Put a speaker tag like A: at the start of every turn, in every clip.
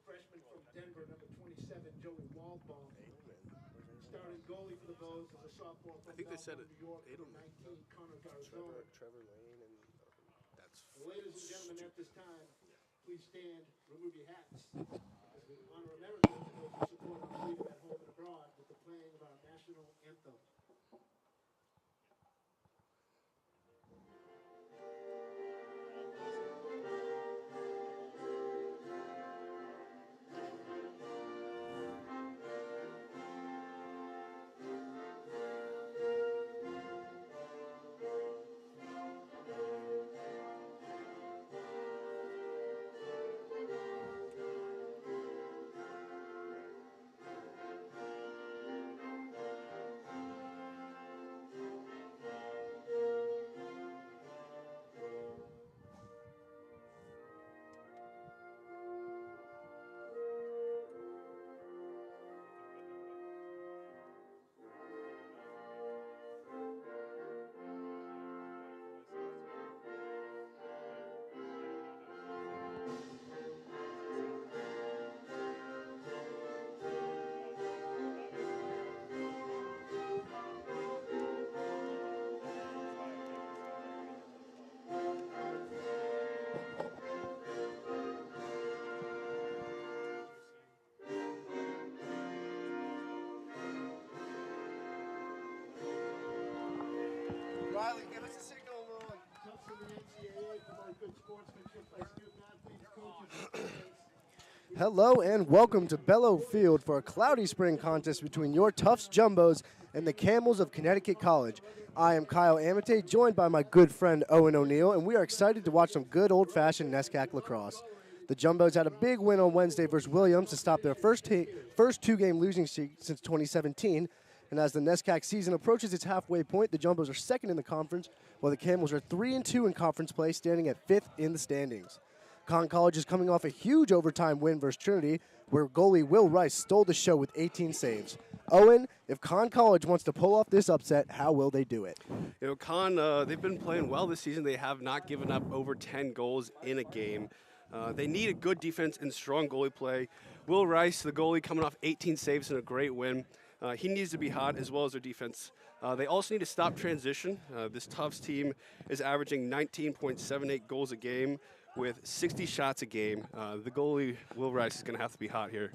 A: freshman from Denver, number 27, Joey Waldbaum. Starting goalie for the Bows as a sophomore from Melbourne, New York, number 19, Connor Garzone.
B: Trevor Lane and
C: That's
A: Ladies and gentlemen, at this time, please stand, remove your hats, as we honor Americans and those who support our freedom at home and abroad with the playing of our national anthem.
B: Riley, give us a signal along.
A: Tufts in the NCAA promote good sportsmanship by student athletes, coaches, and fans.
B: Hello and welcome to Bellow Field for a cloudy spring contest between your Tufts Jumbos and the Camels of Connecticut College. I am Kyle Amate, joined by my good friend Owen O'Neill, and we are excited to watch some good old-fashioned NESCAC lacrosse. The Jumbos had a big win on Wednesday versus Williams to stop their first two-game losing streak since 2017. And as the NESCAC season approaches its halfway point, the Jumbos are second in the conference, while the Camels are 3-2 in conference play, standing at fifth in the standings. Conn College is coming off a huge overtime win versus Trinity, where goalie Will Rice stole the show with 18 saves. Owen, if Conn College wants to pull off this upset, how will they do it?
C: You know, Conn, they've been playing well this season. They have not given up over 10 goals in a game. They need a good defense and strong goalie play. Will Rice, the goalie, coming off 18 saves and a great win. He needs to be hot as well as their defense. They also need to stop transition. This Tufts team is averaging 19.78 goals a game with 60 shots a game. The goalie, Will Rice, is going to have to be hot here.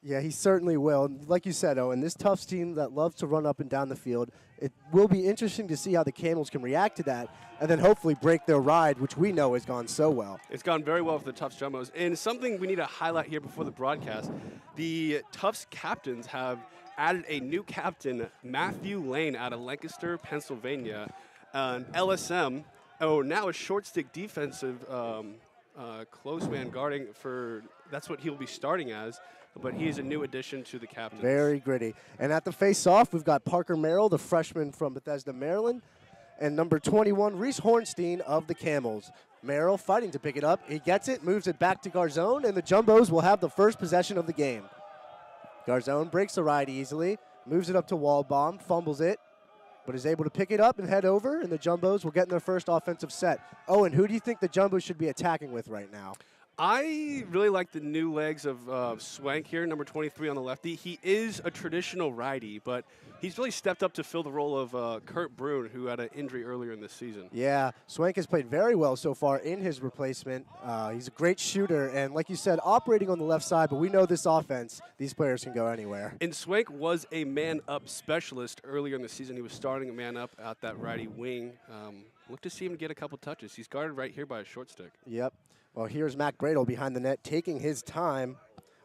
B: Yeah, he certainly will. Like you said, Owen, this Tufts team that loves to run up and down the field, it will be interesting to see how the Camels can react to that and then hopefully break their ride, which we know has gone so well.
C: It's gone very well for the Tufts Jumbos. And something we need to highlight here before the broadcast, the Tufts captains have added a new captain, Matthew Lane, out of Lancaster, Pennsylvania, an LSM. Oh, now a short stick defensive close man guarding for, that's what he'll be starting as, but he is a new addition to the captains.
B: Very gritty. And at the face-off, we've got Parker Merrill, the freshman from Bethesda, Maryland, and number 21, Reese Hornstein of the Camels. Merrill fighting to pick it up. He gets it, moves it back to Garzone, and the Jumbos will have the first possession of the game. Garzone breaks the ride easily, moves it up to Waldbaum, fumbles it, but is able to pick it up and head over, and the Jumbos will get in their first offensive set. Owen, who do you think the Jumbos should be attacking with right now?
C: I really like the new legs of Swank here, number 23 on the lefty. He is a traditional righty, but he's really stepped up to fill the role of Kurt Brune, who had an injury earlier in this season.
B: Yeah, Swank has played very well so far in his replacement. He's a great shooter, and like you said, operating on the left side, but we know this offense, these players can go anywhere.
C: And Swank was a man-up specialist earlier in the season. He was starting a man-up at that righty wing. Look to see him get a couple touches. He's guarded right here by a short stick.
B: Yep. Well, here's Mac Bradle behind the net, taking his time,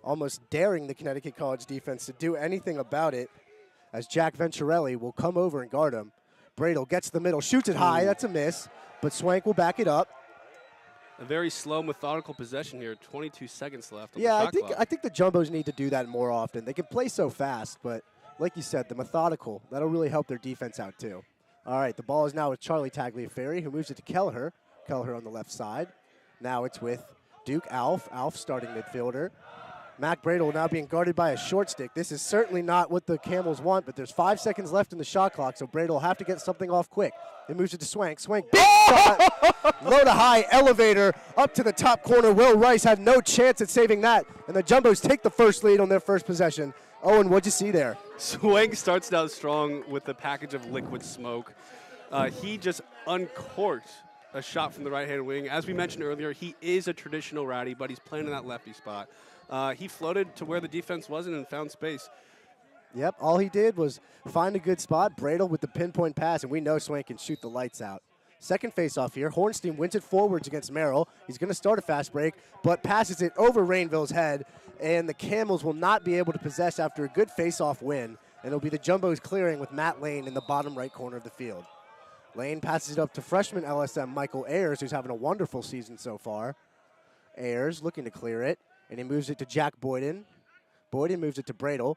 B: almost daring the Connecticut College defense to do anything about it, as Jack Venturelli will come over and guard him. Bradle gets the middle, shoots it high. That's a miss, but Swank will back it up.
C: A very slow, methodical possession here. 22 seconds left on
B: yeah,
C: the shot clock.
B: I think the Jumbos need to do that more often. They can play so fast, but like you said, the methodical, that'll really help their defense out too. All right, the ball is now with Charlie Tagliaferri, who moves it to Kelleher. Kelleher on the left side. Now it's with Duke Alf. Alf starting midfielder. Mac Bradle now being guarded by a short stick. This is certainly not what the Camels want, but there's 5 seconds left in the shot clock, so Bradle will have to get something off quick. He moves it to Swank. Swank, big shot, low to high, elevator, up to the top corner. Will Rice had no chance at saving that, and the Jumbos take the first lead on their first possession. Owen, what'd you see there?
C: Swank starts down strong with a package of liquid smoke. He just uncorked a shot from the right-hand wing. As we mentioned earlier, he is a traditional rowdy, but he's playing in that lefty spot. He floated to where the defense wasn't and found space.
B: Yep, all he did was find a good spot, Bradle with the pinpoint pass, and we know Swank can shoot the lights out. Second face-off here. Hornstein wins it forwards against Merrill. He's going to start a fast break, but passes it over Rainville's head, and the Camels will not be able to possess after a good face-off win, and it'll be the Jumbos clearing with Matt Lane in the bottom right corner of the field. Lane passes it up to freshman LSM Michael Ayers, who's having a wonderful season so far. Ayers looking to clear it, and he moves it to Jack Boyden. Boyden moves it to Bradle.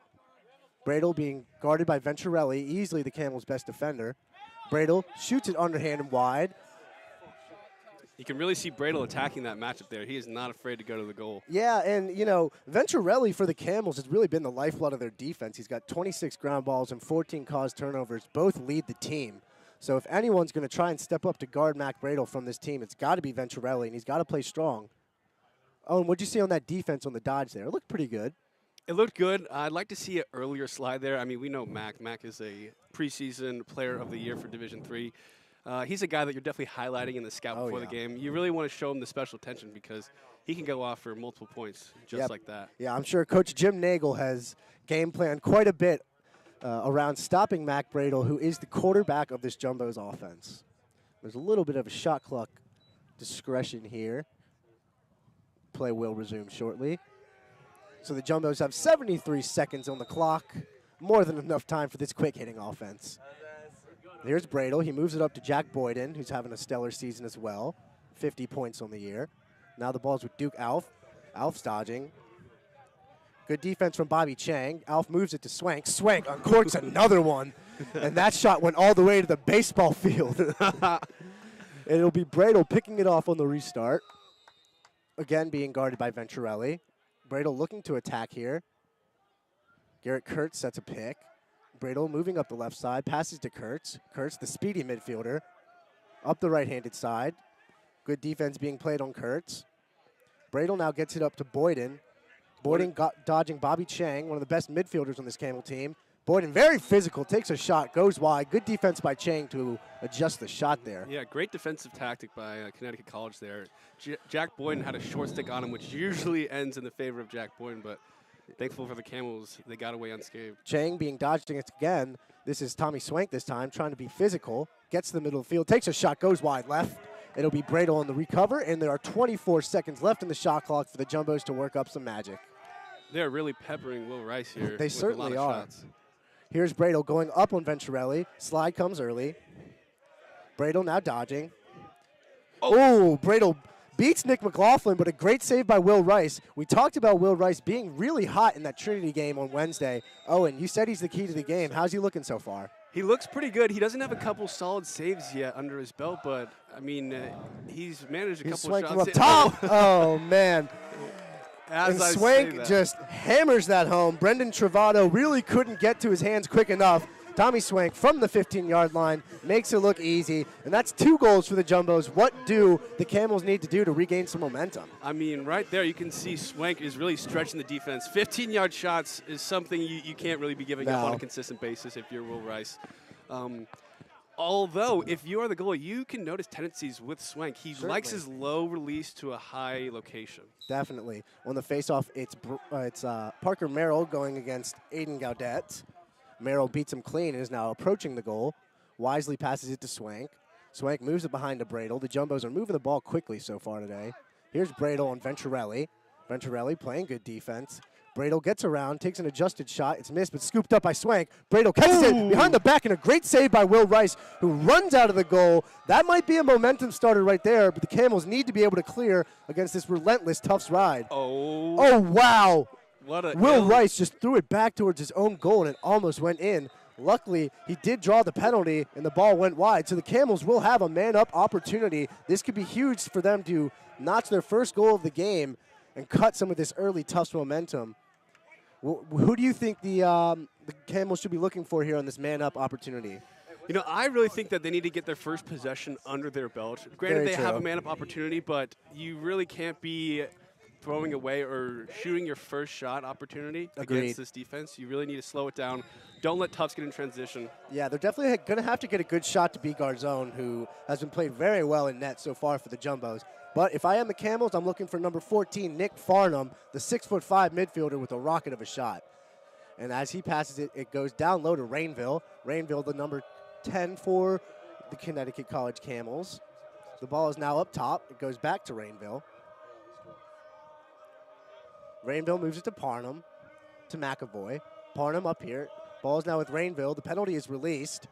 B: Bradle being guarded by Venturelli, easily the Camels' best defender. Bradle shoots it underhand and wide.
C: You can really see Bradle attacking that matchup there. He is not afraid to go to the goal.
B: Yeah, and, you know, Venturelli for the Camels has really been the lifeblood of their defense. He's got 26 ground balls and 14 caused turnovers. Both lead the team. So if anyone's going to try and step up to guard Mac Bradle from this team, it's got to be Venturelli, and he's got to play strong. Oh, and what'd you see on that defense on the dodge there? It looked pretty good.
C: It looked good. I'd like to see an earlier slide there. I mean, we know Mac. Mac is a preseason player of the year for Division III. He's a guy that you're definitely highlighting in the scout before the game. You really want to show him the special attention because he can go off for multiple points just like that.
B: Yeah, I'm sure Coach Jim Nagel has game planned quite a bit around stopping Mac Bradle, who is the quarterback of this Jumbos offense. There's a little bit of a shot clock discretion here. Play will resume shortly. So the Jumbos have 73 seconds on the clock. More than enough time for this quick-hitting offense. Here's Bradle. He moves it up to Jack Boyden, who's having a stellar season as well. 50 points on the year. Now the ball's with Duke Alf. Alf's dodging. Good defense from Bobby Chang. Alf moves it to Swank. Swank uncorks another one. And that shot went all the way to the baseball field. And it'll be Bradle picking it off on the restart. Again being guarded by Venturelli. Bradle looking to attack here. Garrett Kurtz sets a pick. Bradle moving up the left side, passes to Kurtz. Kurtz, the speedy midfielder, up the right-handed side. Good defense being played on Kurtz. Bradle now gets it up to Boyden. Boyden dodging Bobby Chang, one of the best midfielders on this Camel team. Boyden, very physical, takes a shot, goes wide. Good defense by Chang to adjust the shot there.
C: Yeah, great defensive tactic by Connecticut College there. Jack Boyden had a short stick on him, which usually ends in the favor of Jack Boyden, but thankful for the Camels, they got away unscathed.
B: Chang being dodged again. This is Tommy Swank this time, trying to be physical. Gets to the middle of the field, takes a shot, goes wide left. It'll be Bradle on the recover, and there are 24 seconds left in the shot clock for the Jumbos to work up some magic.
C: They're really peppering Will Rice here.
B: They certainly are.
C: Shots.
B: Here's Bradle going up on Venturelli. Slide comes early. Bradle now dodging. Oh, Bradle beats Nick McLaughlin, but a great save by Will Rice. We talked about Will Rice being really hot in that Trinity game on Wednesday. Owen, you said he's the key to the game. How's he looking so far?
C: He looks pretty good. He doesn't have a couple solid saves yet under his belt, but, I mean, he's managed a couple shots.
B: From up top. Oh, man. And Swank just hammers that home. Brendan Travato really couldn't get to his hands quick enough. Tommy Swank from the 15-yard line makes it look easy, and that's 2 goals for the Jumbos. What do the Camels need to do to regain some momentum?
C: I mean, right there you can see Swank is really stretching the defense. 15-yard shots is something you can't really be giving up on a consistent basis if you're Will Rice. Although, if you are the goalie, you can notice tendencies with Swank. He likes his low release to a high location.
B: Definitely. On the faceoff, it's Parker Merrill going against Aiden Gaudet. Merrill beats him clean and is now approaching the goal. Wisely passes it to Swank. Swank moves it behind to Bradle. The Jumbos are moving the ball quickly so far today. Here's Bradle on Venturelli. Venturelli playing good defense. Bradle gets around, takes an adjusted shot. It's missed, but scooped up by Swank. Bradle catches it behind the back, and a great save by Will Rice, who runs out of the goal. That might be a momentum starter right there, but the Camels need to be able to clear against this relentless Tufts ride. Oh, wow. Will Rice just threw it back towards his own goal, and it almost went in. Luckily, he did draw the penalty, and the ball went wide. So the Camels will have a man-up opportunity. This could be huge for them to notch their first goal of the game. and cut some of this early Tufts momentum. Who do you think the Camels should be looking for here on this man-up opportunity?
C: You know, I really think that they need to get their first possession under their belt. Granted, they have a man-up opportunity, but you really can't be throwing away or shooting your first shot opportunity against this defense. You really need to slow it down. Don't let Tufts get in transition.
B: Yeah, they're definitely going to have to get a good shot to beat Garzone, who has been played very well in net so far for the Jumbos. But if I am the Camels, I'm looking for number 14, Nick Farnham, the 6'5" midfielder with a rocket of a shot. And as he passes it, it goes down low to Rainville. Rainville, the number 10 for the Connecticut College Camels. The ball is now up top. It goes back to Rainville. Rainville moves it to Parnham, to McAvoy. Parnham up here. Ball is now with Rainville. The penalty is released.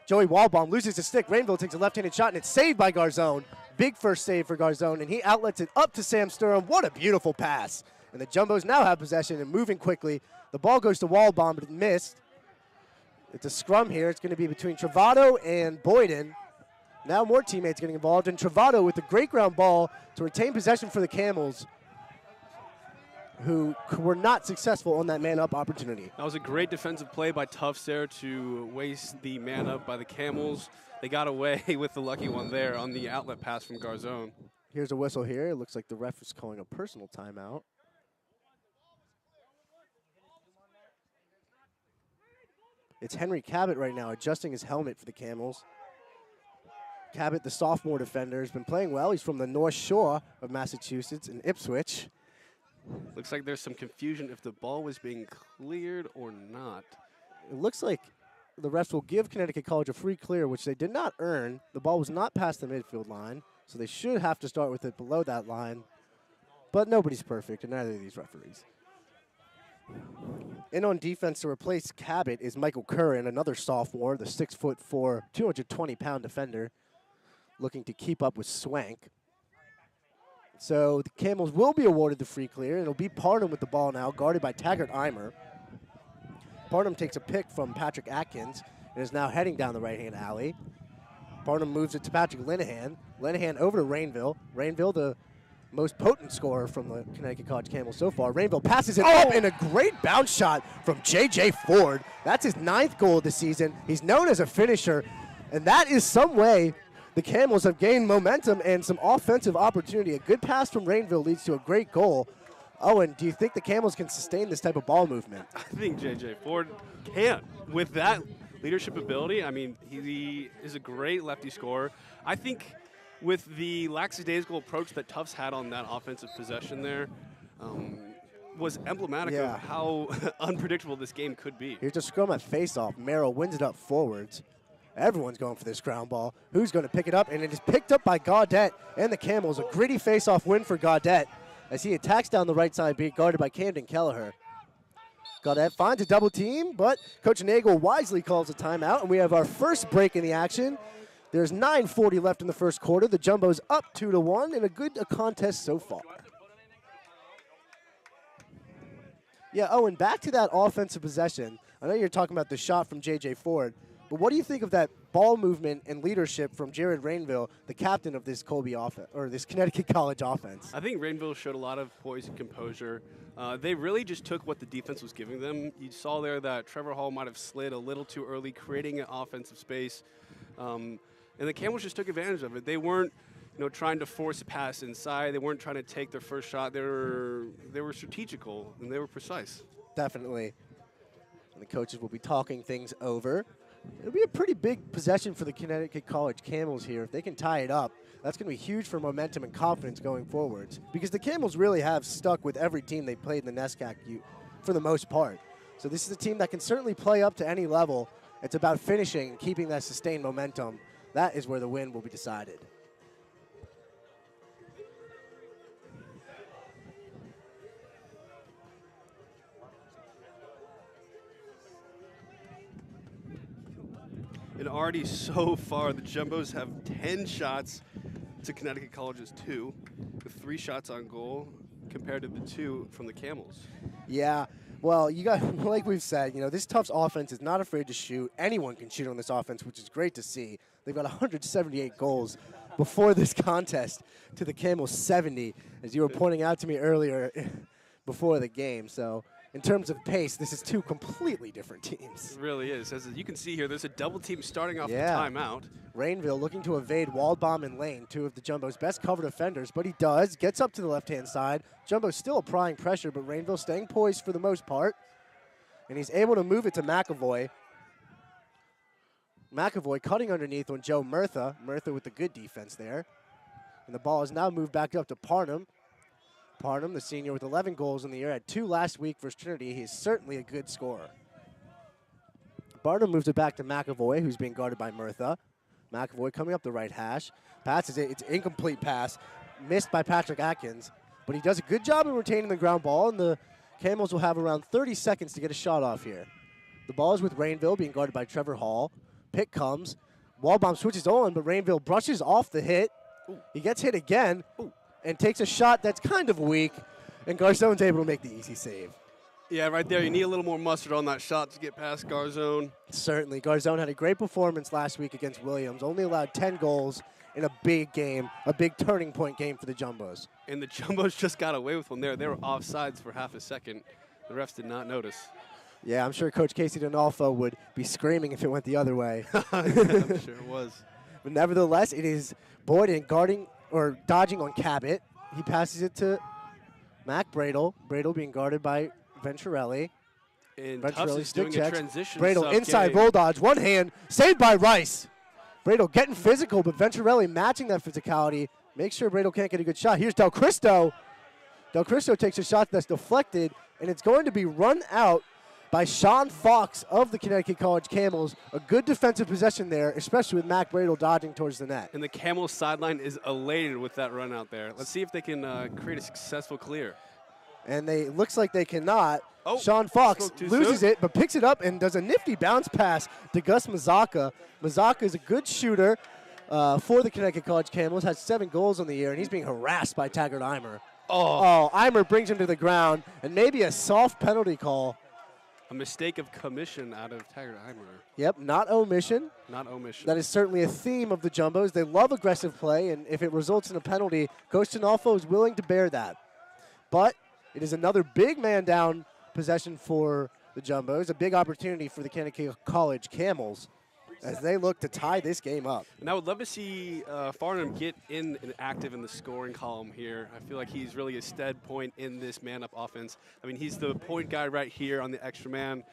B: Joey Walbaum loses his stick. Rainville takes a left-handed shot, and it's saved by Garzone. Big first save for Garzone, and he outlets it up to Sam Sturm. What a beautiful pass. And the Jumbos now have possession and moving quickly. The ball goes to Walbaum, but it missed. It's a scrum here. It's going to be between Travato and Boyden. Now more teammates getting involved, and Travato with the great ground ball to retain possession for the Camels, who were not successful on that man-up opportunity.
C: That was a great defensive play by Tufts there to waste the man-up by the Camels. They got away with the lucky one there on the outlet pass from Garzone.
B: Here's a whistle here. It looks like the ref is calling a personal timeout. It's Henry Cabot right now adjusting his helmet for the Camels. Cabot, the sophomore defender, has been playing well. He's from the North Shore of Massachusetts in Ipswich.
C: Looks like there's some confusion if the ball was being cleared or not.
B: It looks like the refs will give Connecticut College a free clear, which they did not earn. The ball was not past the midfield line, so they should have to start with it below that line. But nobody's perfect, and neither of these referees. In on defense to replace Cabot is Michael Curran, another sophomore, the 6'4", 220-pound defender, looking to keep up with Swank. So the Camels will be awarded the free clear. It'll be Parnham with the ball now, guarded by Taggart Eimer. Parnham takes a pick from Patrick Atkins and is now heading down the right-hand alley. Parnham moves it to Patrick Linehan. Linehan over to Rainville. Rainville, the most potent scorer from the Connecticut College Camels so far. Rainville passes it up, and a great bounce shot from J.J. Ford. That's his 9th goal of the season. He's known as a finisher, and that is some way the Camels have gained momentum and some offensive opportunity. A good pass from Rainville leads to a great goal. Owen, do you think the Camels can sustain this type of ball movement?
C: I think J.J. Ford can. With that leadership ability, I mean, he is a great lefty scorer. I think with the lackadaisical approach that Tufts had on that offensive possession there, was emblematic of how unpredictable this game could be.
B: Here's a scrum at face-off. Merrill wins it up forwards. Everyone's going for this ground ball. Who's going to pick it up? And it is picked up by Gaudette and the Camels. A gritty face-off win for Gaudette as he attacks down the right side, being guarded by Camden Kelleher. Gaudette finds a double team, but Coach Nagel wisely calls a timeout, and we have our first break in the action. There's 9:40 left in the first quarter. The Jumbos up 2-1 in a good contest so far. Yeah, Owen, back to that offensive possession. I know you're talking about the shot from J.J. Ford, but what do you think of that ball movement and leadership from Jared Rainville, the captain of this Colby offense, or this Connecticut College offense?
C: I think Rainville showed a lot of poise and composure. They really just took what the defense was giving them. You saw there that Trevor Hall might have slid a little too early, creating an offensive space. And the Camels just took advantage of it. They weren't, trying to force a pass inside. They weren't trying to take their first shot. They were strategical and they were precise.
B: Definitely. And the coaches will be talking things over. It'll be a pretty big possession for the Connecticut College Camels here. If they can tie it up, that's going to be huge for momentum and confidence going forwards, because the Camels really have stuck with every team they played in the NESCAC for the most part. So this is a team that can certainly play up to any level. It's about finishing and keeping that sustained momentum. That is where the win will be decided.
C: And already so far, the Jumbos have 10 shots to Connecticut College's 2, with 3 shots on goal compared to the 2 from the Camels.
B: Yeah, well, you got, like we've said, this Tufts offense is not afraid to shoot. Anyone can shoot on this offense, which is great to see. They've got 178 goals before this contest to the Camels 70, as you were pointing out to me earlier before the game. So in terms of pace, this is two completely different teams.
C: It really is. As you can see here, there's a double team starting off the timeout.
B: Rainville looking to evade Waldbaum and Lane, two of the Jumbo's best covered defenders, but he does. Gets up to the left-hand side. Jumbo still applying pressure, but Rainville staying poised for the most part. And he's able to move it to McAvoy. McAvoy cutting underneath on Joe Murtha. Murtha with the good defense there. And the ball is now moved back up to Parnham. Parnham, the senior with 11 goals in the year, had 2 last week versus Trinity. He is certainly a good scorer. Parnham moves it back to McAvoy, who's being guarded by Murtha. McAvoy coming up the right hash. Passes it. It's an incomplete pass. Missed by Patrick Atkins. But he does a good job of retaining the ground ball, and the Camels will have around 30 seconds to get a shot off here. The ball is with Rainville, being guarded by Trevor Hall. Pick comes. Waldbaum switches on, but Rainville brushes off the hit. Ooh. He gets hit again and takes a shot that's kind of weak, and Garzone's able to make the easy save.
C: Yeah, right there. You need a little more mustard on that shot to get past Garzone.
B: Certainly. Garzone had a great performance last week against Williams. Only allowed 10 goals in a big game, a big turning point game for the Jumbos.
C: And the Jumbos just got away with one there. They were offsides for half a second. The refs did not notice.
B: Yeah, I'm sure Coach Casey Donalfo would be screaming if it went the other way.
C: I'm sure it was.
B: But nevertheless, it is Boyden guarding or dodging on Cabot. He passes it to Mac Bradle. Bradle being guarded by Venturelli.
C: And Tufts is doing a transition.
B: Bradle inside roll dodge, one hand, saved by Rice. Bradle getting physical, but Venturelli matching that physicality. Make sure Bradle can't get a good shot. Here's Del Cristo. Del Cristo takes a shot that's deflected, and it's going to be run out by Sean Fox of the Connecticut College Camels. A good defensive possession there, especially with Mac Bradle dodging towards the net.
C: And the Camels sideline is elated with that run out there. Let's see if they can create a successful clear.
B: And looks like they cannot. Oh, Sean Fox loses it, but picks it up and does a nifty bounce pass to Gus Mazaka. Mazaka is a good shooter for the Connecticut College Camels, has 7 goals on the year, and he's being harassed by Taggart Eimer. Oh, Eimer brings him to the ground, and maybe a soft penalty call.
C: A mistake of commission out of Taggart Eimer.
B: Yep, not omission.
C: Not omission.
B: That is certainly a theme of the Jumbos. They love aggressive play, and if it results in a penalty, Coach Donalfo is willing to bear that. But it is another big man down possession for the Jumbos, a big opportunity for the Connecticut College Camels as they look to tie this game up.
C: And I would love to see Farnham get in and active in the scoring column here. I feel like he's really a stead point in this man-up offense. I mean, he's the point guy right here on the extra man,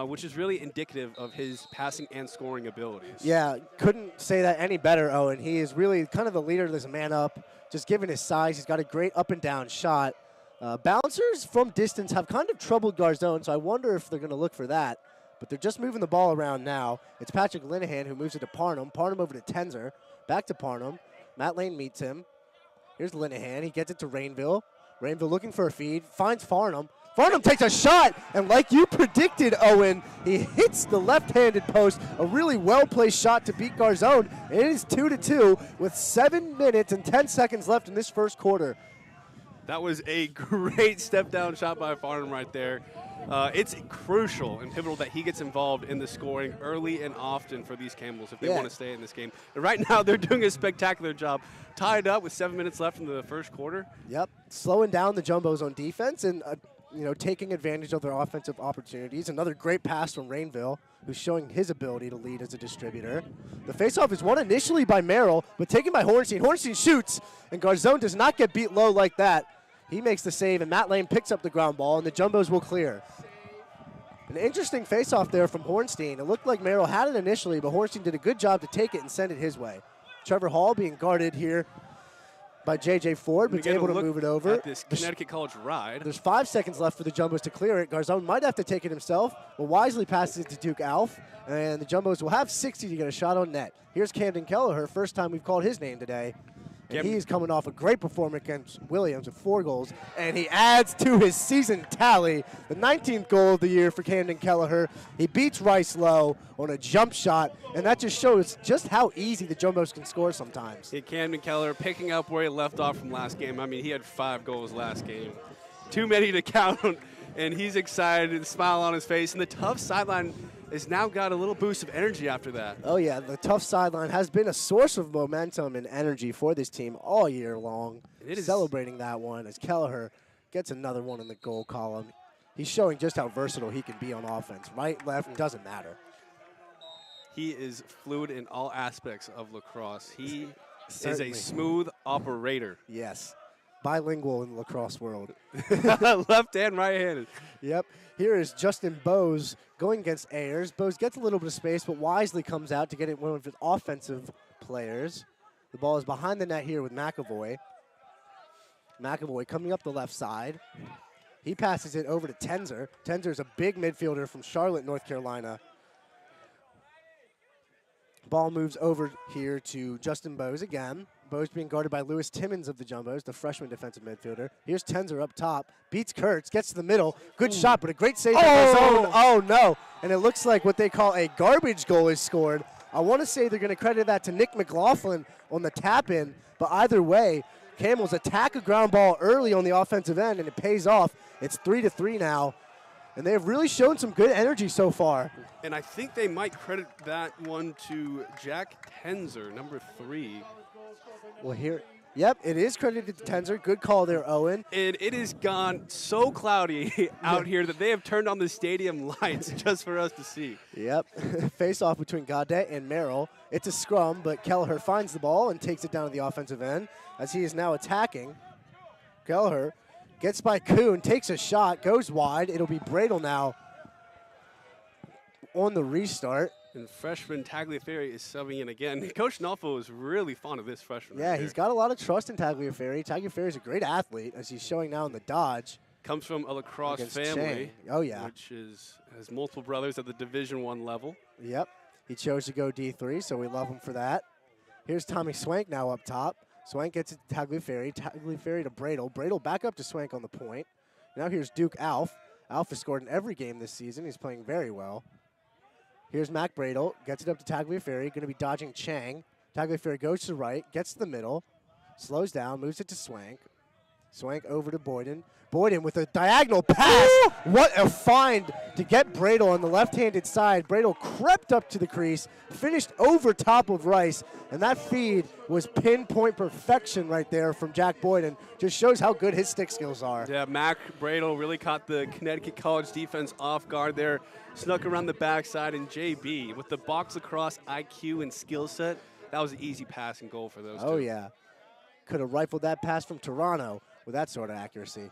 C: which is really indicative of his passing and scoring abilities.
B: Yeah, couldn't say that any better, Owen. He is really kind of the leader of this man-up, just given his size. He's got a great up-and-down shot. Bouncers from distance have kind of troubled Garzone, so I wonder if they're going to look for that. But they're just moving the ball around now. It's Patrick Linehan who moves it to Parnham. Parnham over to Tenzer. Back to Parnham. Matt Lane meets him. Here's Linehan. He gets it to Rainville. Rainville looking for a feed. Finds Farnham. Farnham takes a shot, and like you predicted, Owen, he hits the left-handed post. A really well-placed shot to beat Garzone. It is 2-2 with 7 minutes and 10 seconds left in this first quarter.
C: That was a great step-down shot by Farnham right there. It's crucial and pivotal that he gets involved in the scoring early and often for these Camels if they want to stay in this game. And right now, they're doing a spectacular job. Tied up with 7 minutes left in the first quarter.
B: Yep, slowing down the Jumbos on defense and taking advantage of their offensive opportunities. Another great pass from Rainville, who's showing his ability to lead as a distributor. The faceoff is won initially by Merrill, but taken by Hornstein. Hornstein shoots, and Garzone does not get beat low like that. He makes the save, and Matt Lane picks up the ground ball, and the Jumbos will clear. An interesting faceoff there from Hornstein. It looked like Merrill had it initially, but Hornstein did a good job to take it and send it his way. Trevor Hall being guarded here by J.J. Ford, but is able to move it over.
C: At this Connecticut College ride.
B: There's 5 seconds left for the Jumbos to clear it. Garzone might have to take it himself, but wisely passes it to Duke Alf, and the Jumbos will have 60 to get a shot on net. Here's Camden Kelleher, first time we've called his name today. And he is coming off a great performance against Williams with 4 goals, and he adds to his season tally, the 19th goal of the year for Camden Kelleher. He beats Rice low on a jump shot, and that just shows just how easy the Jumbos can score sometimes.
C: Yeah, Camden Kelleher picking up where he left off from last game. I mean, he had 5 goals last game. Too many to count, and he's excited, and smile on his face. And the Tufts sideline has now got a little boost of energy after that.
B: Oh, yeah, the Tufts sideline has been a source of momentum and energy for this team all year long.
C: It is
B: celebrating that one as Kelleher gets another one in the goal column. He's showing just how versatile he can be on offense. Right, left, doesn't matter.
C: He is fluid in all aspects of lacrosse. He
B: Certainly.
C: is a smooth operator.
B: Yes, bilingual in the lacrosse world.
C: Left and right handed.
B: Yep. Here is Justin Bose going against Ayers. Bose gets a little bit of space, but wisely comes out to get it one of his offensive players. The ball is behind the net here with McAvoy. McAvoy coming up the left side. He passes it over to Tenzer. Tenzer is a big midfielder from Charlotte, North Carolina. Ball moves over here to Justin Bose again. Bose being guarded by Lewis Timmons of the Jumbos, the freshman defensive midfielder. Here's Tenzer up top, beats Kurtz, gets to the middle. Good shot, but a great save. Oh, no. And it looks like what they call a garbage goal is scored. I want to say they're going to credit that to Nick McLaughlin on the tap-in, but either way, Camels attack a ground ball early on the offensive end, and it pays off. It's 3-3 now, and they have really shown some good energy so far.
C: And I think they might credit that one to Jack Tenzer, number 3.
B: Well, here, yep, it is credited to Tenzer. Good call there, Owen.
C: And it has gone so cloudy out here that they have turned on the stadium lights just for us to see.
B: Yep, face-off between Gaudet and Merrill. It's a scrum, but Kelleher finds the ball and takes it down to the offensive end as he is now attacking. Kelleher gets by Kuhn, takes a shot, goes wide. It'll be Bradle now on the restart.
C: And freshman Tagliaferri is subbing in again. Coach Nolfo is really fond of this freshman.
B: Yeah,
C: right
B: he's
C: here.
B: got a lot of trust in Tagliaferri. Tagliaferri is a great athlete, as he's showing now in the dodge.
C: Comes from a lacrosse
B: Against
C: family.
B: Chang. Oh, yeah.
C: Which has multiple brothers at the Division I level.
B: Yep. He chose to go D3, so we love him for that. Here's Tommy Swank now up top. Swank gets it to Tagliaferri. Tagliaferri to Bradle. Bradle back up to Swank on the point. Now here's Duke Alf. Alf has scored in every game this season. He's playing very well. Here's Mac Bradle. Gets it up to Tagliaferri. Going to be dodging Chang. Tagliaferri goes to the right. Gets to the middle. Slows down. Moves it to Swank. Swank over to Boyden. Boyden with a diagonal pass. What a find to get Bradle on the left-handed side. Bradle crept up to the crease, finished over top of Rice, and that feed was pinpoint perfection right there from Jack Boyden. Just shows how good his stick skills are.
C: Yeah, Mac Bradle really caught the Connecticut College defense off guard there, snuck around the backside, and JB with the box lacrosse IQ and skill set, that was an easy pass and goal for those two.
B: Oh, yeah. Could have rifled that pass from Toronto with that sort of accuracy.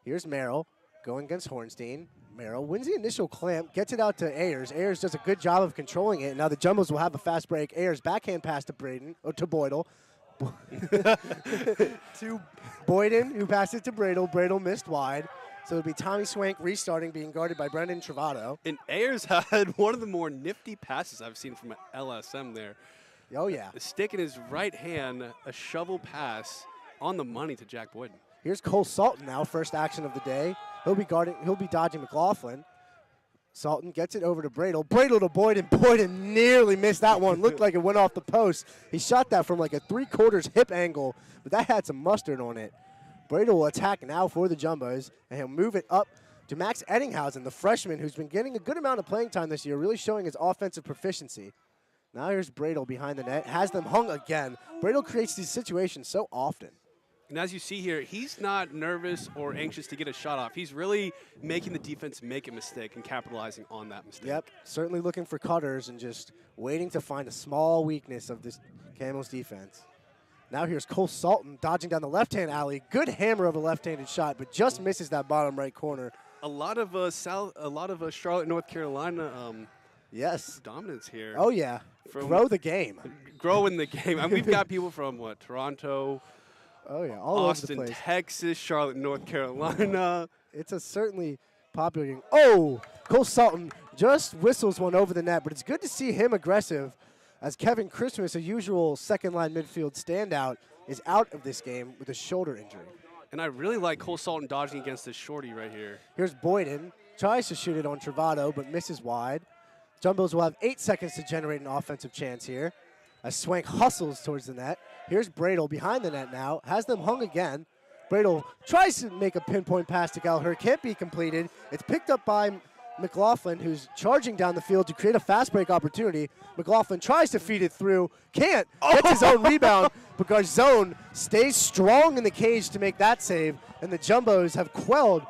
B: Here's Merrill going against Hornstein. Merrill wins the initial clamp, gets it out to Ayers. Ayers does a good job of controlling it. Now the Jumbos will have a fast break. Ayers backhand pass to Boydle. To Boyden, who passed it to Bradle. Bradle missed wide. So it'll be Tommy Swank restarting, being guarded by Brendan Travato.
C: And Ayers had one of the more nifty passes I've seen from LSM there.
B: Oh, yeah.
C: The stick in his right hand, a shovel pass on the money to Jack Boyden.
B: Here's Cole Salton now, first action of the day. He'll be dodging McLaughlin. Salton gets it over to Bradle. Bradle to Boyden. Boyden nearly missed that one. Looked like it went off the post. He shot that from like a 3/4 hip angle, but that had some mustard on it. Bradle will attack now for the Jumbos, and he'll move it up to Max Eddinghausen, the freshman who's been getting a good amount of playing time this year, really showing his offensive proficiency. Now here's Bradle behind the net, has them hung again. Bradle creates these situations so often.
C: And as you see here, he's not nervous or anxious to get a shot off. He's really making the defense make a mistake and capitalizing on that mistake.
B: Yep, certainly looking for cutters and just waiting to find a small weakness of this Camels defense. Now here's Cole Salton dodging down the left-hand alley. Good hammer of a left-handed shot, but just misses that bottom right corner.
C: A lot of Charlotte, North Carolina
B: Yes.
C: dominance here.
B: Oh, yeah. Grow the game.
C: Growing the game. And we've got people from, Toronto,
B: Oh, yeah, all
C: Austin,
B: over the place.
C: Texas, Charlotte, North Carolina.
B: It's a certainly popular game. Oh, Cole Salton just whistles one over the net, but it's good to see him aggressive as Kevin Christmas, a usual second-line midfield standout, is out of this game with a shoulder injury.
C: And I really like Cole Salton dodging against this shorty right here.
B: Here's Boyden. Tries to shoot it on Travato, but misses wide. Jumbos will have 8 seconds to generate an offensive chance here as Swank hustles towards the net. Here's Bradle behind the net now. Has them hung again. Bradle tries to make a pinpoint pass to Gallagher. Can't be completed. It's picked up by McLaughlin, who's charging down the field to create a fast break opportunity. McLaughlin tries to feed it through, can't, gets his own rebound, but Garzone stays strong in the cage to make that save, and the Jumbos have quelled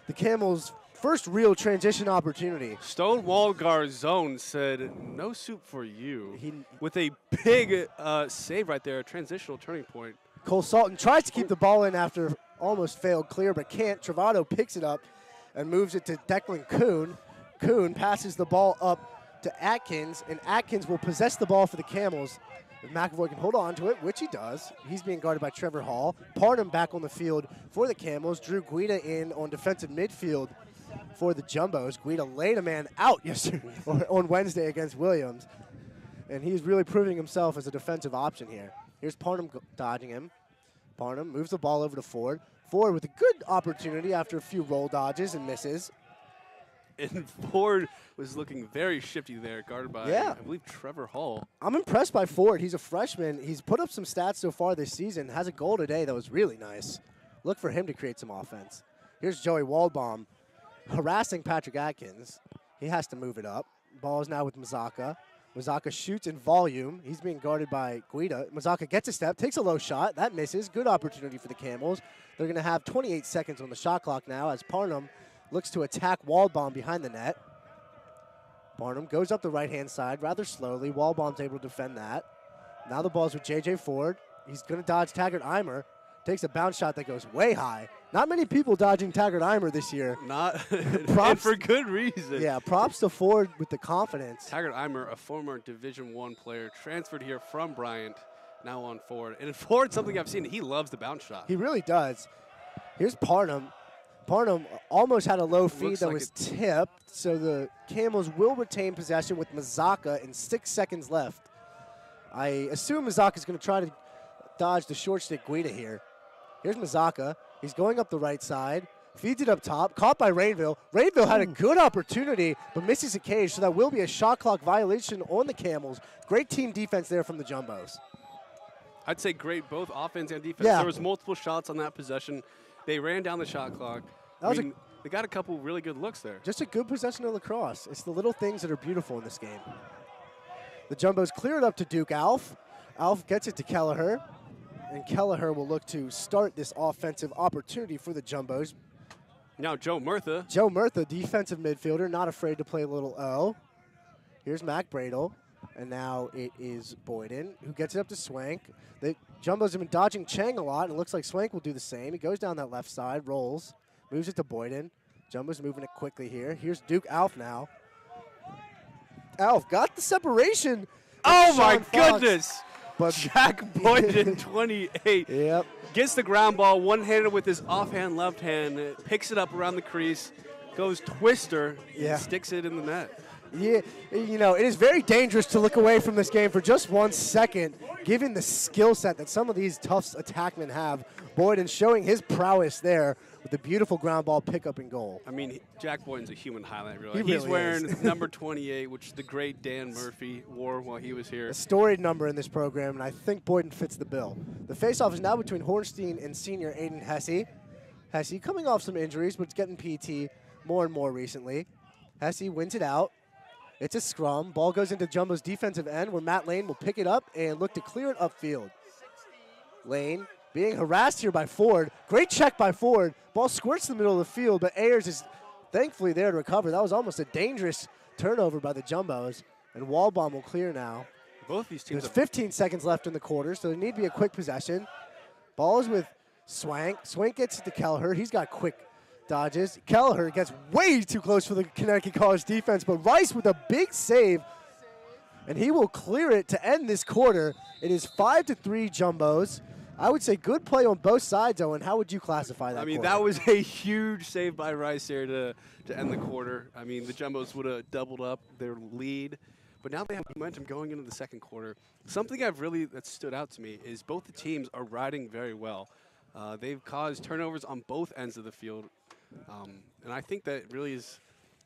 B: the Camels' first real transition opportunity.
C: Stonewall Garzone said, no soup for you, with a big save right there, a transitional turning point.
B: Cole Salton tries to keep the ball in after almost failed clear, but can't. Travado picks it up and moves it to Declan Kuhn. Kuhn passes the ball up to Atkins, and Atkins will possess the ball for the Camels. If McAvoy can hold on to it, which he does, he's being guarded by Trevor Hall. Parham back on the field for the Camels. Drew Guida in on defensive midfield for the Jumbos. Guida laid a man out yesterday on Wednesday against Williams, and he's really proving himself as a defensive option here. Here's Parham dodging him. Parham moves the ball over to Ford. Ford with a good opportunity after a few roll dodges and misses.
C: And Ford was looking very shifty there, guarded by, I believe, Trevor Hall.
B: I'm impressed by Ford. He's a freshman. He's put up some stats so far this season. Has a goal today that was really nice. Look for him to create some offense. Here's Joey Waldbaum harassing Patrick Atkins. He has to move it up. Ball is now with Mazaka. Mazaka shoots in volume. He's being guarded by Guida. Mazaka gets a step, takes a low shot. That misses. Good opportunity for the Camels. They're going to have 28 seconds on the shot clock now as Parham looks to attack Waldbaum behind the net. Parham goes up the right-hand side rather slowly. Waldbaum's able to defend that. Now the ball's with J.J. Ford. He's going to dodge Taggart Eimer. Takes a bounce shot that goes way high. Not many people dodging Taggart Eimer this year.
C: Not, and for good reason.
B: Yeah, props to Ford with the confidence.
C: Taggart Eimer, a former Division I player, transferred here from Bryant, now on Ford. And Ford, something I've seen, he loves the bounce shot.
B: He really does. Here's Parham. Parham almost had a low feed that was tipped, so the Camels will retain possession with Mazaka in 6 seconds left. I assume Mazaka's going to try to dodge the short stick Guida here. Here's Mazaka. He's going up the right side. Feeds it up top. Caught by Rainville. Rainville had a good opportunity, but misses a cage, so that will be a shot clock violation on the Camels. Great team defense there from the Jumbos.
C: I'd say great, both offense and defense.
B: Yeah.
C: There was multiple shots on that possession. They ran down the shot clock. They got a couple really good looks there.
B: Just a good possession of lacrosse. It's the little things that are beautiful in this game. The Jumbos clear it up to Duke Alf. Alf gets it to Kelleher. And Kelleher will look to start this offensive opportunity for the Jumbos.
C: Now Joe Murtha.
B: Joe Murtha, defensive midfielder, not afraid to play a little O. Here's Mac Bradle. And now it is Boyden who gets it up to Swank. The Jumbos have been dodging Chang a lot, and it looks like Swank will do the same. He goes down that left side, rolls, moves it to Boyden. Jumbos moving it quickly here. Here's Duke Alf now. Alf got the separation.
C: Oh, my
B: Fox.
C: goodness.
B: But
C: Jack Boyden, 28.
B: Yep.
C: Gets the ground ball one-handed with his offhand left hand, picks it up around the crease, goes twister, and sticks it in the net.
B: Yeah, you know, it is very dangerous to look away from this game for just 1 second, given the skill set that some of these Tufts attackmen have. Boyden showing his prowess there with the beautiful ground ball pickup and goal.
C: I mean, Jack Boyden's a human highlight, really.
B: He
C: He's
B: really
C: wearing
B: is.
C: number 28, which the great Dan Murphy wore while he was here.
B: A storied number in this program, and I think Boyden fits the bill. The faceoff is now between Hornstein and senior Aiden Hesse. Hesse coming off some injuries, but it's getting PT more and more recently. Hesse wins it out. It's a scrum. Ball goes into Jumbo's defensive end where Matt Lane will pick it up and look to clear it upfield. Lane being harassed here by Ford. Great check by Ford. Ball squirts the middle of the field, but Ayers is thankfully there to recover. That was almost a dangerous turnover by the Jumbos. And Waldbaum will clear now.
C: Both these teams
B: There's 15 seconds left in the quarter, so there need to be a quick possession. Ball is with Swank. Swank gets it to Kelleher. He's got quick dodges. Kelleher gets way too close for the Connecticut College defense, but Rice with a big save, and he will clear it to end this quarter. It is 5-3 Jumbos. I would say good play on both sides, Owen. How would you classify that?
C: I mean,
B: quarter?
C: that was a huge save by Rice there to end the quarter. I mean, the Jumbos would have doubled up their lead, but now they have momentum going into the second quarter. Something that stood out to me is both the teams are riding very well. They've caused turnovers on both ends of the field. And I think that really is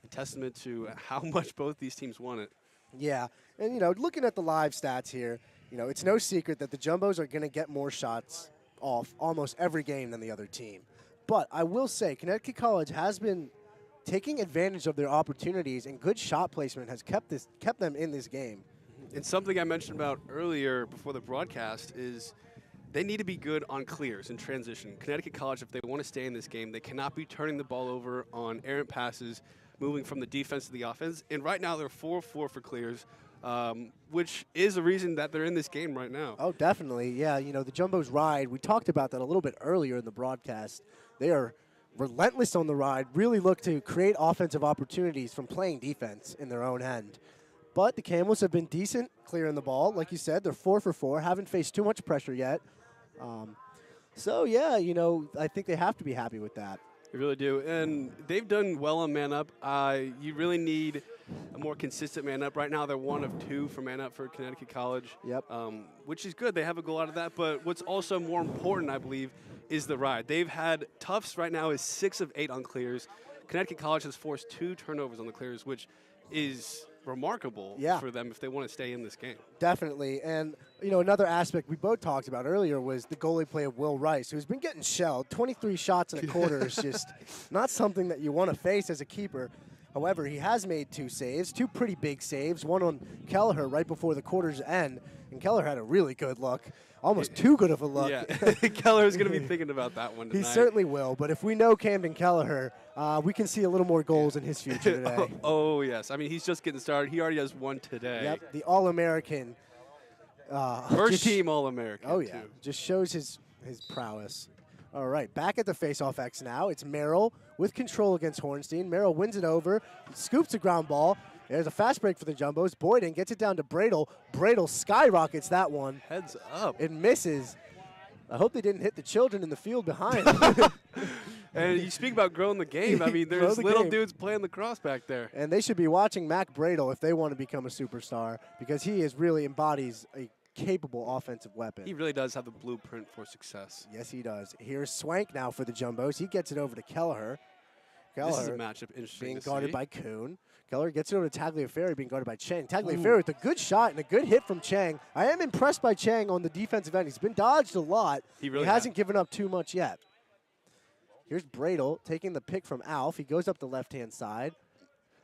C: a testament to how much both these teams want it.
B: Yeah, and, you know, looking at the live stats here, you know, it's no secret that the Jumbos are going to get more shots off almost every game than the other team. But I will say Connecticut College has been taking advantage of their opportunities, and good shot placement has kept them in this game.
C: And something I mentioned about earlier before the broadcast is they need to be good on clears and transition. Connecticut College, if they want to stay in this game, they cannot be turning the ball over on errant passes, moving from the defense to the offense. And right now they're 4-4 for clears, which is a reason that they're in this game right now.
B: Oh, definitely. Yeah, the Jumbos ride, we talked about that a little bit earlier in the broadcast. They are relentless on the ride, really look to create offensive opportunities from playing defense in their own end. But the Camels have been decent clearing the ball. Like you said, they're 4 for 4, haven't faced too much pressure yet. So, yeah, I think they have to be happy with that.
C: They really do. And they've done well on man up. You really need a more consistent man up. Right now, they're 1 of 2 for man up for Connecticut College,
B: Yep.
C: which is good. They have a goal out of that. But what's also more important, I believe, is the ride. They've had Tufts right now is 6 of 8 on clears. Connecticut College has forced 2 turnovers on the clears, which is remarkable for them if they want to stay in this game.
B: Definitely. And, another aspect we both talked about earlier was the goalie play of Will Rice, who's been getting shelled. 23 shots in a quarter is just not something that you want to face as a keeper. However, he has made 2 saves, 2 pretty big saves, one on Kelleher right before the quarter's end. And Kelleher had a really good look, almost too good of a look.
C: Yeah, Kelleher's going to be thinking about that one tonight.
B: He certainly will, but if we know Camden Kelleher, we can see a little more goals in his future today.
C: Oh, yes. I mean, he's just getting started. He already has 1 today.
B: Yep, the All-American.
C: First team All-American,
B: Oh, yeah,
C: too.
B: just shows his prowess. All right, back at the face-off X now. It's Merrill with control against Hornstein. Merrill wins it over, scoops a ground ball. There's a fast break for the Jumbos. Boyden gets it down to Bradle. Bradle skyrockets that one.
C: Heads up.
B: It misses. I hope they didn't hit the children in the field behind.
C: And you speak about growing the game. I mean, there's little dudes playing lacrosse back there.
B: And they should be watching Mac Bradle if they want to become a superstar, because he really embodies a capable offensive weapon.
C: He really does have the blueprint for success.
B: Yes, he does. Here's Swank now for the Jumbos. He gets it over to Kelleher.
C: This is a matchup interesting
B: being
C: to
B: guarded
C: see.
B: by Kuhn. Kelleher gets it over to Tagliaferri, being guarded by Chang. Tagliaferri with a good shot and a good hit from Chang. I am impressed by Chang on the defensive end. He's been dodged a lot.
C: He really
B: hasn't given up too much yet. Here's Bradle taking the pick from Alf. He goes up the left-hand side.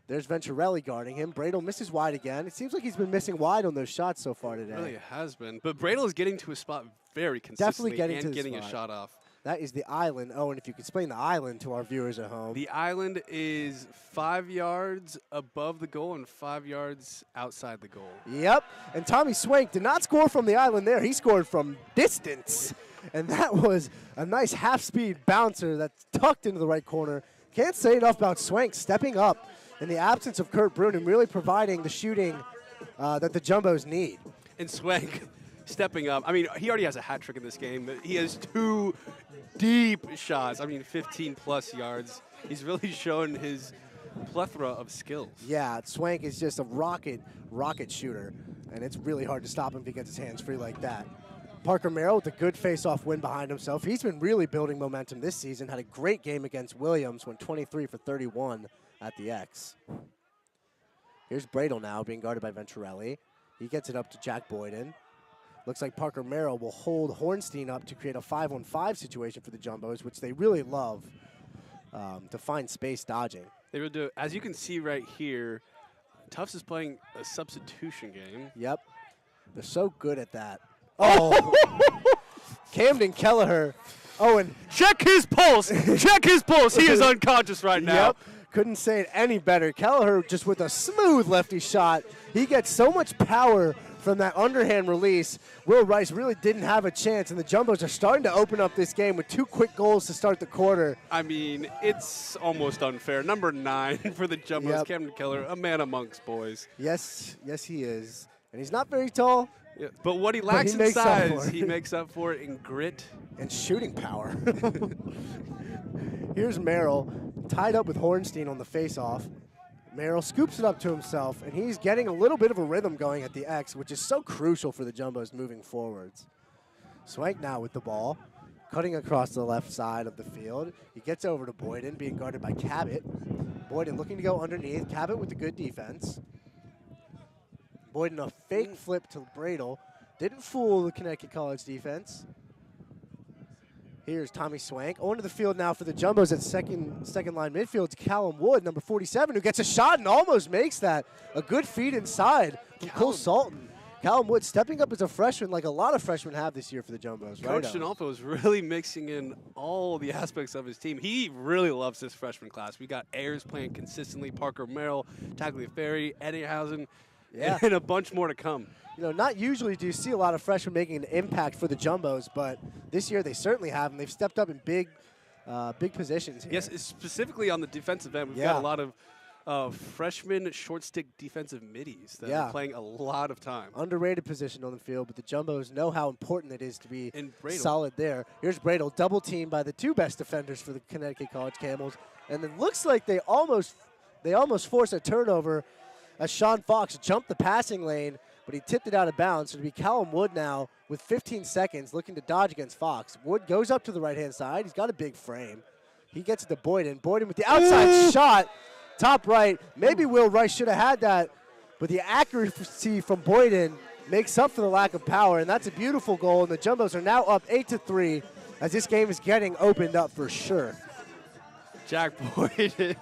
B: There's Venturelli guarding him. Bradle misses wide again. It seems like he's been missing wide on those shots so far today.
C: It really has been. But Bradle is getting to a spot very consistently
B: Definitely getting
C: a shot off.
B: That is the island. Oh, and if you could explain the island to our viewers at home.
C: The island is 5 yards above the goal and 5 yards outside the goal.
B: Yep. And Tommy Swank did not score from the island there. He scored from distance. And that was a nice half-speed bouncer that's tucked into the right corner. Can't say enough about Swank stepping up in the absence of Kurt Brun and really providing the shooting that the Jumbos need.
C: And Swank stepping up. I mean, he already has a hat trick in this game. He has 2 deep shots. I mean, 15-plus yards. He's really shown his plethora of skills.
B: Yeah, Swank is just a rocket shooter, and it's really hard to stop him if he gets his hands free like that. Parker Merrill with a good face-off win behind himself. He's been really building momentum this season. Had a great game against Williams, went 23 for 31 at the X. Here's Bradle now being guarded by Venturelli. He gets it up to Jack Boyden. Looks like Parker Merrill will hold Hornstein up to create a 5-on-5 situation for the Jumbos, which they really love to find space dodging.
C: They really do. As you can see right here, Tufts is playing a substitution game.
B: Yep. They're so good at that. Oh, Camden Kelleher. Oh, and
C: check his pulse. Check his pulse. He is unconscious right now.
B: Yep. Couldn't say it any better. Kelleher just with a smooth lefty shot. He gets so much power from that underhand release. Will Rice really didn't have a chance, and the Jumbos are starting to open up this game with 2 quick goals to start the quarter.
C: I mean, it's almost unfair. Number 9 for the Jumbos,
B: Yep.
C: Camden Kelleher, a man amongst boys.
B: Yes, he is. And he's not very tall.
C: Yeah, but what he lacks in size, he makes up for it in grit.
B: And shooting power. Here's Merrill, tied up with Hornstein on the face-off. Merrill scoops it up to himself, and he's getting a little bit of a rhythm going at the X, which is so crucial for the Jumbos moving forwards. Swank now with the ball, cutting across the left side of the field. He gets over to Boyden, being guarded by Cabot. Boyden looking to go underneath. Cabot with the good defense. Boyden a fake flip to Bradle. Didn't fool the Connecticut College defense. Here's Tommy Swank. Onto the field now for the Jumbos at second line midfield. It's Callum Wood, number 47, who gets a shot and almost makes that. A good feed inside from Cole Salton. Callum Wood stepping up as a freshman like a lot of freshmen have this year for the Jumbos.
C: Coach Donalfo is really mixing in all the aspects of his team. He really loves this freshman class. We got Ayers playing consistently, Parker Merrill, Tagliaferri, Eddinghausen, and a bunch more to come.
B: You know, not usually do you see a lot of freshmen making an impact for the Jumbos, but this year they certainly have, and they've stepped up in big positions here.
C: Yes, specifically on the defensive end, we've got a lot of freshman short stick defensive middies that are playing a lot of time.
B: Underrated position on the field, but the Jumbos know how important it is to be solid there. Here's Bradle, double teamed by the two best defenders for the Connecticut College Camels, and it looks like they almost forced a turnover as Sean Fox jumped the passing lane, but he tipped it out of bounds. So it'll be Callum Wood now with 15 seconds looking to dodge against Fox. Wood goes up to the right-hand side. He's got a big frame. He gets it to Boyden. Boyden with the outside shot, top right. Maybe Will Rice should have had that, but the accuracy from Boyden makes up for the lack of power, and that's a beautiful goal, and the Jumbos are now up 8-3 as this game is getting opened up for sure.
C: Jack Boyden,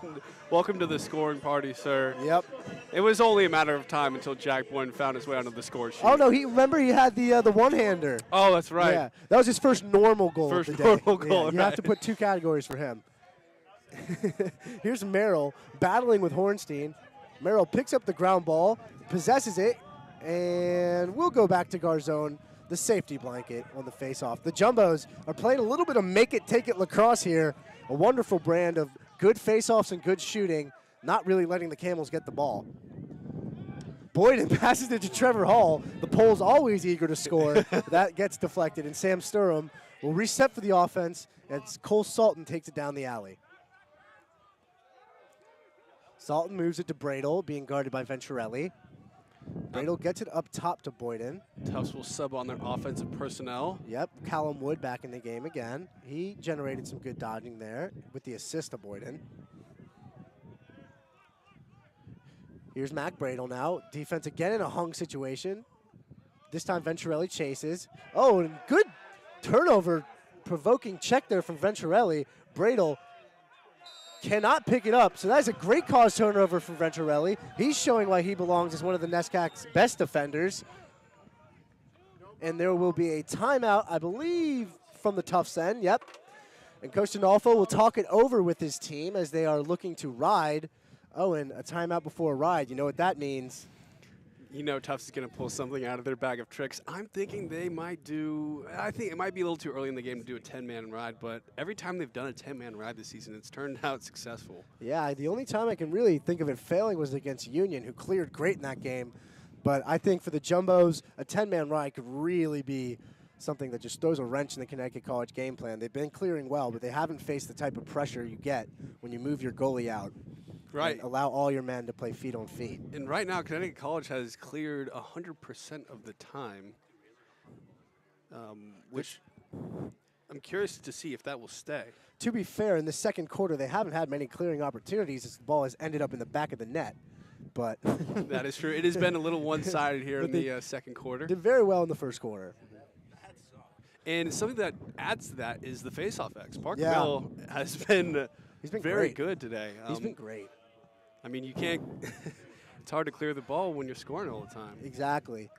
C: welcome to the scoring party, sir.
B: Yep.
C: It was only a matter of time until Jack Boyden found his way onto the score sheet.
B: Oh, no, he had the one-hander.
C: Oh, that's right.
B: Yeah, that was his first normal goal of the day.
C: Normal goal,
B: you have to put 2 categories for him. Here's Merrill battling with Hornstein. Merrill picks up the ground ball, possesses it, and we'll go back to Garzone, the safety blanket on the face-off. The Jumbos are playing a little bit of make-it-take-it lacrosse here, a wonderful brand of good face-offs and good shooting, not really letting the Camels get the ball. Boyden passes it to Trevor Hall. The Pole's always eager to score. That gets deflected, and Sam Sturham will reset for the offense, and Cole Salton takes it down the alley. Salton moves it to Bradle, being guarded by Venturelli. Bradle gets it up top to Boyden.
C: Tufts will sub on their offensive personnel.
B: Yep, Callum Wood back in the game again. He generated some good dodging there with the assist to Boyden. Here's Mac Bradle now. Defense again in a hung situation. This time Venturelli chases. Oh, and good turnover, provoking check there from Venturelli. Bradle cannot pick it up, so that's a great cause turnover from Venturelli. He's showing why he belongs as one of the NESCAC's best defenders. And there will be a timeout, I believe, from the Tufts end. Yep. And Coach Donalfo will talk it over with his team as they are looking to ride. Oh, and a timeout before a ride. You know what that means.
C: You know Tufts is going to pull something out of their bag of tricks. I'm thinking they might do, I think it might be a little too early in the game to do a 10-man ride, but every time they've done a 10-man ride this season, it's turned out successful.
B: Yeah, the only time I can really think of it failing was against Union, who cleared great in that game. But I think for the Jumbos, a 10-man ride could really be something that just throws a wrench in the Connecticut College game plan. They've been clearing well, but they haven't faced the type of pressure you get when you move your goalie out.
C: Right.
B: And allow all your men to play feet on feet.
C: And right now, Connecticut College has cleared 100% of the time, which I'm curious to see if that will stay.
B: To be fair, in the second quarter, they haven't had many clearing opportunities as the ball has ended up in the back of the net. But
C: that is true. It has been a little one-sided here in the second quarter.
B: Did very well in the first quarter.
C: And something that adds to that is the face-off X. Parker Bell has been, very good today.
B: He's been great.
C: I mean, you can't – it's hard to clear the ball when you're scoring all the time.
B: Exactly.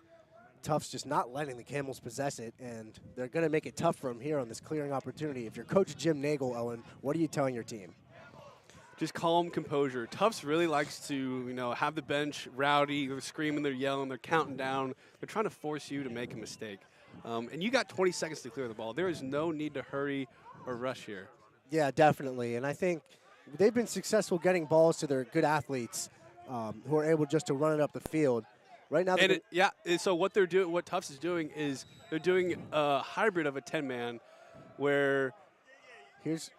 B: Tufts just not letting the Camels possess it, and they're going to make it tough for him here on this clearing opportunity. If you're Coach Jim Nagel, Owen, what are you telling your team?
C: Just calm composure. Tufts really likes to, have the bench rowdy. They're screaming, they're yelling, they're counting down. They're trying to force you to make a mistake. And you got 20 seconds to clear the ball. There is no need to hurry or rush here.
B: Yeah, definitely. And I think – they've been successful getting balls to their good athletes who are able just to run it up the field. Right now,
C: so what Tufts is doing is they're doing a hybrid of a 10-man where
B: here's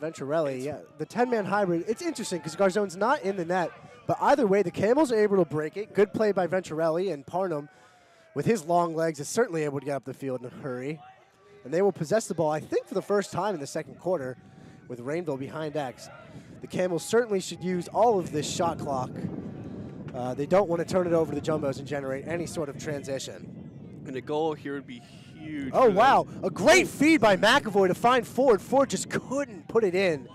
B: Venturelli. Yeah, the 10-man hybrid. It's interesting because Garzone's not in the net, but either way, the Camels are able to break it. Good play by Venturelli, and Parnham, with his long legs, is certainly able to get up the field in a hurry. And they will possess the ball, I think, for the first time in the second quarter, with Rainville behind X. The Camels certainly should use all of this shot clock. They don't want to turn it over to the Jumbos and generate any sort of transition.
C: And the goal here would be huge.
B: Oh,
C: for
B: wow.
C: them.
B: A great feed by McAvoy to find Ford. Ford just couldn't put it in.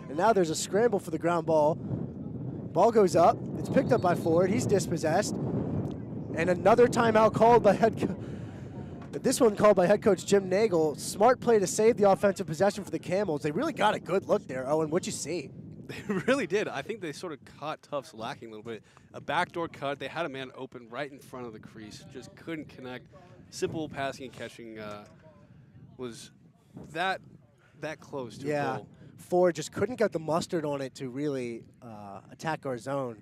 B: And now there's a scramble for the ground ball. Ball goes up. It's picked up by Ford. He's dispossessed. And another timeout called by this one called by head coach Jim Nagel. Smart play to save the offensive possession for the Camels. They really got a good look there. Owen, what'd you see?
C: They really did. I think they sort of caught Tufts lacking a little bit. A backdoor cut. They had a man open right in front of the crease. Just couldn't connect. Simple passing and catching was that close to a goal.
B: Ford just couldn't get the mustard on it to really attack our zone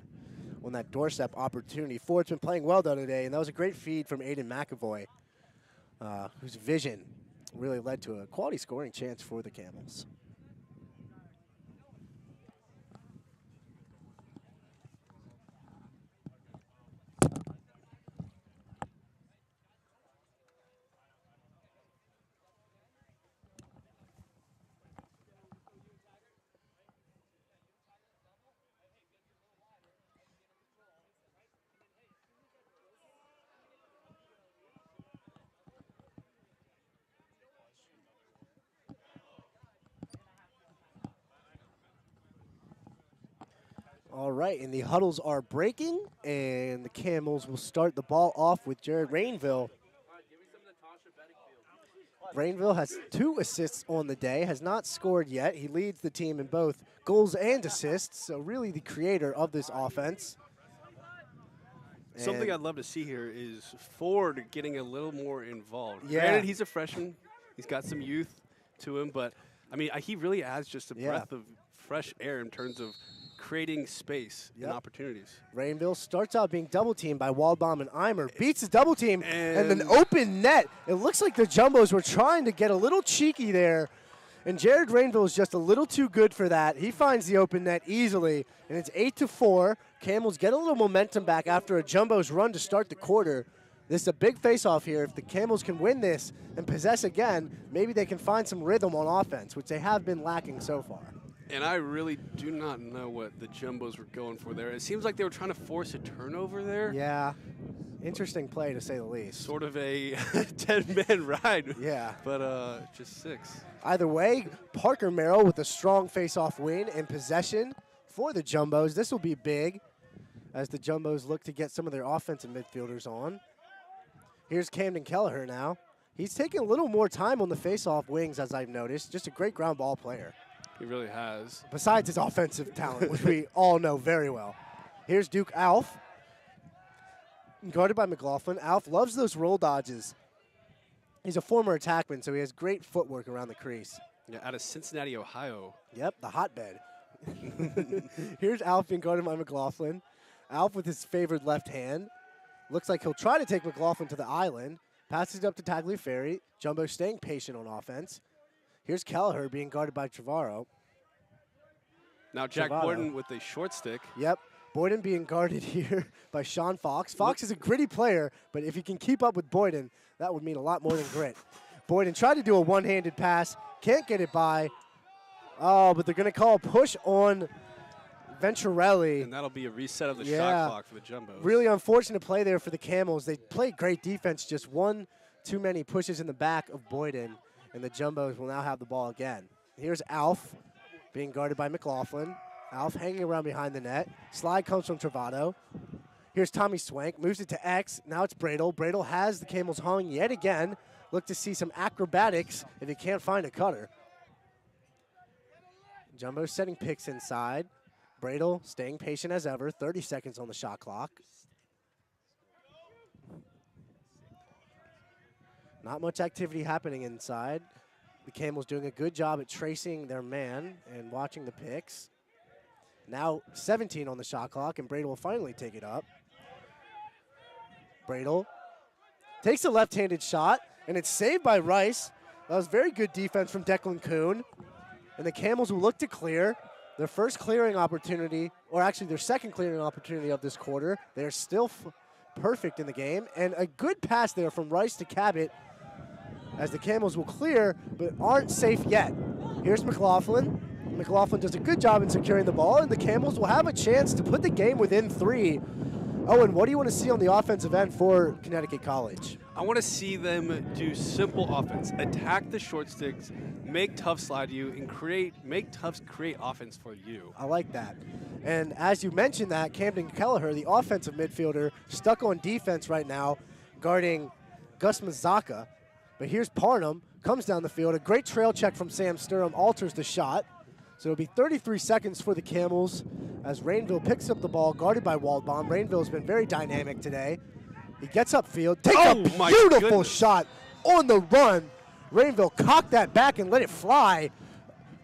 B: on that doorstep opportunity. Ford's been playing well, though, today, and that was a great feed from Aiden McAvoy, whose vision really led to a quality scoring chance for the Camels. All right, and the huddles are breaking, and the Camels will start the ball off with Jared Rainville. Rainville has 2 assists on the day, has not scored yet. He leads the team in both goals and assists, so really the creator of this offense.
C: Something I'd love to see here is Ford getting a little more involved.
B: Yeah.
C: Granted, he's a freshman. He's got some youth to him, but, I mean, he really adds just a breath of fresh air in terms of creating space and opportunities.
B: Rainville starts out being double teamed by Waldbaum and Eimer, beats his double team, and an open net. It looks like the Jumbos were trying to get a little cheeky there, and Jared Rainville is just a little too good for that. He finds the open net easily, and it's 8-4. Camels get a little momentum back after a Jumbos run to start the quarter. This is a big face-off here. If the Camels can win this and possess again, maybe they can find some rhythm on offense, which they have been lacking so far.
C: And I really do not know what the Jumbos were going for there. It seems like they were trying to force a turnover there.
B: Yeah. Interesting play, to say the least.
C: Sort of a 10-man ride.
B: Yeah.
C: But just 6.
B: Either way, Parker Merrill with a strong face-off win and possession for the Jumbos. This will be big as the Jumbos look to get some of their offensive midfielders on. Here's Camden Kelleher now. He's taking a little more time on the face-off wings, as I've noticed. Just a great ground ball player.
C: He really has.
B: Besides his offensive talent, which we all know very well. Here's Duke Alf, guarded by McLaughlin. Alf loves those roll dodges. He's a former attackman, so he has great footwork around the crease.
C: Yeah, out of Cincinnati, Ohio.
B: Yep, the hotbed. Here's Alf being guarded by McLaughlin. Alf with his favored left hand. Looks like he'll try to take McLaughlin to the island. Passes it up to Tagliaferri. Jumbo staying patient on offense. Here's Kelleher being guarded by Trevorrow.
C: Now Jack Boyden with a short stick.
B: Yep. Boyden being guarded here by Sean Fox. Fox is a gritty player, but if he can keep up with Boyden, that would mean a lot more than grit. Boyden tried to do a one-handed pass. Can't get it by. Oh, but they're going to call a push on Venturelli.
C: And that'll be a reset of the shot clock for the Jumbos.
B: Really unfortunate play there for the Camels. They played great defense, just one too many pushes in the back of Boyden. And the Jumbos will now have the ball again. Here's Alf being guarded by McLaughlin. Alf hanging around behind the net. Slide comes from Travado. Here's Tommy Swank. Moves it to X. Now it's Bradle. Bradle has the Camels hung yet again. Look to see some acrobatics if he can't find a cutter. Jumbo setting picks inside. Bradle staying patient as ever. 30 seconds on the shot clock. Not much activity happening inside. The Camels doing a good job at tracing their man and watching the picks. Now 17 on the shot clock, and Bradle will finally take it up. Bradle takes a left-handed shot, and it's saved by Rice. That was very good defense from Declan Kuhn. And the Camels will look to clear their first clearing opportunity, or actually their second clearing opportunity of this quarter. They're still perfect in the game. And a good pass there from Rice to Cabot, as the Camels will clear, but aren't safe yet. Here's McLaughlin. McLaughlin does a good job in securing the ball, and the Camels will have a chance to put the game within 3. Owen, what do you want to see on the offensive end for Connecticut College?
C: I want to see them do simple offense, attack the short sticks, make Tufts slide you, and make Tufts create offense for you.
B: I like that. And as you mentioned that, Camden Kelleher, the offensive midfielder, stuck on defense right now, guarding Gus Mazaka. But here's Parnham, comes down the field. A great trail check from Sam Sturham alters the shot. So it'll be 33 seconds for the Camels as Rainville picks up the ball, guarded by Waldbaum. Rainville's been very dynamic today. He gets upfield, takes a beautiful shot on the run. Rainville cocked that back and let it fly.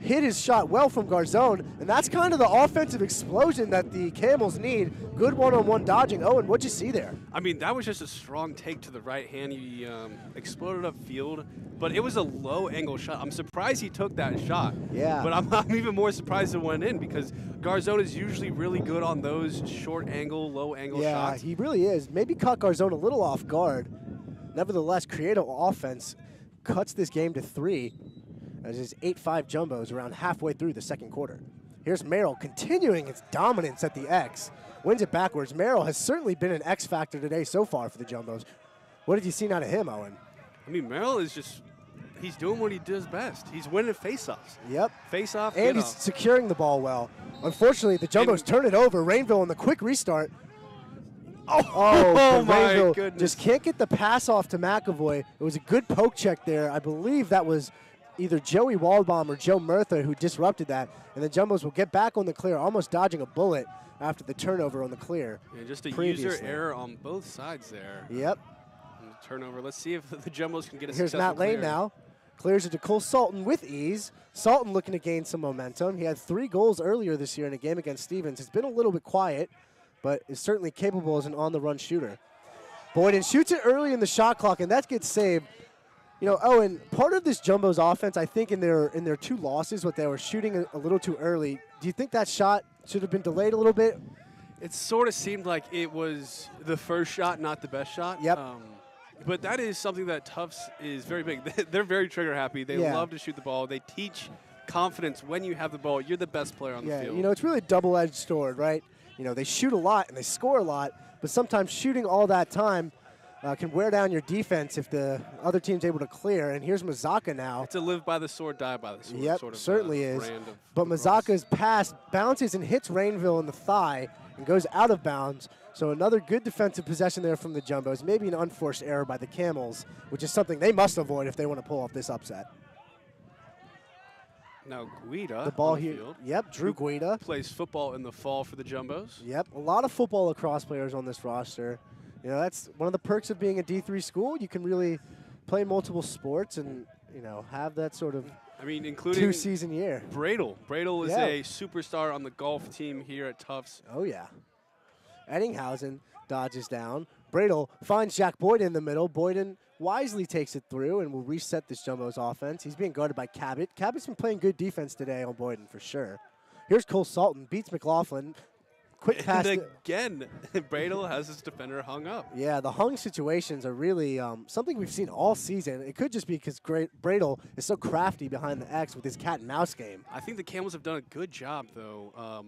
B: Hit his shot well from Garzone, and that's kind of the offensive explosion that the Camels need. Good one-on-one dodging. Owen, what'd you see there?
C: I mean, that was just a strong take to the right hand. He exploded upfield, but it was a low-angle shot. I'm surprised he took that shot.
B: Yeah.
C: But I'm even more surprised it went in because Garzone is usually really good on those short-angle, low-angle shots.
B: Yeah, he really is. Maybe caught Garzone a little off guard. Nevertheless, creative offense cuts this game to 3. As his 8-5 Jumbos around halfway through the second quarter. Here's Merrill continuing its dominance at the X. Wins it backwards. Merrill has certainly been an X factor today so far for the Jumbos. What did you see out of him, Owen?
C: I mean, Merrill is just, he's doing what he does best. He's winning faceoffs.
B: Yep.
C: Face-off,
B: and he's securing the ball well. Unfortunately, the Jumbos turn it over. Rainville on the quick restart. Oh my goodness. Just can't get the pass off to McAvoy. It was a good poke check there. I believe that was either Joey Waldbaum or Joe Murtha who disrupted that, and the Jumbos will get back on the clear, almost dodging a bullet after the turnover on the clear.
C: Yeah, just a user error on both sides there.
B: Yep.
C: And the turnover. Let's see if the Jumbos can get a
B: Here's
C: successful
B: Matt Lane
C: clear.
B: now. Clears it to Cole Salton with ease. Salton looking to gain some momentum. He had 3 goals earlier this year in a game against Stevens. It's been a little bit quiet, but is certainly capable as an on-the-run shooter. Boyden shoots it early in the shot clock, and that gets saved. You know, Owen, part of this Jumbo's offense, I think in their 2 losses, what they were shooting a little too early. Do you think that shot should have been delayed a little bit?
C: It sort of seemed like it was the first shot, not the best shot.
B: Yep.
C: But that is something that Tufts is very big. They're very trigger happy. They love to shoot the ball. They teach confidence when you have the ball. You're the best player on the field.
B: You know, it's really a double-edged sword, right? You know, they shoot a lot and they score a lot, but sometimes shooting all that time can wear down your defense if the other team's able to clear. And here's Mazaka now.
C: It's a live by the sword, die by the sword.
B: Yep,
C: sort of,
B: certainly is.
C: Brand of
B: but
C: lacrosse.
B: Mazaka's pass bounces and hits Rainville in the thigh and goes out of bounds. So another good defensive possession there from the Jumbos. Maybe an unforced error by the Camels, which is something they must avoid if they want to pull off this upset.
C: Now Guida,
B: the ball
C: on the
B: here.
C: field,
B: Yep, Drew Guida.
C: plays football in the fall for the Jumbos.
B: Yep, a lot of football lacrosse players on this roster. You know, that's one of the perks of being a D3 school. You can really play multiple sports and, you know, have that sort of
C: including
B: 2-season year.
C: Bradle. Bradle is a superstar on the golf team here at Tufts.
B: Oh, yeah. Eddinghausen dodges down. Bradle finds Jack Boyden in the middle. Boyden wisely takes it through and will reset this Jumbo's offense. He's being guarded by Cabot. Cabot's been playing good defense today on Boyden for sure. Here's Cole Salton, beats McLaughlin. Quick pass.
C: And again, Bradle has his defender hung up.
B: Yeah, the hung situations are really something we've seen all season. It could just be because Bradle is so crafty behind the X with his cat and mouse game.
C: I think the Camels have done a good job, though,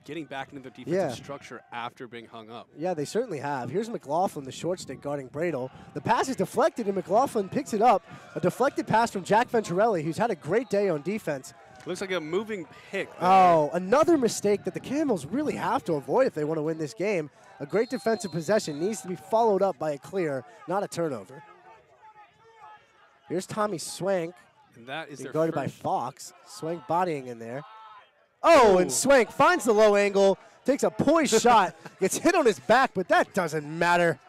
C: getting back into their defensive structure after being hung up.
B: Yeah, they certainly have. Here's McLaughlin, the short stick guarding Bradle. The pass is deflected, and McLaughlin picks it up. A deflected pass from Jack Venturelli, who's had a great day on defense.
C: Looks like a moving pick there.
B: Oh, another mistake that the Camels really have to avoid if they want to win this game. A great defensive possession needs to be followed up by a clear, not a turnover. Here's Tommy Swank.
C: And that is their
B: guarded
C: first.
B: by Fox. Swank bodying in there. Oh, and Swank finds the low angle, takes a poised shot, gets hit on his back, but that doesn't matter.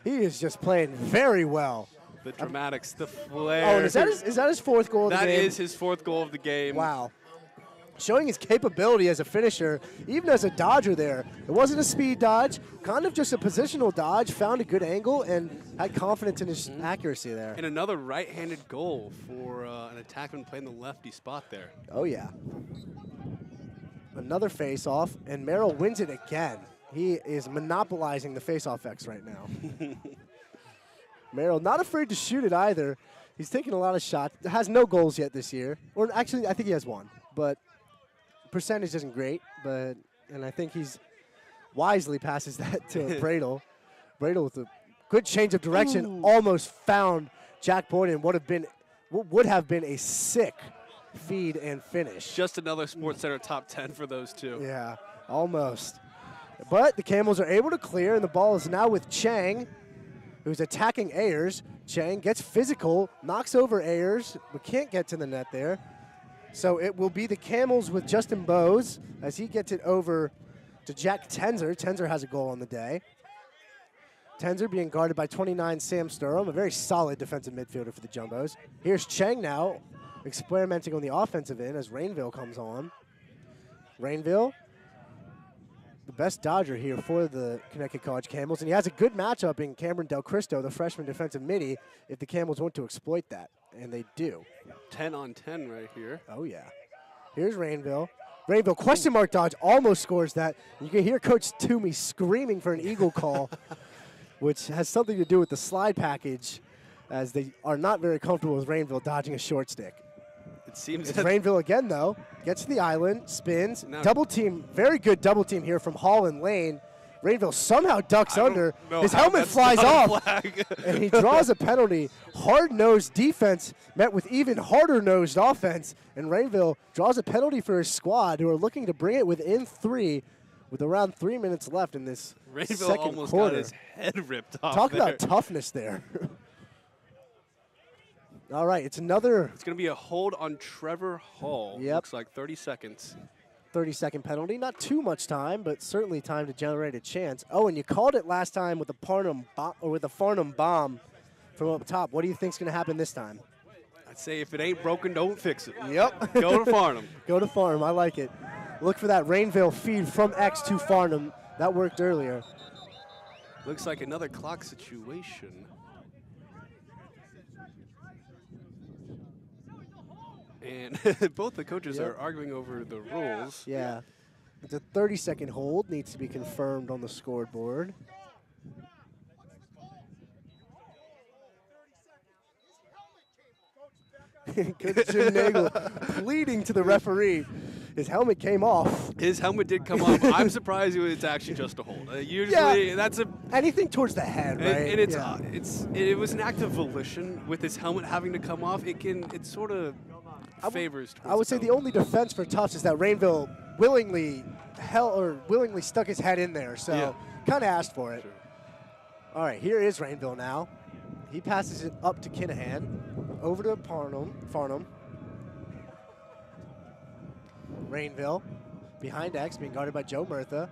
B: He is just playing very well.
C: The dramatics, the flair.
B: Oh, and is that his 4th goal of the game?
C: That is his 4th goal of the game.
B: Wow. Showing his capability as a finisher, even as a dodger there. It wasn't a speed dodge, kind of just a positional dodge, found a good angle, and had confidence in his accuracy there.
C: And another right-handed goal for an attackman playing the lefty spot there.
B: Oh, yeah. Another face-off, and Merrill wins it again. He is monopolizing the face-off X right now. Merrill not afraid to shoot it either. He's taking a lot of shots. Has no goals yet this year. Or actually, I think he has one. But percentage isn't great. And I think he's wisely passes that to Bradle. Bradle with a good change of direction, almost found Jack Boyden. Would have been a sick feed and finish.
C: Just another Sports Center top 10 for those two.
B: Yeah, almost. But the Camels are able to clear, and the ball is now with Chang, who's attacking Ayers. Chang gets physical, knocks over Ayers, but can't get to the net there. So it will be the Camels with Justin Bowes as he gets it over to Jack Tenzer. Tenzer has a goal on the day. Tenzer being guarded by 29 Sam Sturham, a very solid defensive midfielder for the Jumbos. Here's Chang now, experimenting on the offensive end as Rainville comes on. Rainville, the best dodger here for the Connecticut College Camels, and he has a good matchup in Cameron Del Cristo, the freshman defensive midi, if the Camels want to exploit that, and they do.
C: 10 on 10 right here.
B: Oh, yeah. Here's Rainville. Rainville, question mark dodge, almost scores that. You can hear Coach Toomey screaming for an eagle call, which has something to do with the slide package, as they are not very comfortable with Rainville dodging a short stick.
C: It seems
B: It's Rainville again, though. Gets to the island, spins, double team, very good double team here from Hall and Lane. Rainville somehow ducks under. His helmet flies off, and he draws a penalty. Hard-nosed defense met with even harder-nosed offense, and Rainville draws a penalty for his squad, who are looking to bring it within 3 with around 3 minutes left in this
C: Rainville
B: second
C: almost
B: quarter.
C: got his head ripped off.
B: Talk
C: there.
B: about toughness there. All right, it's another
C: It's going to be a hold on Trevor Hall.
B: Yep.
C: Looks like 30 seconds.
B: 30-second penalty. Not too much time, but certainly time to generate a chance. Oh, and you called it last time with the Farnham bomb from up top. What do you think's going to happen this time?
C: I'd say if it ain't broken, don't fix it.
B: Yep.
C: Go to Farnham.
B: Go to Farnham. I like it. Look for that Rainville feed from X to Farnham. That worked earlier.
C: Looks like another clock situation. And both the coaches are arguing over the rules.
B: Yeah. It's a 30-second hold. Needs to be confirmed on the scoreboard. Coach Jim Nagel pleading to the referee. His helmet came off.
C: His helmet did come off. I'm surprised it's actually just a hold. Usually, that's a
B: anything towards the head, right?
C: And it was an act of volition with his helmet having to come off. It sort of favors.
B: I would say the only defense for Tufts is that Rainville willingly stuck his head in there, so kind of asked for it.
C: Sure.
B: All right, here is Rainville now. He passes it up to Kinahan, over to Farnham. Rainville, behind X, being guarded by Joe Murtha.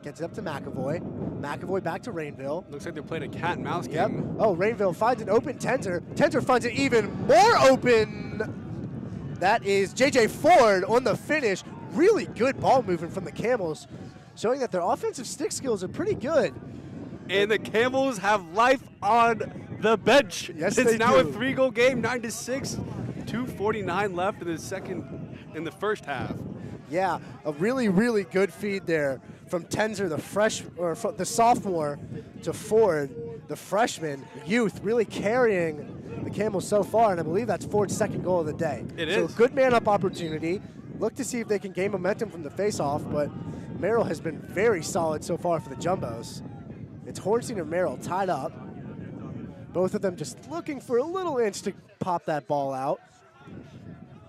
B: Gets it up to McAvoy. McAvoy back to Rainville.
C: Looks like they're playing a cat and mouse
B: Yep.
C: game.
B: Oh, Rainville finds an open Tenzer. Tenzer finds it even more open. That is J.J. Ford on the finish. Really good ball movement from the Camels, showing that their offensive stick skills are pretty good.
C: And the Camels have life on the bench.
B: Yes,
C: it's
B: they
C: now
B: do.
C: a 3-goal game, 9-6, 2:49 left in the first half.
B: Yeah, a really, really good feed there from Tenzer, the sophomore, to Ford, the freshman, youth, really carrying the Camels so far, and I believe that's Ford's second goal of the day.
C: It
B: so
C: is.
B: Good man-up opportunity. Look to see if they can gain momentum from the face-off, but Merrill has been very solid so far for the Jumbos. It's Hornstein and Merrill tied up. Both of them just looking for a little inch to pop that ball out.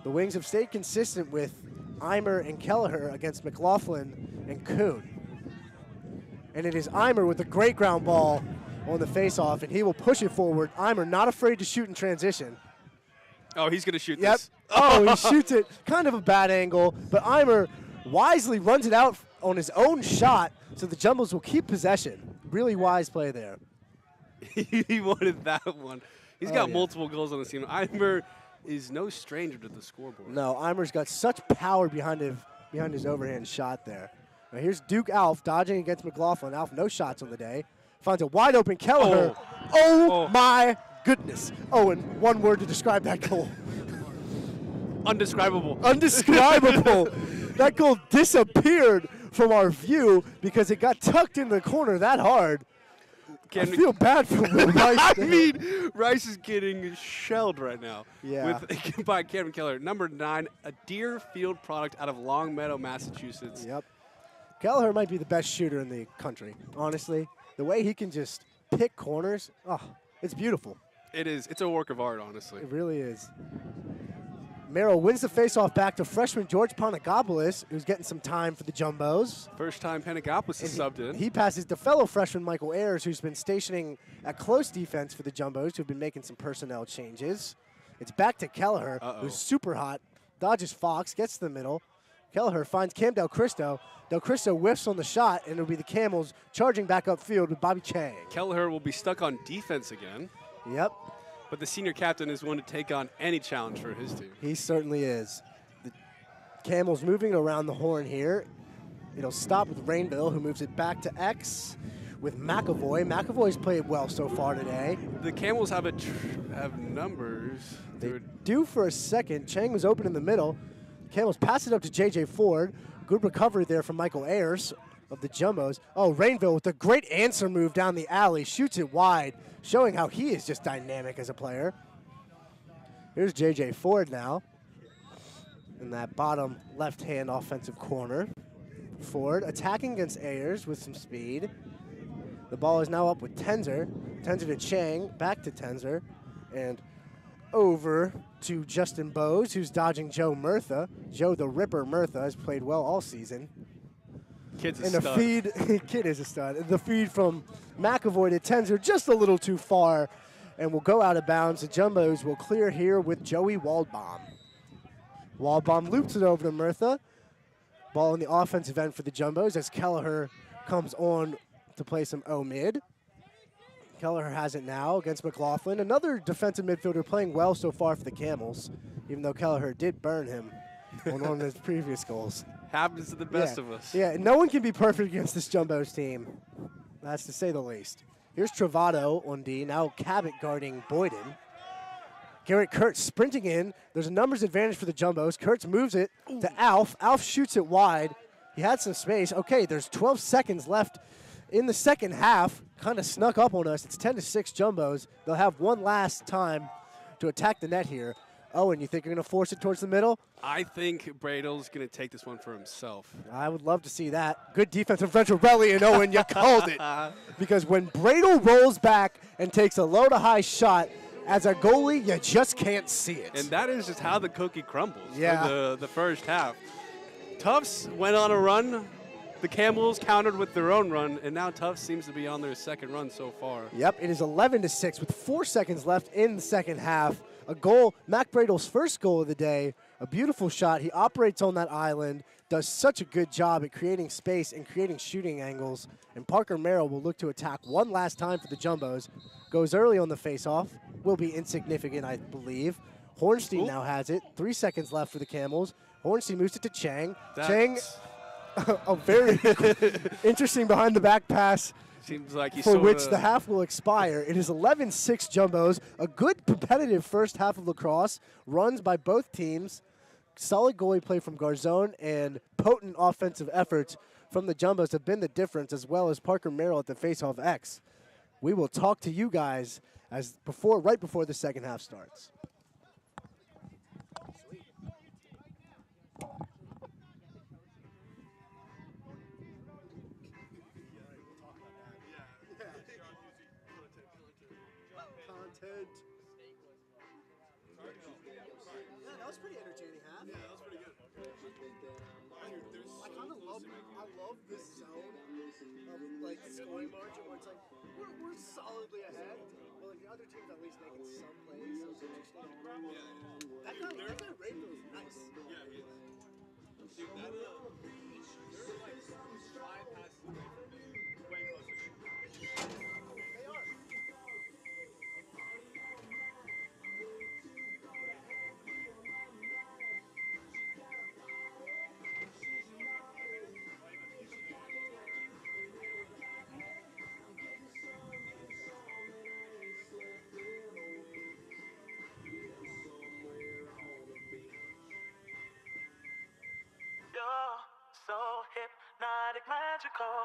B: The Wings have stayed consistent with Eimer and Kelleher against McLaughlin and Kuhn. And it is Eimer with a great ground ball on the face-off, and he will push it forward. Eimer not afraid to shoot in transition.
C: Oh, he's going to shoot
B: Yep.
C: this.
B: Oh, he shoots it. Kind of a bad angle, but Eimer wisely runs it out on his own shot, so the Jumbos will keep possession. Really wise play there.
C: He wanted that one. He's got
B: yeah.
C: multiple goals on the team. Eimer is no stranger to the scoreboard.
B: No, Eimer's got such power behind his overhand shot there. Now here's Duke Alf dodging against McLaughlin. Alf, no shots on the day. Finds a wide open Kelleher. Oh my goodness. Oh, and one word to describe that goal.
C: Undescribable.
B: Undescribable. That goal disappeared from our view because it got tucked in the corner that hard. I feel bad for Will Rice.
C: I mean, Rice is getting shelled right now.
B: Yeah.
C: By Cameron Keller, number 9, a Deerfield product out of Longmeadow, Massachusetts.
B: Yep. Kelleher might be the best shooter in the country, honestly. The way he can just pick corners, it's beautiful.
C: It is. It's a work of art, honestly.
B: It really is. Merrill wins the faceoff back to freshman George Panagopoulos, who's getting some time for the Jumbos.
C: First time Panagopoulos is subbed in.
B: He passes to fellow freshman Michael Ayers, who's been stationing at close defense for the Jumbos, who've been making some personnel changes. It's back to Kelleher, who's super hot, dodges Fox, gets to the middle. Kelleher finds Cam Del Cristo. Del Cristo whiffs on the shot, and it'll be the Camels charging back upfield with Bobby Chang.
C: Kelleher will be stuck on defense again.
B: Yep.
C: But the senior captain is one to take on any challenge for his team.
B: He certainly is. The Camels moving around the horn here. It'll stop with Rainville, who moves it back to X with McAvoy. McAvoy's played well so far today.
C: The Camels have numbers.
B: They do for a second. Chang was open in the middle. Camels pass it up to J.J. Ford. Good recovery there from Michael Ayers of the Jumbos. Oh, Rainville with a great answer move down the alley. Shoots it wide, showing how he is just dynamic as a player. Here's J.J. Ford now in that bottom left-hand offensive corner. Ford attacking against Ayers with some speed. The ball is now up with Tenzer. Tenzer to Chang, back to Tenzer, and over to Justin Bowes, who's dodging Joe Murtha. Joe the Ripper Murtha has played well all season.
C: Kid's a
B: and
C: stud.
B: The feed, kid is a stud. The feed from McAvoy to Tenzer just a little too far and will go out of bounds. The Jumbos will clear here with Joey Waldbaum. Waldbaum loops it over to Murtha. Ball in the offensive end for the Jumbos as Kelleher comes on to play some O-mid. Kelleher has it now against McLaughlin. Another defensive midfielder playing well so far for the Camels, even though Kelleher did burn him on one of his previous goals.
C: Happens to the best of us.
B: Yeah, no one can be perfect against this Jumbos team. That's to say the least. Here's Travado on D, now Cabot guarding Boyden. Garrett Kurtz sprinting in. There's a numbers advantage for the Jumbos. Kurtz moves it to Alf. Alf shoots it wide. He had some space. Okay, there's 12 seconds left in the second half. Kind of snuck up on us. It's 10-6 Jumbos. They'll have one last time to attack the net here. Oh, and you think you're going to force it towards the middle?
C: I think Bradel's going to take this one for himself.
B: I would love to see that. Good defense from Venturelli, and Owen, you called it. Because when Bradel rolls back and takes a low to high shot, as a goalie, you just can't see it.
C: And that is just how the cookie crumbles
B: Yeah.
C: for the first half. Tufts went on a run. The Camels countered with their own run, and now Tufts seems to be on their second run so far.
B: Yep, it is 11-6 with 4 seconds left in the second half. A goal, Mac Bradel's first goal of the day, a beautiful shot. He operates on that island, does such a good job at creating space and creating shooting angles. And Parker Merrill will look to attack one last time for the Jumbos. Goes early on the faceoff, will be insignificant, I believe. Hornstein now has it. 3 seconds left for the Camels. Hornstein moves it to Chang. Chang, a very interesting behind the back pass.
C: Seems like he
B: for which the half will expire. It is 11-6 Jumbos. A good competitive first half of lacrosse. Runs by both teams. Solid goalie play from Garzone and potent offensive efforts from the Jumbos have been the difference, as well as Parker Merrill at the faceoff X. We will talk to you guys right before the second half starts.
A: That was pretty entertaining, huh? Yeah, that was pretty good. I love this zone of like scoring margin where it's like we're solidly ahead, but like the other team's at least making some plays. So it's interesting. That guy Rainbow is nice. Yeah, he is. Dude, that they're like 5 passes away from me, way closer. They are.
D: So hypnotic, magical.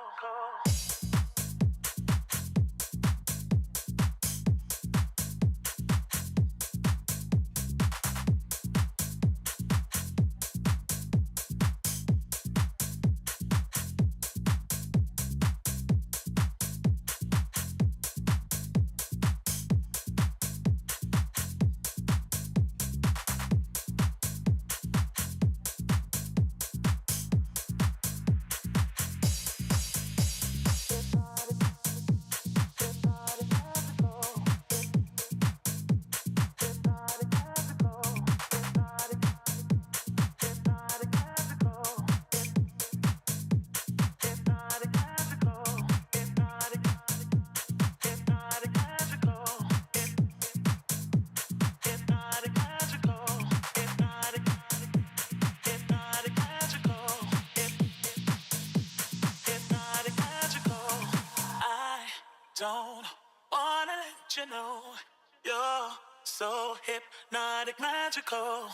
D: You're so hypnotic, magical.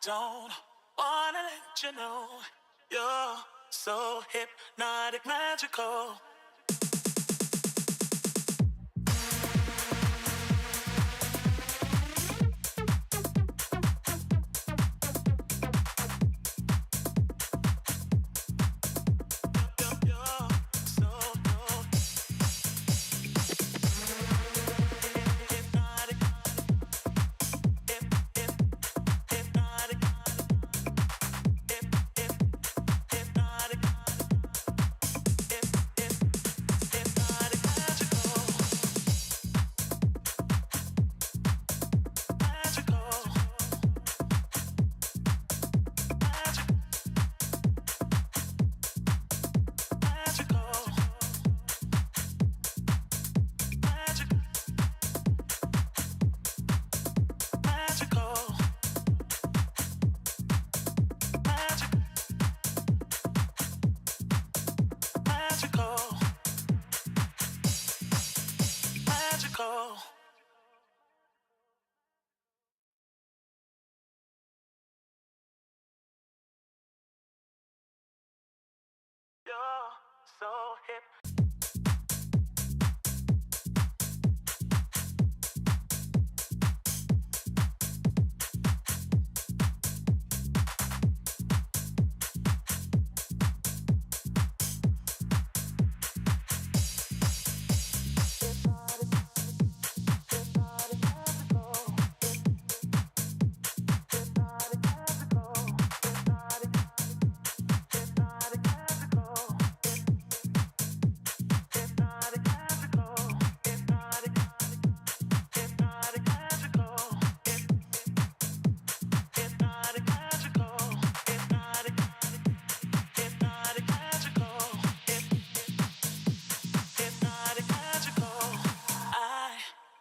D: Don't wanna let you know you're so hypnotic, magical. You're so hip.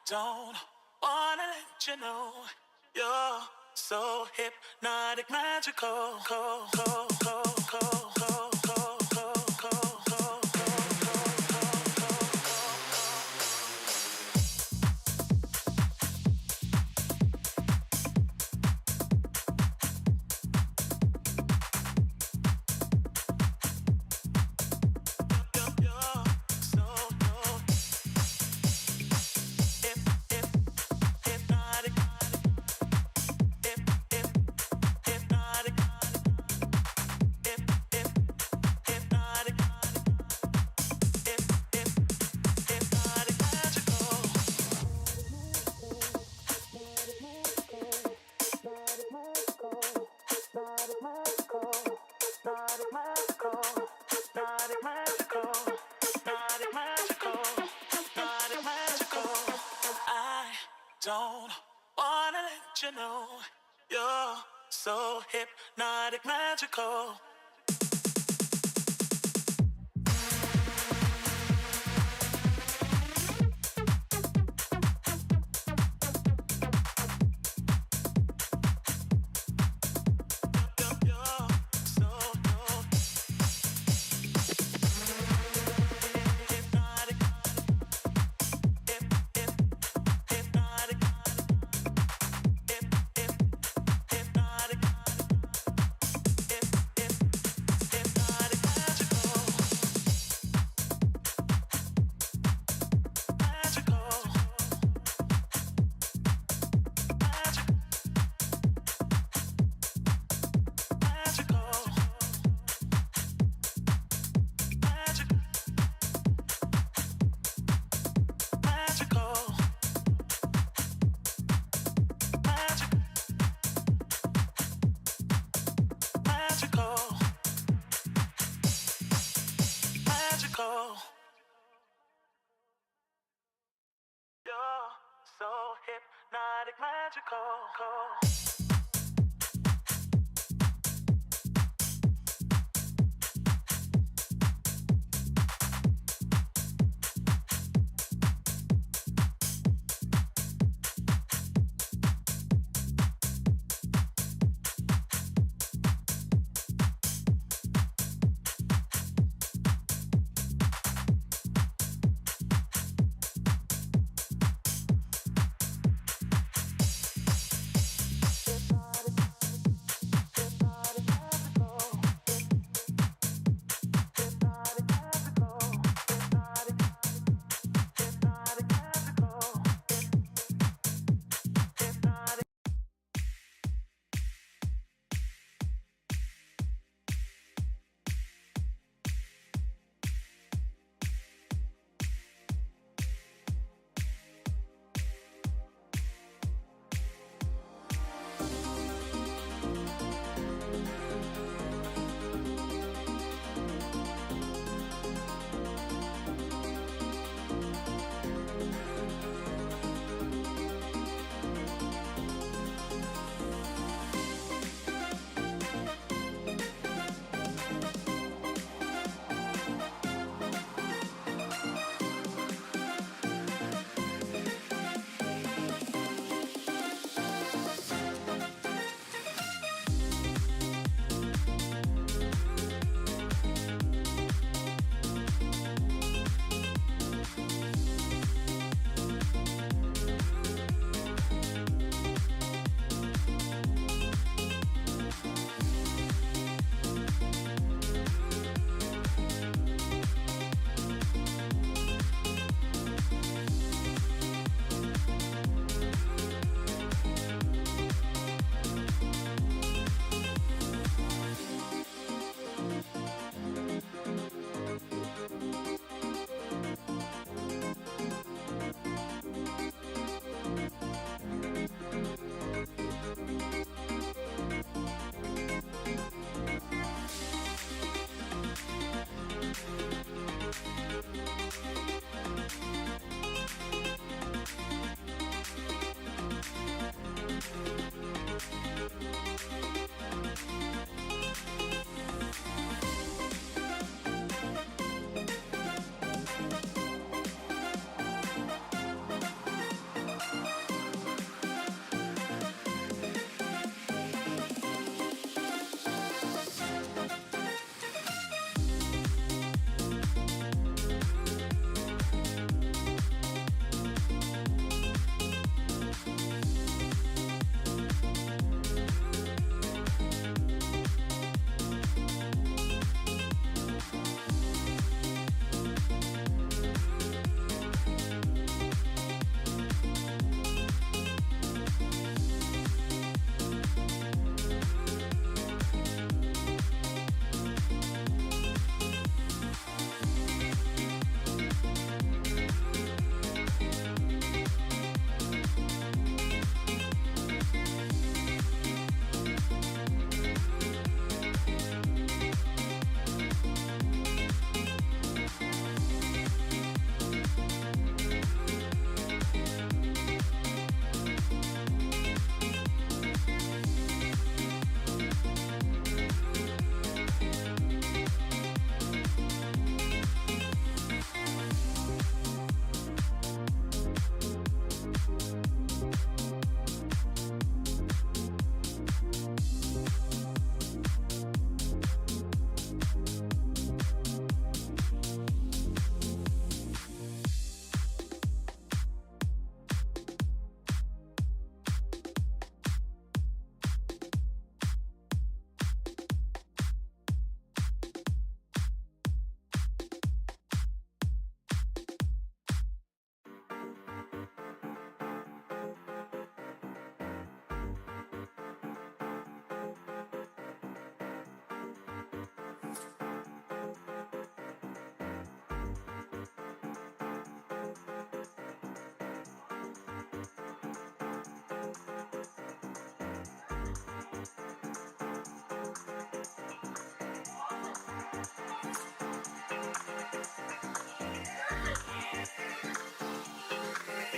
D: Don't wanna let you know you're so hypnotic, magical. Don't wanna let you know you're so hypnotic, magical. magical.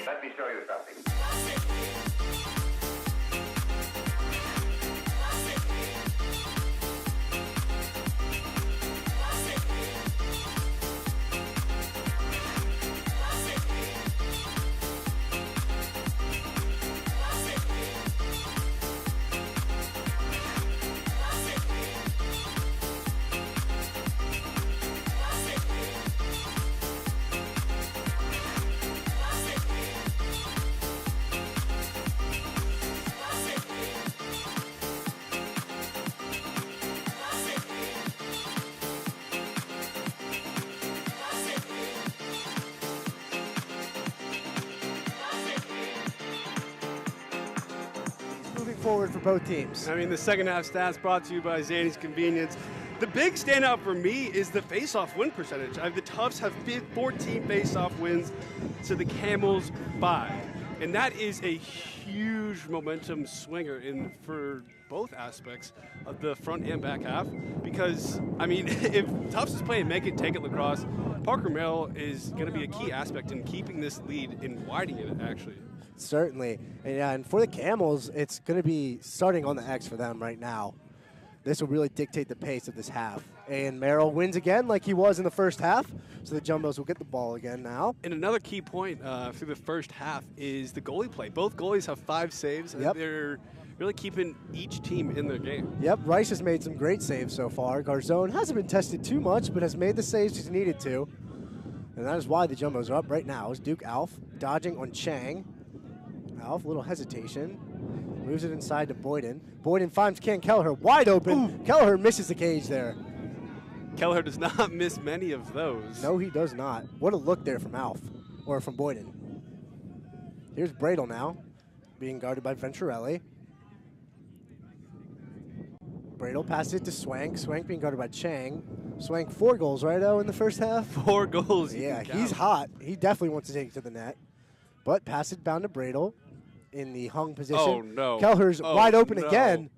E: Let me show you something.
B: straightforward for both teams.
C: I mean, the second half stats brought to you by Zany's Convenience. The big standout for me is the face-off win percentage. The Tufts have 14 face-off wins to the Camels 5. And that is a huge momentum swinger for both aspects of the front and back half. Because, I mean, if Tufts is playing make it, take it lacrosse, Parker Merrill is going to be a key aspect in keeping this lead and widening it, actually.
B: Certainly. And for the Camels, it's going to be starting on the X for them right now. This will really dictate the pace of this half. And Merrill wins again like he was in the first half, so the Jumbos will get the ball again now.
C: And another key point through the first half is the goalie play. Both goalies have 5 saves, and they're really keeping each team in their game.
B: Yep, Rice has made some great saves so far. Garzone hasn't been tested too much, but has made the saves he's needed to. And that is why the Jumbos are up right now. Is Duke Alf dodging on Chang. Alf, a little hesitation. Moves it inside to Boyden. Boyden finds Ken Kelleher wide open. Ooh. Kelleher misses the cage there.
C: Kelleher does not miss many of those.
B: No, he does not. What a look there from Alf, or from Boyden. Here's Bradle now, being guarded by Venturelli. Bradle passes it to Swank. Swank being guarded by Chang. Swank 4 goals, right, in the first half?
C: 4 goals.
B: Yeah, he's hot. He definitely wants to take it to the net. But pass it down to Bradle in the hung position.
C: Oh, no.
B: Kelleher's wide open again.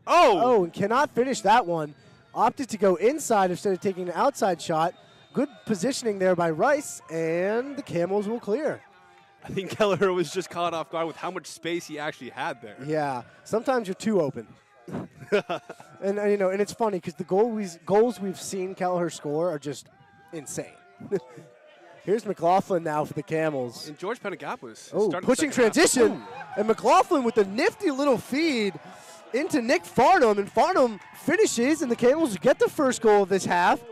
B: Oh, and cannot finish that one. Opted to go inside instead of taking an outside shot. Good positioning there by Rice, and the Camels will clear.
C: I think Kelleher was just caught off guard with how much space he actually had there.
B: Yeah, sometimes you're too open. and it's funny because the goals we've seen Kelleher score are just insane. Here's McLaughlin now for the Camels.
C: And George Penagopoulos.
B: Pushing transition. And McLaughlin with a nifty little feed into Nick Farnham. And Farnham finishes, and the Camels get the first goal of this half.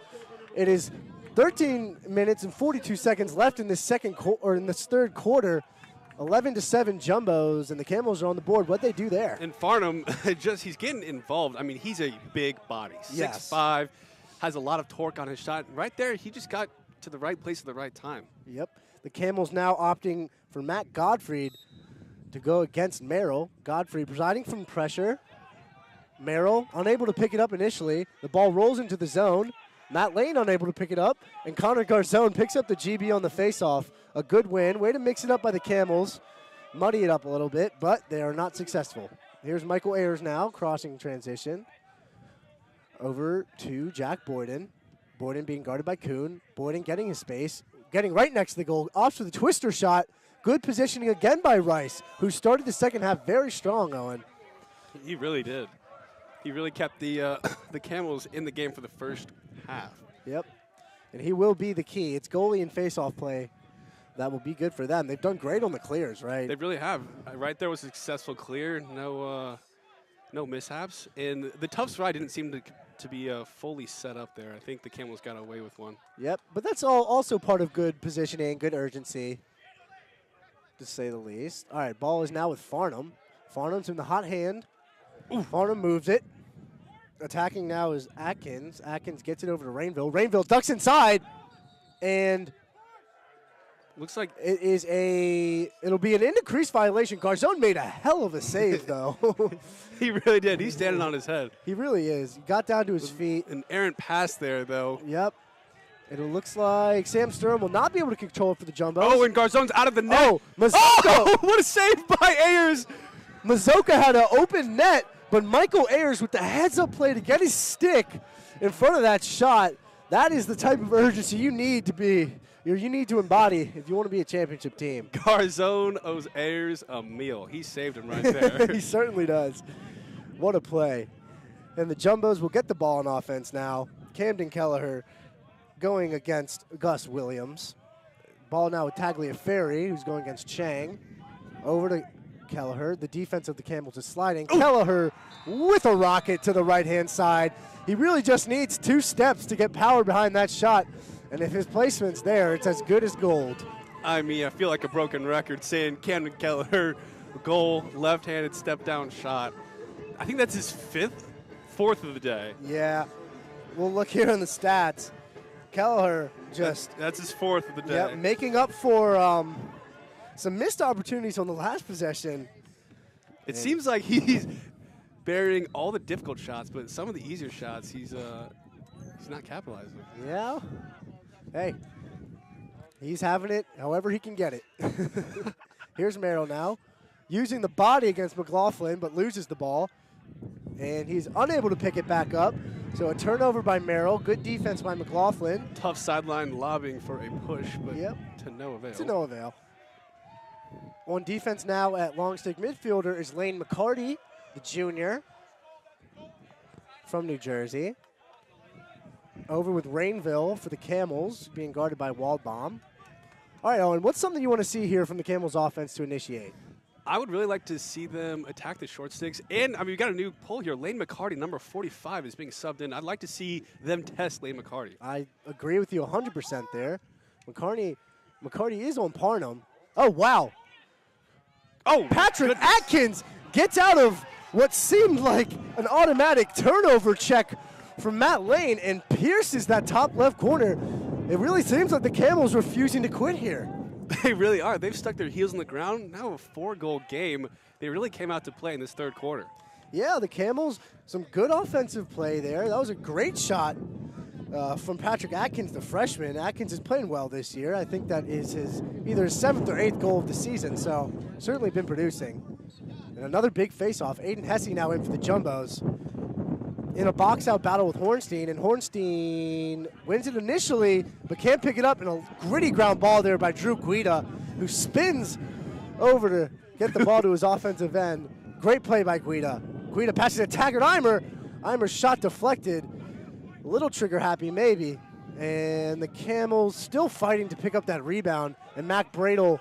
B: It is 13 minutes and 42 seconds left in this third quarter. 11-7 Jumbos, and the Camels are on the board. What'd they do there?
C: And Farnham, he's getting involved. I mean, he's a big body. 6'5", has a lot of torque on his shot. Right there, he just got to the right place at the right time.
B: Yep. The Camels now opting for Matt Godfrey to go against Merrill. Godfrey presiding from pressure. Merrill unable to pick it up initially. The ball rolls into the zone. Matt Lane unable to pick it up. And Connor Garzone picks up the GB on the faceoff. A good win. Way to mix it up by the Camels. Muddy it up a little bit, but they are not successful. Here's Michael Ayers now, crossing transition. Over to Jack Boyden. Boyden being guarded by Kuhn. Boyden getting his space. Getting right next to the goal. Off to the twister shot. Good positioning again by Rice, who started the second half very strong, Owen.
C: He really did. He really kept the Camels in the game for the first half.
B: Yep. And he will be the key. It's goalie and face-off play. That will be good for them. They've done great on the clears, right?
C: They really have. Right there was a successful clear. No mishaps. And the Tufts ride didn't seem to be fully set up there. I think the Camels got away with one.
B: Yep. But that's also part of good positioning, good urgency, to say the least. All right, ball is now with Farnham. Farnham's in the hot hand. Ooh. Farnham moves it. Attacking now is Atkins. Atkins gets it over to Rainville. Rainville ducks inside, and
C: looks like
B: it'll be an in-decrease violation. Garzone made a hell of a save, though.
C: He really did. He's standing on his head.
B: He really is. He got down to his feet.
C: An errant pass there, though.
B: Yep. And it looks like Sam Sturm will not be able to control it for the Jumbos.
C: Oh, and Garzone's out of the net.
B: Oh, Mazoka.
C: What a save by Ayers.
B: Mazoka had an open net, but Michael Ayers with the heads-up play to get his stick in front of that shot. That is the type of urgency you need to embody if you want to be a championship team.
C: Garzone owes Ayers a meal. He saved him right there.
B: He certainly does. What a play. And the Jumbos will get the ball on offense now. Camden Kelleher going against Gus Williams. Ball now with Tagliaferri, who's going against Chang. Over to Kelleher. The defense of the Camels is sliding. Ooh. Kelleher with a rocket to the right-hand side. He really just needs 2 steps to get power behind that shot. And if his placement's there, it's as good as gold.
C: I mean, I feel like a broken record saying Camden Kelleher, goal, left-handed step-down shot. I think that's his 4th of the day.
B: Yeah. We'll look here on the stats. Kelleher just...
C: That's his 4th of the day.
B: Yeah, making up for some missed opportunities on the last possession.
C: It seems like he's burying all the difficult shots, but some of the easier shots he's not capitalizing.
B: Yeah. Hey, he's having it however he can get it. Here's Merrill now, using the body against McLaughlin, but loses the ball. And he's unable to pick it back up. So a turnover by Merrill. Good defense by McLaughlin.
C: Tough sideline lobbing for a push, but to no avail.
B: To no avail. On defense now at long stick midfielder is Lane McCarty, the junior from New Jersey. Over with Rainville for the Camels, being guarded by Waldbaum. All right, Owen, what's something you want to see here from the Camels offense to initiate?
C: I would really like to see them attack the short sticks. And, I mean, we got a new poll here. Lane McCarty, number 45, is being subbed in. I'd like to see them test Lane McCarty.
B: I agree with you 100% there. McCarty is on Parnham. Oh, wow. Oh, Patrick Atkins gets out of what seemed like an automatic turnover check from Matt Lane and pierces that top left corner. It really seems like the Camels refusing to quit here.
C: They really are. They've stuck their heels in the ground. Now a 4-goal game. They really came out to play in this third quarter.
B: Yeah, the Camels, some good offensive play there. That was a great shot from Patrick Atkins, the freshman. Atkins is playing well this year. I think that is either his 7th or 8th goal of the season, so certainly been producing. And another big face-off. Aiden Hesse now in for the Jumbos. In a box-out battle with Hornstein, and Hornstein wins it initially, but can't pick it up, and a gritty ground ball there by Drew Guida, who spins over to get the ball to his offensive end. Great play by Guida. Guida passes it to Taggart Eimer. Eimer's shot deflected. A little trigger-happy, maybe. And the Camels still fighting to pick up that rebound, and Mac Bradle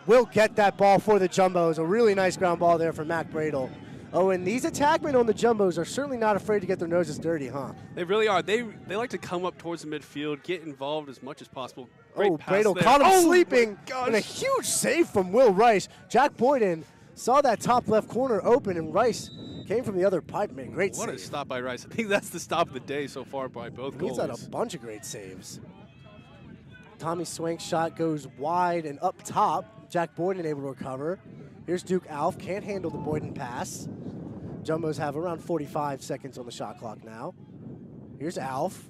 B: will get that ball for the Jumbos. A really nice ground ball there from Mac Bradle. Oh, and these attackmen on the Jumbos are certainly not afraid to get their noses dirty, huh?
C: They really are. They like to come up towards the midfield, get involved as much as possible. Great pass
B: Bradle
C: there.
B: caught him sleeping, and a huge save from Will Rice. Jack Boyden saw that top left corner open, and Rice came from the other pipe, man. Great save.
C: What a stop by Rice. I think that's the stop of the day so far by both goalies.
B: He's had a bunch of great saves. Tommy Swank's shot goes wide and up top. Jack Boyden able to recover. Here's Duke Alf, can't handle the Boyden pass. Jumbos have around 45 seconds on the shot clock now. Here's Alf.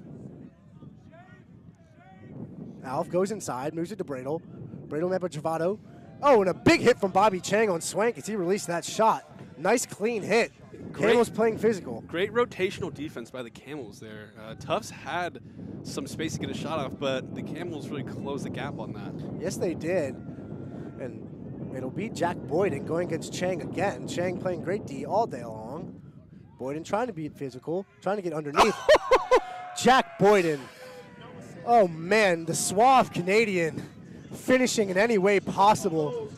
B: Alf goes inside, moves it to Bradle. Bradle met by Travato. Oh, and a big hit from Bobby Chang on Swank as he released that shot. Nice clean hit. Camels playing physical.
C: Great rotational defense by the Camels there. Tufts had some space to get a shot off, but the Camels really closed the gap on that.
B: Yes, they did. And it'll be Jack Boyden going against Chang again. Chang playing great D all day long. Boyden trying to be physical, trying to get underneath. Jack Boyden. Oh, man, the suave Canadian finishing in any way possible.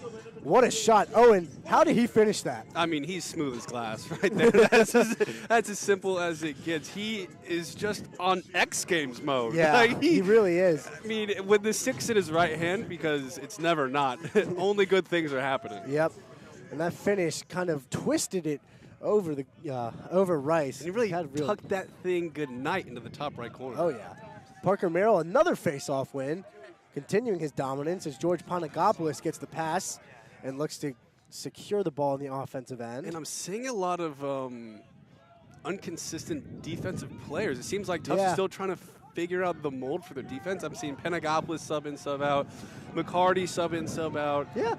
B: What a shot. Owen, how did he finish that?
C: I mean, he's smooth as glass right there. That's as simple as it gets. He is just on X Games mode.
B: Yeah,
C: like
B: he really is.
C: I mean, with the 6 in his right hand, because it's never not, only good things are happening.
B: Yep. And that finish kind of twisted it over the over Rice.
C: And he really tucked that thing good night into the top right corner.
B: Oh, yeah. Parker Merrill, another face-off win, continuing his dominance as George Panagopoulos gets the pass and looks to secure the ball in the offensive end.
C: And I'm seeing a lot of inconsistent defensive players. It seems like Tufts is still trying to figure out the mold for their defense. I'm seeing Panagopoulos sub in, sub out, McCarty sub in, sub out.
B: Yeah.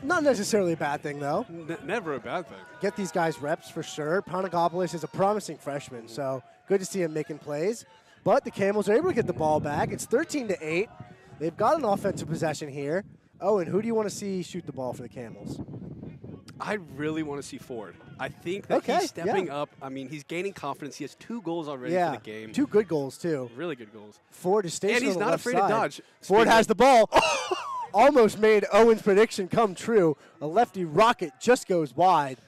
B: Not necessarily a bad thing, though.
C: Never a bad thing.
B: Get these guys reps for sure. Panagopoulos is a promising freshman, so good to see him making plays. But the Camels are able to get the ball back. It's 13-8. They've got an offensive possession here. Oh, and who do you want to see shoot the ball for the Camels?
C: I really want to see Ford. I think that he's stepping up. I mean, he's gaining confidence. He has 2 goals already for the game.
B: 2 good goals, too.
C: Really good goals.
B: Ford is stationed
C: and he's
B: on the
C: not
B: left
C: afraid
B: side.
C: to dodge.
B: Ford has the ball. Almost made Owen's prediction come true. A lefty rocket just goes wide.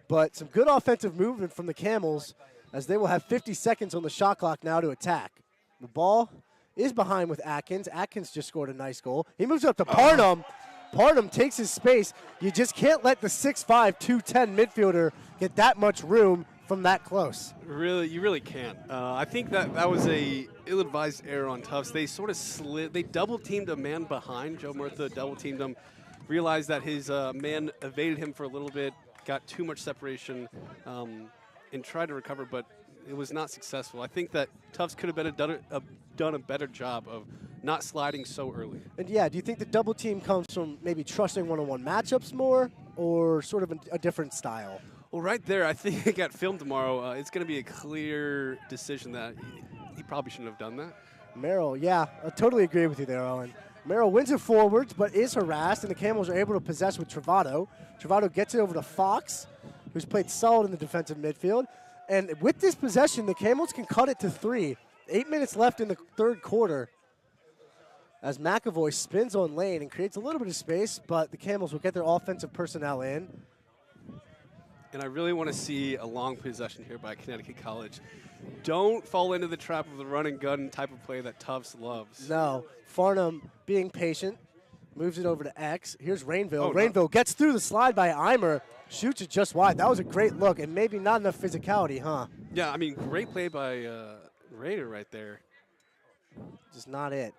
B: But some good offensive movement from the Camels as they will have 50 seconds on the shot clock now to attack. The ball is behind with Atkins. Atkins just scored a nice goal. He moves up to Parnham. Parnham takes his space. You just can't let the 6'5", 210 midfielder get that much room from that close.
C: Really, you really can't. I think that was a ill-advised error on Tufts. They sort of slid. They double-teamed a man behind. Joe Murtha double-teamed him. realized that his man evaded him for a little bit, got too much separation, and tried to recover, but it was not successful. I think that Tufts could have done a better job of not sliding so early.
B: And yeah, do you think the double team comes from maybe trusting one-on-one matchups more, or sort of a different style?
C: Well, right there, I think at film tomorrow, it's going to be a clear decision that he probably shouldn't have done that.
B: Merrill, yeah, I totally agree with you there, Owen. Merrill wins it forwards, but is harassed, and the Camels are able to possess with Travato. Travato gets it over to Fox, who's played solid in the defensive midfield. And with this possession, the Camels can cut it to 3. 8 minutes left in the third quarter as McAvoy spins on lane and creates a little bit of space, but the Camels will get their offensive personnel in.
C: And I really want to see a long possession here by Connecticut College. Don't fall into the trap of the run and gun type of play that Tufts loves.
B: No. Farnham being patient, moves it over to X. Here's Rainville.
C: Oh,
B: Rainville gets through the slide by Eimer, shoots it just wide. That was a great look, and maybe not enough physicality, huh?
C: Yeah, I mean, great play by Raider right there.
B: Just not it.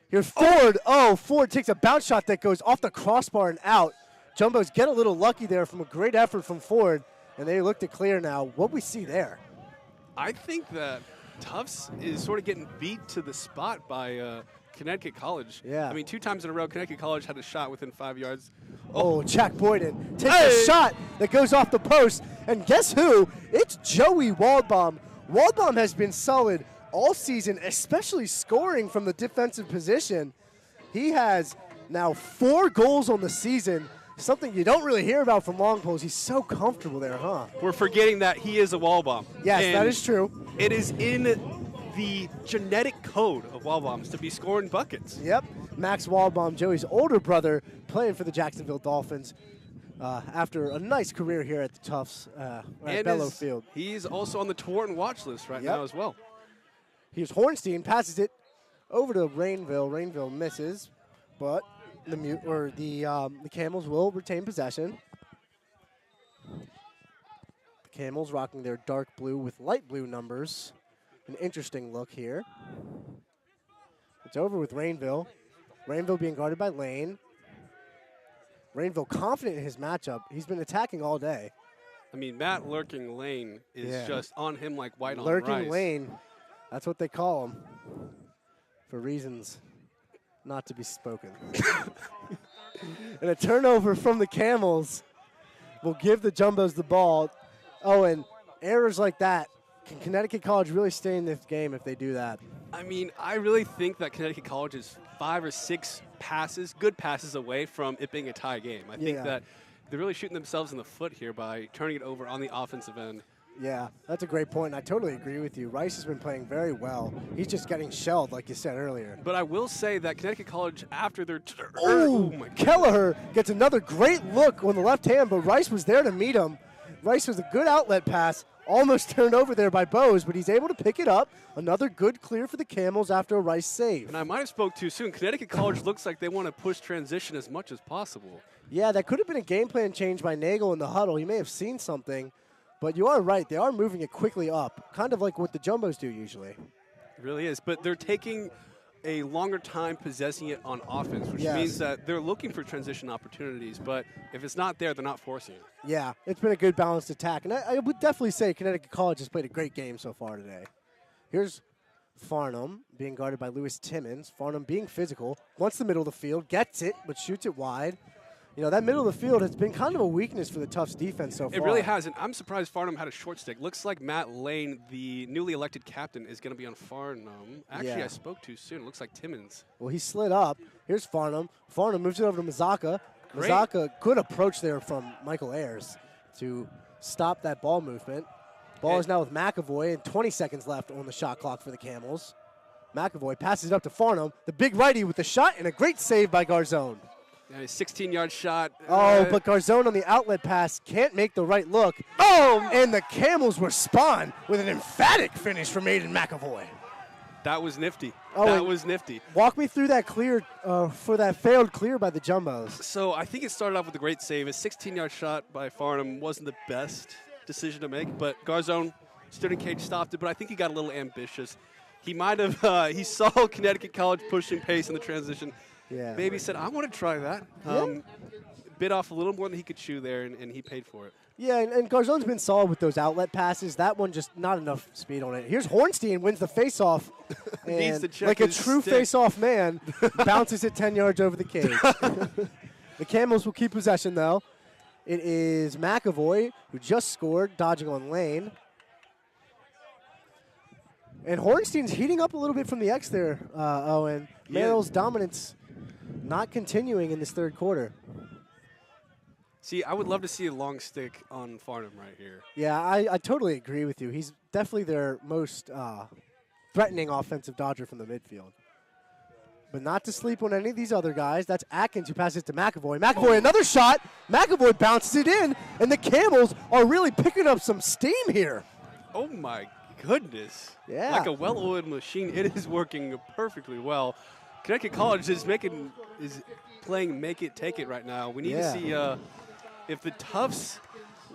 B: Here's Ford. Oh, Ford takes a bounce shot that goes off the crossbar and out. Jumbos get a little lucky there from a great effort from Ford, and they look to clear now. What we see there?
C: I think that Tufts is sort of getting beat to the spot by Connecticut College.
B: Yeah.
C: I mean, 2 times in a row, Connecticut College had a shot within 5 yards.
B: Oh, Jack Boyden takes a shot that goes off the post, and guess who? It's Joey Waldbaum. Waldbaum has been solid all season, especially scoring from the defensive position. He has now 4 goals on the season, something you don't really hear about from long poles. He's so comfortable there, huh?
C: We're forgetting that he is a wall bomb.
B: Yes,
C: and
B: that is true.
C: It is in the genetic code of wall bombs to be scoring buckets.
B: Yep. Max Waldbaum, Joey's older brother, playing for the Jacksonville Dolphins after a nice career here at the Tufts at Bellow Field.
C: He's also on the Tawarton watch list right now as well.
B: Here's Hornstein, passes it over to Rainville. Rainville misses, but the Camels will retain possession. The Camels rocking their dark blue with light blue numbers. An interesting look here. It's over with Rainville. Rainville being guarded by Lane. Rainville confident in his matchup. He's been attacking all day.
C: I mean, Matt Lurking Lane is just on him like white on rice.
B: Lurking Lane, that's what they call him for reasons not to be spoken. And a turnover from the Camels will give the Jumbos the ball. Oh, and errors like that. Can Connecticut College really stay in this game if they do that?
C: I mean, I really think that Connecticut College is 5 or 6 good passes away from it being a tie game. I think that they're really shooting themselves in the foot here by turning it over on the offensive end.
B: Yeah, that's a great point, and I totally agree with you. Rice has been playing very well. He's just getting shelled, like you said earlier.
C: But I will say that Connecticut College, after their
B: Kelleher gets another great look on the left hand, but Rice was there to meet him. Rice was a good outlet pass, almost turned over there by Bose, but he's able to pick it up. Another good clear for the Camels after a Rice save.
C: And I might have spoke too soon. Connecticut College looks like they want to push transition as much as possible.
B: Yeah, that could have been a game plan change by Nagel in the huddle. He may have seen something. But you are right. They are moving it quickly up, kind of like what the Jumbos do usually.
C: It really is. But they're taking a longer time possessing it on offense, which means that they're looking for transition opportunities. But if it's not there, they're not forcing it.
B: Yeah, it's been a good balanced attack. And I would definitely say Connecticut College has played a great game so far today. Here's Farnham being guarded by Lewis Timmons. Farnham being physical, wants the middle of the field, gets it, but shoots it wide. You know, that middle of the field has been kind of a weakness for the Tufts defense so far.
C: It really has, and I'm surprised Farnham had a short stick. Looks like Matt Lane, the newly elected captain, is going to be on Farnham. Actually, I spoke too soon. It looks like Timmons.
B: Well, he slid up. Here's Farnham. Farnham moves it over to Mazaka. Mazaka, good approach there from Michael Ayers to stop that ball movement. Ball is now with McAvoy, and 20 seconds left on the shot clock for the Camels. McAvoy passes it up to Farnham. The big righty with the shot, and a great save by Garzone.
C: Yeah, a 16-yard shot.
B: Oh, but Garzone on the outlet pass can't make the right look. Oh, and the Camels respond with an emphatic finish from Aiden McAvoy.
C: That was nifty.
B: Oh,
C: that was nifty.
B: Walk me through that clear for that failed clear by the Jumbos.
C: So I think it started off with a great save. A 16-yard shot by Farnham wasn't the best decision to make, but Garzone stood in cage, stopped it, but I think he got a little ambitious. He might have, he saw Connecticut College pushing pace in the transition,
B: Yeah.
C: Maybe said, I want to try that. Bit off a little more than he could chew there, and he paid for it.
B: Yeah, and Garzon's been solid with those outlet passes. That one just not enough speed on it. Here's Hornstein, wins the faceoff.
C: Needs to
B: And
C: check
B: like a
C: his
B: true
C: stick.
B: face-off man, bounces it 10 yards over the cage. The Camels will keep possession, though. It is McAvoy, who just scored, dodging on lane. And Hornstein's heating up a little bit from the X there, Owen.
C: Yeah.
B: Merrill's dominance not continuing in this third quarter.
C: See, I would love to see a long stick on Farnham right here.
B: Yeah, I totally agree with you. He's definitely their most threatening offensive dodger from the midfield. But not to sleep on any of these other guys. That's Atkins who passes to McAvoy. McAvoy, another shot. McAvoy bounces it in, and the Camels are really picking up some steam here.
C: Oh, my goodness.
B: Yeah.
C: Like a well-oiled machine, it is working perfectly well. Connecticut College is playing make it, take it right now. We need to see if the Tufts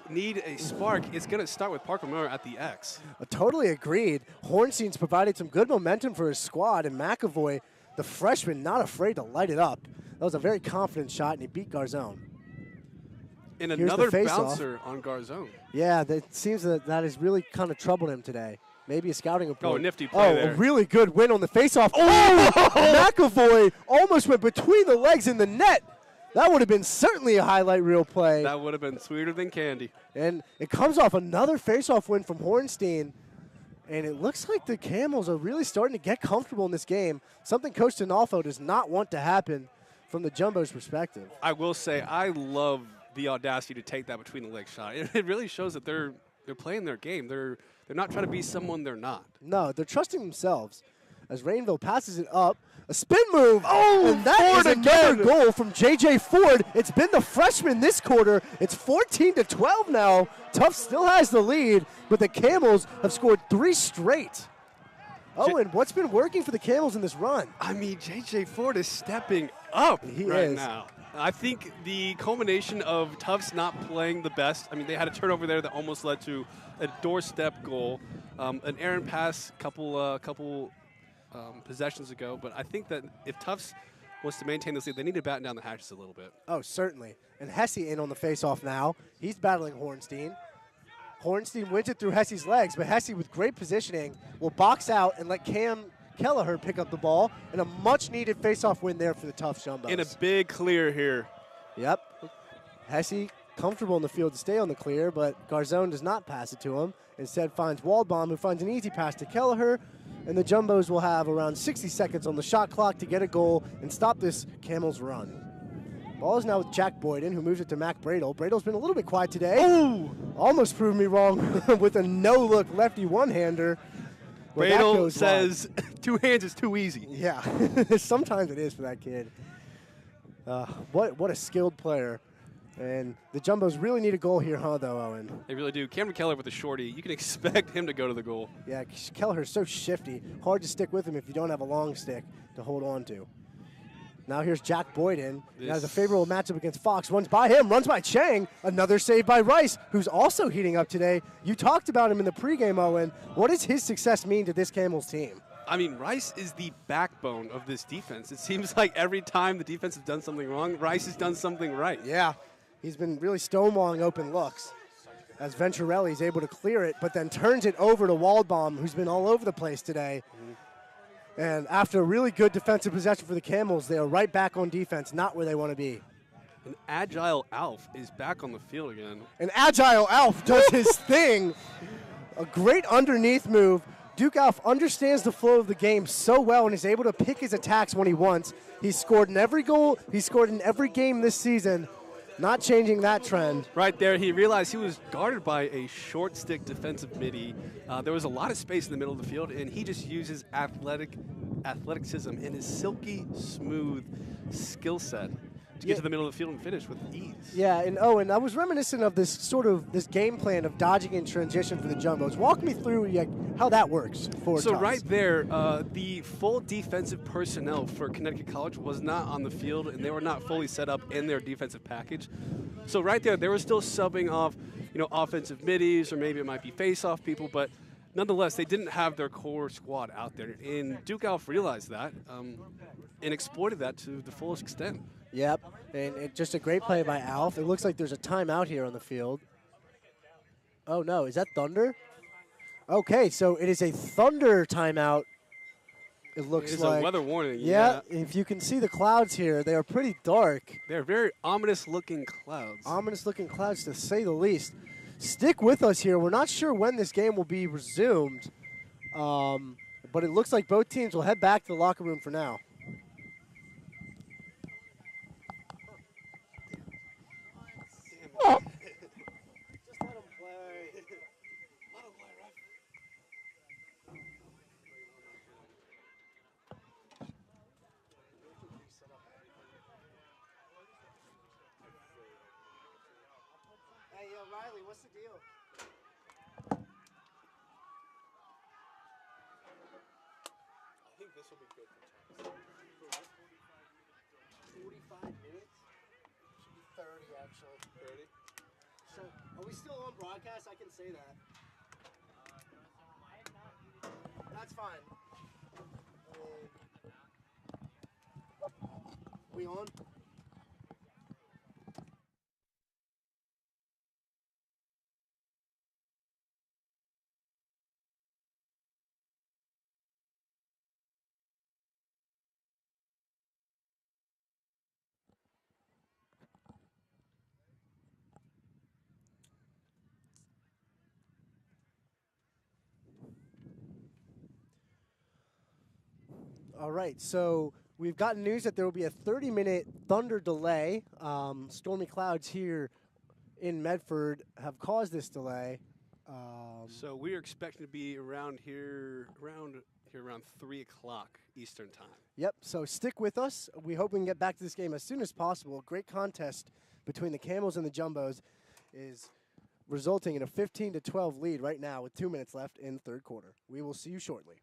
C: need a spark, it's going to start with Parker Miller at the X.
B: Totally agreed. Hornstein's provided some good momentum for his squad, and McAvoy, the freshman, not afraid to light it up. That was a very confident shot, and he beat Garzone.
C: And
B: Here's
C: another
B: the face-off.
C: bouncer on Garzone.
B: Yeah, it seems that has really kind of troubled him today. Maybe a scouting report.
C: Oh, nifty play there.
B: A really good win on the faceoff. Oh! McAvoy almost went between the legs in the net. That would have been certainly a highlight reel play.
C: That would have been sweeter than candy.
B: And it comes off another faceoff win from Hornstein. And it looks like the Camels are really starting to get comfortable in this game. Something Coach Donalfo does not want to happen from the Jumbo's perspective.
C: I will say I love the audacity to take that between the leg shot. It really shows that they're playing their game. They're not trying to be someone they're not.
B: No, they're trusting themselves. As Rainville passes it up, a spin move.
C: Oh,
B: and that is
C: Ford
B: another
C: again.
B: goal from J.J. Ford. It's been the freshman this quarter. It's 14-12 now. Tufts still has the lead, but the Camels have scored 3 straight. Owen, what's been working for the Camels in this run?
C: I mean, J.J. Ford is stepping up
B: He
C: right
B: is.
C: now. I think the culmination of Tufts not playing the best. I mean, they had a turnover there that almost led to a doorstep goal, an errant pass, couple possessions ago. But I think that if Tufts wants to maintain this lead, they need to batten down the hatches a little bit.
B: Oh, certainly. And Hesse in on the faceoff now. He's battling Hornstein. Hornstein wins it through Hesse's legs, but Hesse with great positioning will box out and let Cam Kelleher pick up the ball, and a much-needed faceoff win there for the Tufts Jumbos.
C: In a big clear here.
B: Yep. Hesse comfortable in the field to stay on the clear, but Garzone does not pass it to him. Instead finds Waldbaum, who finds an easy pass to Kelleher, and the Jumbos will have around 60 seconds on the shot clock to get a goal and stop this Camels run. Ball is now with Jack Boyden, who moves it to Mac Bradle. Bradle's been a little bit quiet today.
C: Oh!
B: Almost proved me wrong with a no-look lefty one-hander. Well, that
C: Bradle
B: goes
C: says 2 hands is too easy.
B: yeah, sometimes it is for that kid. What a skilled player. And the Jumbos really need a goal here, huh, though, Owen?
C: They really do. Cameron Keller with a shorty. You can expect him to go to the goal.
B: Yeah, Kelleher's so shifty. Hard to stick with him if you don't have a long stick to hold on to. Now here's Jack Boyden. He has a favorable matchup against Fox. Runs by him, runs by Chang. Another save by Rice, who's also heating up today. You talked about him in the pregame, Owen. What does his success mean to this Camels team?
C: I mean, Rice is the backbone of this defense. It seems like every time the defense has done something wrong, Rice has done something right.
B: Yeah, he's been really stonewalling open looks as Venturelli is able to clear it, but then turns it over to Waldbaum, who's been all over the place today. And after a really good defensive possession for the Camels, they are right back on defense, not where they want to be.
C: An agile Alf is back on the field again.
B: An agile Alf does his thing. A great underneath move. Duke Alf understands the flow of the game so well and is able to pick his attacks when he wants. He's scored in every goal. He's scored in every game this season. Not changing that trend.
C: Right there, he realized he was guarded by a short stick defensive midi. There was a lot of space in the middle of the field, and he just used his athleticism and his silky smooth skill set to get to the middle of the field and finish with ease.
B: Yeah, and Owen, I was reminiscent of this game plan of dodging in transition for the Jumbos. Walk me through how that works for
C: So
B: Tufts.
C: right there, the full defensive personnel for Connecticut College was not on the field, and they were not fully set up in their defensive package. So right there, they were still subbing off, offensive middies, or maybe it might be face-off people, but nonetheless, they didn't have their core squad out there, and Duke Elf realized that and exploited that to the fullest extent.
B: Yep, and just a great play by Alf. It looks like there's a timeout here on the field. Oh, no, is that Thunder? Okay, so it is a Thunder timeout. It looks
C: It is
B: like
C: a weather warning.
B: Yeah, if you can see the clouds here, they are pretty dark.
C: They're very ominous-looking clouds.
B: Ominous-looking clouds, to say the least. Stick with us here. We're not sure when this game will be resumed, but it looks like both teams will head back to the locker room for now.
A: Just let him play. Hey, Riley, what's the deal?
C: I think this will be good for Tufts.
A: 45 minutes? Should be 30, actually.
C: 30?
A: So, are we still on broadcast? I can say that. That's fine. We on?
B: All right, so we've gotten news that there will be a 30-minute Thunder delay. Stormy clouds here in Medford have caused this delay.
C: So we are expecting to be around 3 o'clock Eastern time.
B: Yep, so stick with us. We hope we can get back to this game as soon as possible. Great contest between the Camels and the Jumbos is resulting in a 15-12 lead right now with 2 minutes left in the third quarter. We will see you shortly.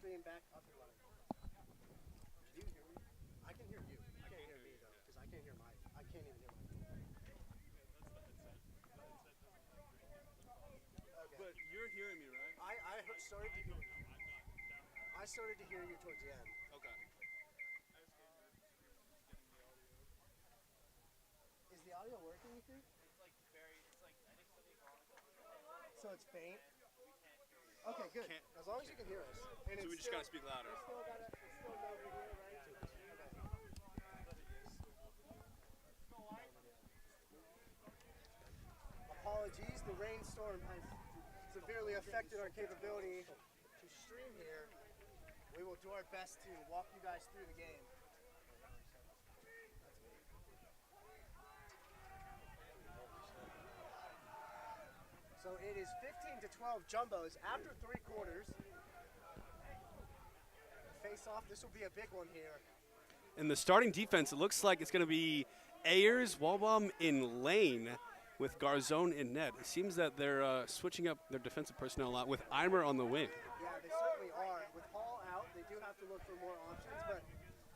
B: stream back up and running. Do you hear me? I can hear you. I can't hear me though, because I can't hear I can't even hear my phone. Okay.
C: But you're hearing me, right?
B: I started to hear you towards the end.
C: Okay.
B: Is the audio working, you think? So it's faint? Okay, good. As long as you can hear us. And
C: So we just gotta speak louder.
B: It's still nobody here, right? Apologies, the rainstorm has severely affected our capability to stream here. We will do our best to walk you guys through the game. So it is 15 to 12 Jumbos after 3 quarters. Face off, this will be a big one here.
C: In the starting defense, it looks like it's going to be Ayers, Walbaum in lane with Garzone in net. It seems that they're switching up their defensive personnel a lot with Eimer on the wing.
B: Yeah, they certainly are. With Hall out, they do have to look for more options, but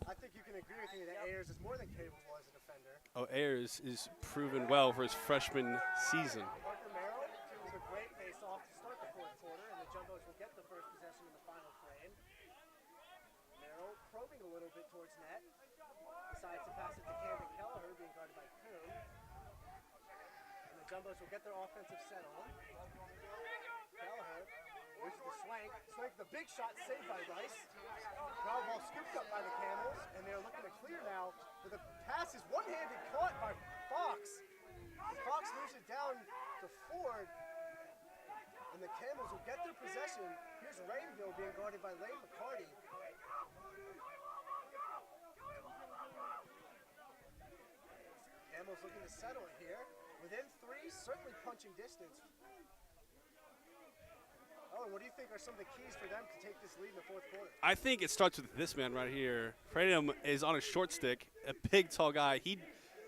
B: I think you can agree with me that Ayers is more than capable as a defender.
C: Oh, Ayers is proven well for his freshman season.
B: Parker Merrill was a great face-off to start the 4th quarter, and the Jumbos will get the first possession in the final frame. Merrill probing a little bit towards net. Decides to pass it to Camden Kelleher, being guarded by Conn. And the Jumbos will get their offensive set on. Kelleher uses the swank. Swank, the big shot saved by Rice. Ground ball scooped up by the Camels, and they're looking to clear now. But the pass is one-handed caught by Fox. And Fox moves it down to Ford. And the Camels will get their possession. Here's Rainville being guarded by Lane McCarty. Camels looking to settle it here. Within 3, certainly punching distance. Oh, and what do you think are some of the keys for them to take this lead in the 4th quarter?
C: I think it starts with this man right here. Freedom is on a short stick, a big, tall guy. He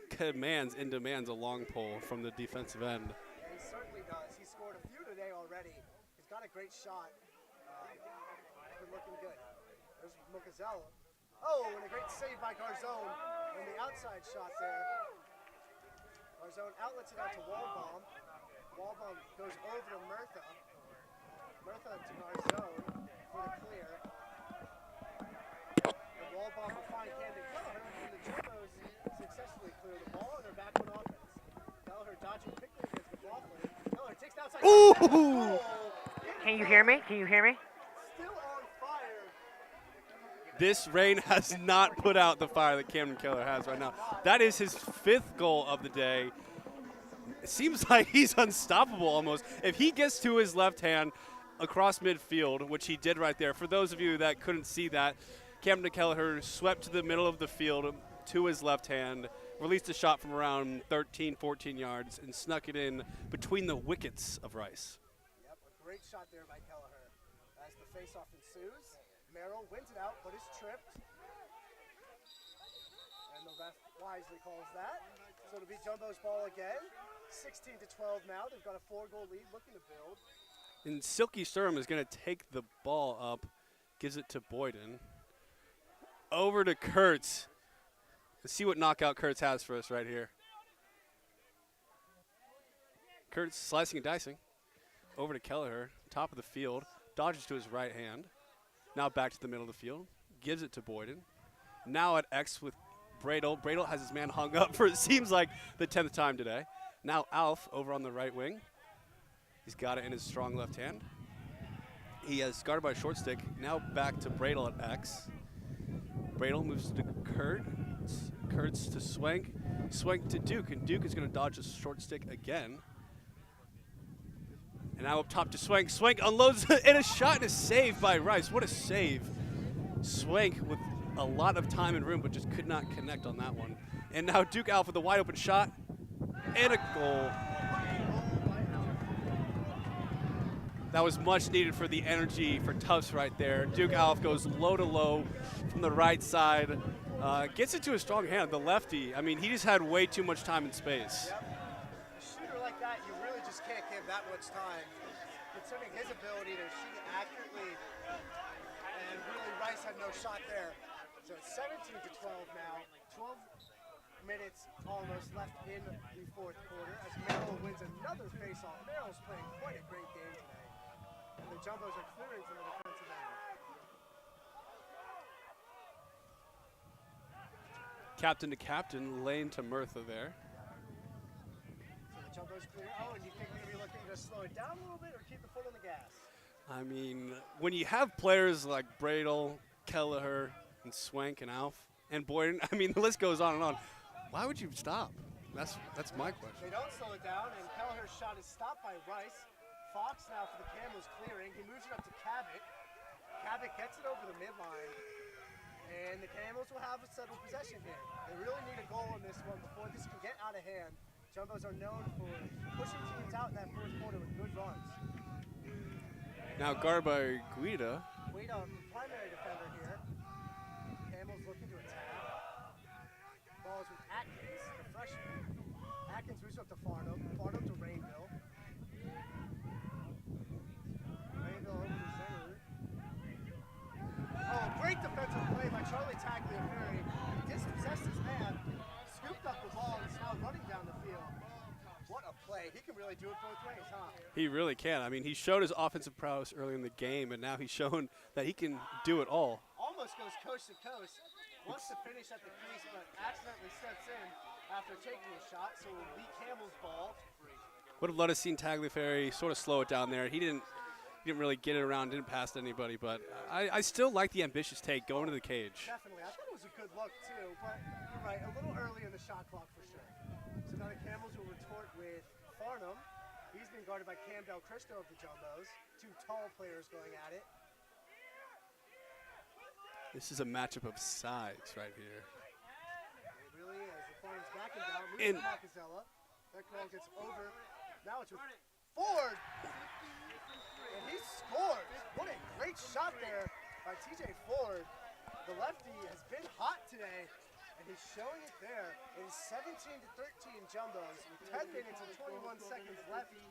C: commands and demands a long pull from the defensive end.
B: Yeah, he certainly does. He scored a few today already. He's got a great shot. Been looking good. There's Mocazella. Oh, and a great save by Garzone. And the outside shot there. Garzone outlets it out to Walbaum. Walbaum goes over to Murtha. Murtha to Garzone for the clear. And Walbaum will find Camden Kelleher, and the Jumbos successfully clear the ball, and they're back on offense. Kelleher dodging quickly against the ball play. Kelleher takes it outside.
C: Ooh!
E: Can you hear me? Can you hear me?
B: Still on fire.
C: This rain has not put out the fire that Camden Keller has right now. That is his 5th goal of the day. It seems like he's unstoppable almost. If he gets to his left hand across midfield, which he did right there, for those of you that couldn't see that, Camden Kelleher swept to the middle of the field to his left hand, released a shot from around 13, 14 yards, and snuck it in between the wickets of Rice.
B: Yep, a great shot there by Kelleher. As the face-off ensues, Merrill wins it out, but is tripped. And the ref wisely calls that. So it'll be Jumbo's ball again. 16 to 12 now. They've got a 4-goal lead, looking to build.
C: And Silky Sturm is going to take the ball up, gives it to Boyden. Over to Kurtz. Let's see what knockout Kurtz has for us right here. Kurtz slicing and dicing. Over to Kelleher, top of the field. Dodges to his right hand. Now back to the middle of the field. Gives it to Boyden. Now at X with Bradle. Bradle has his man hung up for it seems like the 10th time today. Now Alf over on the right wing. He's got it in his strong left hand. He has guarded by a short stick. Now back to Bradle at X. Bradle moves to Kurtz. Kurtz to Swank. Swank to Duke, and Duke is going to dodge a short stick again. And now up top to Swank. Swank unloads and a shot and a save by Rice. What a save. Swank with a lot of time and room, but just could not connect on that one. And now Duke Alf with a wide open shot and a goal. That was much needed for the energy for Tufts right there. Duke Alf goes low to low from the right side. Gets it to a strong hand, the lefty. I mean, he just had way too much time and space.
B: Yep. A shooter like that, you really just can't give that much time. Considering his ability to shoot accurately
A: And really, Rice had no shot there. So it's 17-12 now. 12 minutes almost left in the fourth quarter as Merrill wins another face-off. Merrill's playing quite a great game today. And the Jumbos are clearing from the defensive end.
C: Captain to captain, lane to Murtha there.
A: So the Jumbos clear. Oh, and you think they're going to be looking to slow it down a little bit or keep the foot on the gas?
C: I mean, when you have players like Bradel, Kelleher, and Swank and Alf, and Boyden, I mean, the list goes on and on. Why would you stop? That's my question.
A: They don't slow it down, and Kelleher's shot is stopped by Rice. Fox now for the Camels clearing. He moves it up to Cabot. Cabot gets it over the midline, and the Camels will have a settled possession here. They really need a goal in this one before this can get out of hand. Jumbos are known for pushing teams out in that fourth quarter with good runs.
C: Now Garba Guida.
A: Guida, the primary defender here. Camels looking to attack. Ball is with Atkins, the freshman. Atkins moves up to Farnham. Farnham to Rainville. Rainville over to center. Oh, great defensive play by Charlie Tagliaferri. He dispossessed his man, scooped up the ball, and is now running down the field. What a play. He can really do it both ways, huh?
C: He really can. I mean, he showed his offensive prowess early in the game, and now he's shown that he can do it all.
A: Almost goes coast to coast. Wants to finish at the crease, but accidentally steps in after taking a shot, so it will be Camel's ball.
C: Would have loved to seen Tagliaferri sort of slow it down there. He didn't really get it around, didn't pass to anybody, but I still like the ambitious take going to the cage.
A: Definitely. I thought it was a good look, too, but you're right, a little early in the shot clock for sure. So now the Camels will retort with Farnham. He's being guarded by Cam Del Cristo of the Jumbos. Two tall players going at it.
C: This is a matchup of size right here.
A: It really is. The Farnham's backing down. Moves to Macazella. That ball gets over. Now it's with Ford. And he scores. What a great shot there by TJ Ford. The lefty has been hot today, and he's showing it there. It is 17-13 Jumbos with 10 minutes and 21 seconds left in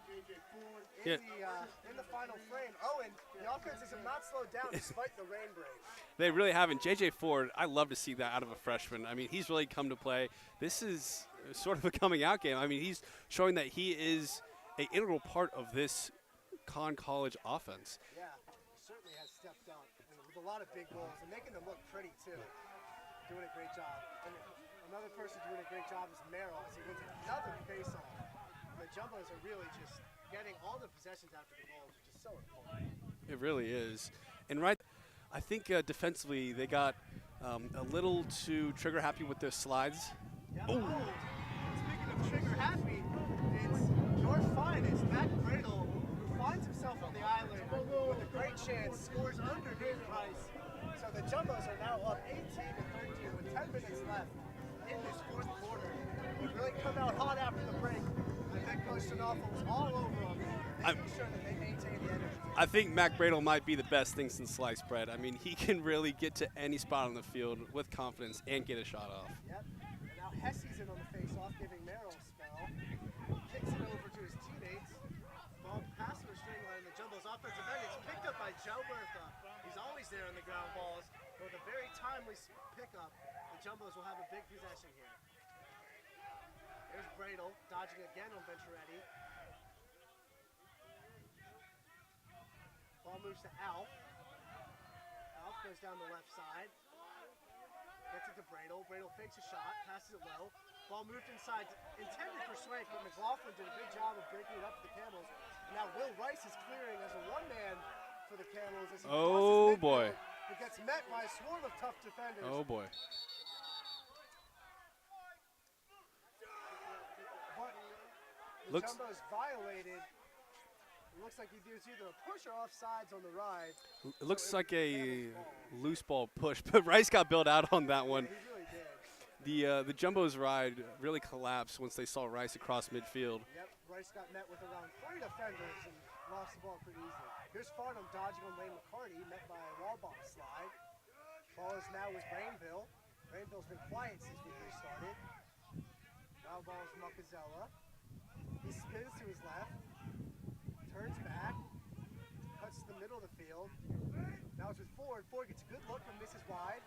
A: the final frame. Oh, and the offenses have not slowed down despite the rain break.
C: They really haven't. JJ Ford, I love to see that out of a freshman. I mean, he's really come to play. This is sort of a coming out game. I mean, he's showing that he is an integral part of this Conn College offense.
A: Yeah, he certainly has stepped up with a lot of big goals and making them look pretty too. Doing a great job. And another person doing a great job is Merrill as he wins another face-off. The Jumbos are really just getting all the possessions after the goals, which is so important.
C: It really is. And I think defensively they got a little too trigger happy with their slides.
A: Yeah. Oh. Speaking of trigger happy, it's your finest, Matt Bradel, who finds himself on the island with a great chance, scores underneath Rice. So the Jumbos are now up 18-13 with 10 minutes left in this fourth quarter. They've really come out hot after the break. I think Coach Stonoffel was all over them, making sure that they maintain the energy.
C: I think Mac Bradel might be the best thing since sliced bread. I mean, he can really get to any spot on the field with confidence and get a shot off.
A: Yep. And now Hesse's in on the face-off, giving Merrill a spell. Kicks it over to his teammates. Ball past the restraining line in the Jumbos offensive end. It's picked up by Joe Murtha. He's always there on the ground balls. But with a very timely pickup, the Jumbos will have a big possession here. There's Bradel dodging again on Venturetti. Ball moves to Alf. Alf goes down the left side. Gets it to Bradel. Bradel fakes a shot, passes it low. Ball moved inside, intended for Swank, but McLaughlin did a good job of breaking it up for the Camels. Now Will Rice is clearing as a one-man for the Camels. As he
C: oh boy!
A: He gets met by a swarm of tough defenders.
C: Oh boy!
A: But the Jumbos violated. It looks like he does either a push or offsides on the ride.
C: It looks like a loose ball push, but Rice got bailed out on that one.
A: Yeah, he really did.
C: The Jumbos ride really collapsed once they saw Rice across midfield.
A: Yep, Rice got met with around 3 defenders and lost the ball pretty easily. Here's Farnham dodging on Lane McCarty, met by a wall bomb slide. Ball is now with Rainville. Rainville's been quiet since we restarted. Now ball is Macazella. He spins to his left. Turns back, cuts to the middle of the field. Now
B: Now it's with Ford. Ford gets a good look and misses wide.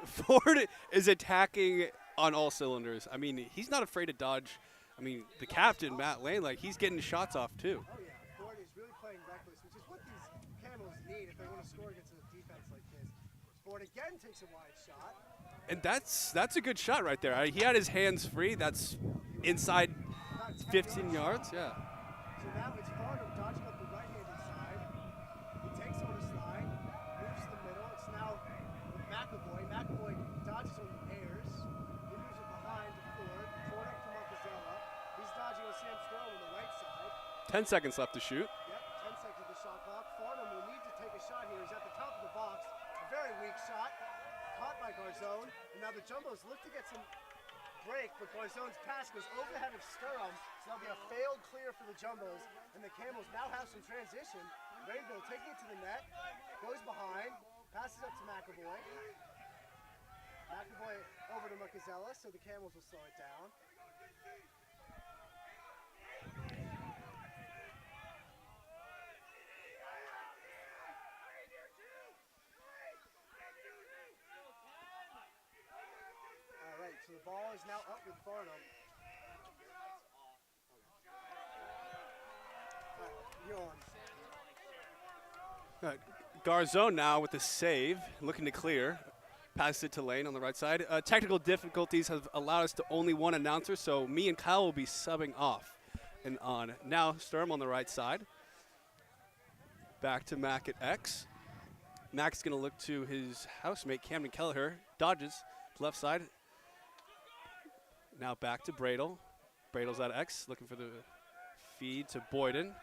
B: 15.
C: Ford is attacking on all cylinders. I mean, he's not afraid to dodge. I mean, the captain, Matt Lane, like, he's getting shots off, too.
B: Oh, yeah. Ford is really playing reckless, which is what these Camels need if they want to score against a defense like this. Ford again takes a wide shot.
C: And that's a good shot right there. He had his hands free. That's inside 15 yards. Yeah.
B: So now it's Farnham dodging up the right-handed side. He takes on a slide, moves to the middle. It's now with McAvoy. McAvoy dodges on the airs. He moves it behind to Ford. Ford up to Marcazella. He's dodging on Sam Sterling on the right side.
C: 10 seconds left to shoot.
B: Yep, 10 seconds of the shot clock. Farnham will need to take a shot here. He's at the top of the box. A very weak shot. Caught by Garzone. And now the Jumbos look to get some break, but Garzone's pass goes over the head of Sturm, so that'll be a failed clear for the Jumbos, and the Camels now have some transition. Rainbow taking it to the net, goes behind, passes up to McAvoy. McAvoy over to Marcazella, so the Camels will slow it down. So the ball is now up with Farnham. You're on.
C: Garzone now with the save, looking to clear. Passes it to Lane on the right side. Technical difficulties have allowed us to only one announcer, so me and Kyle will be subbing off and on. Now Sturm on the right side. Back to Mac at X. Mac's going to look to his housemate, Camden Kelleher. Dodges to left side. Now back to Bradle. Bradle's at X, looking for the feed to Boyden.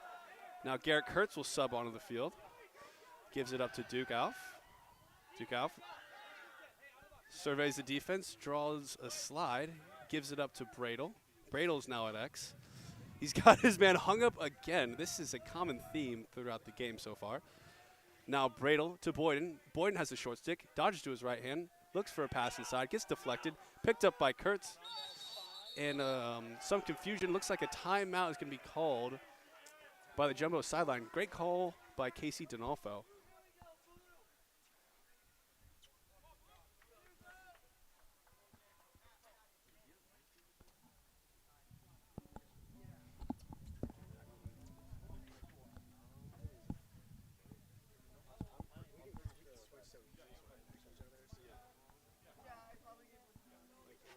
C: Now Garrett Kurtz will sub onto the field. Gives it up to Duke Alf. Duke Alf surveys the defense, draws a slide, gives it up to Bradle. Bradle's now at X. He's got his man hung up again. This is a common theme throughout the game so far. Now Bradle to Boyden. Boyden has a short stick, dodges to his right hand, looks for a pass inside, gets deflected, picked up by Kurtz. And some confusion. Looks like a timeout is going to be called by the Jumbo sideline. Great call by Casey Donalfo.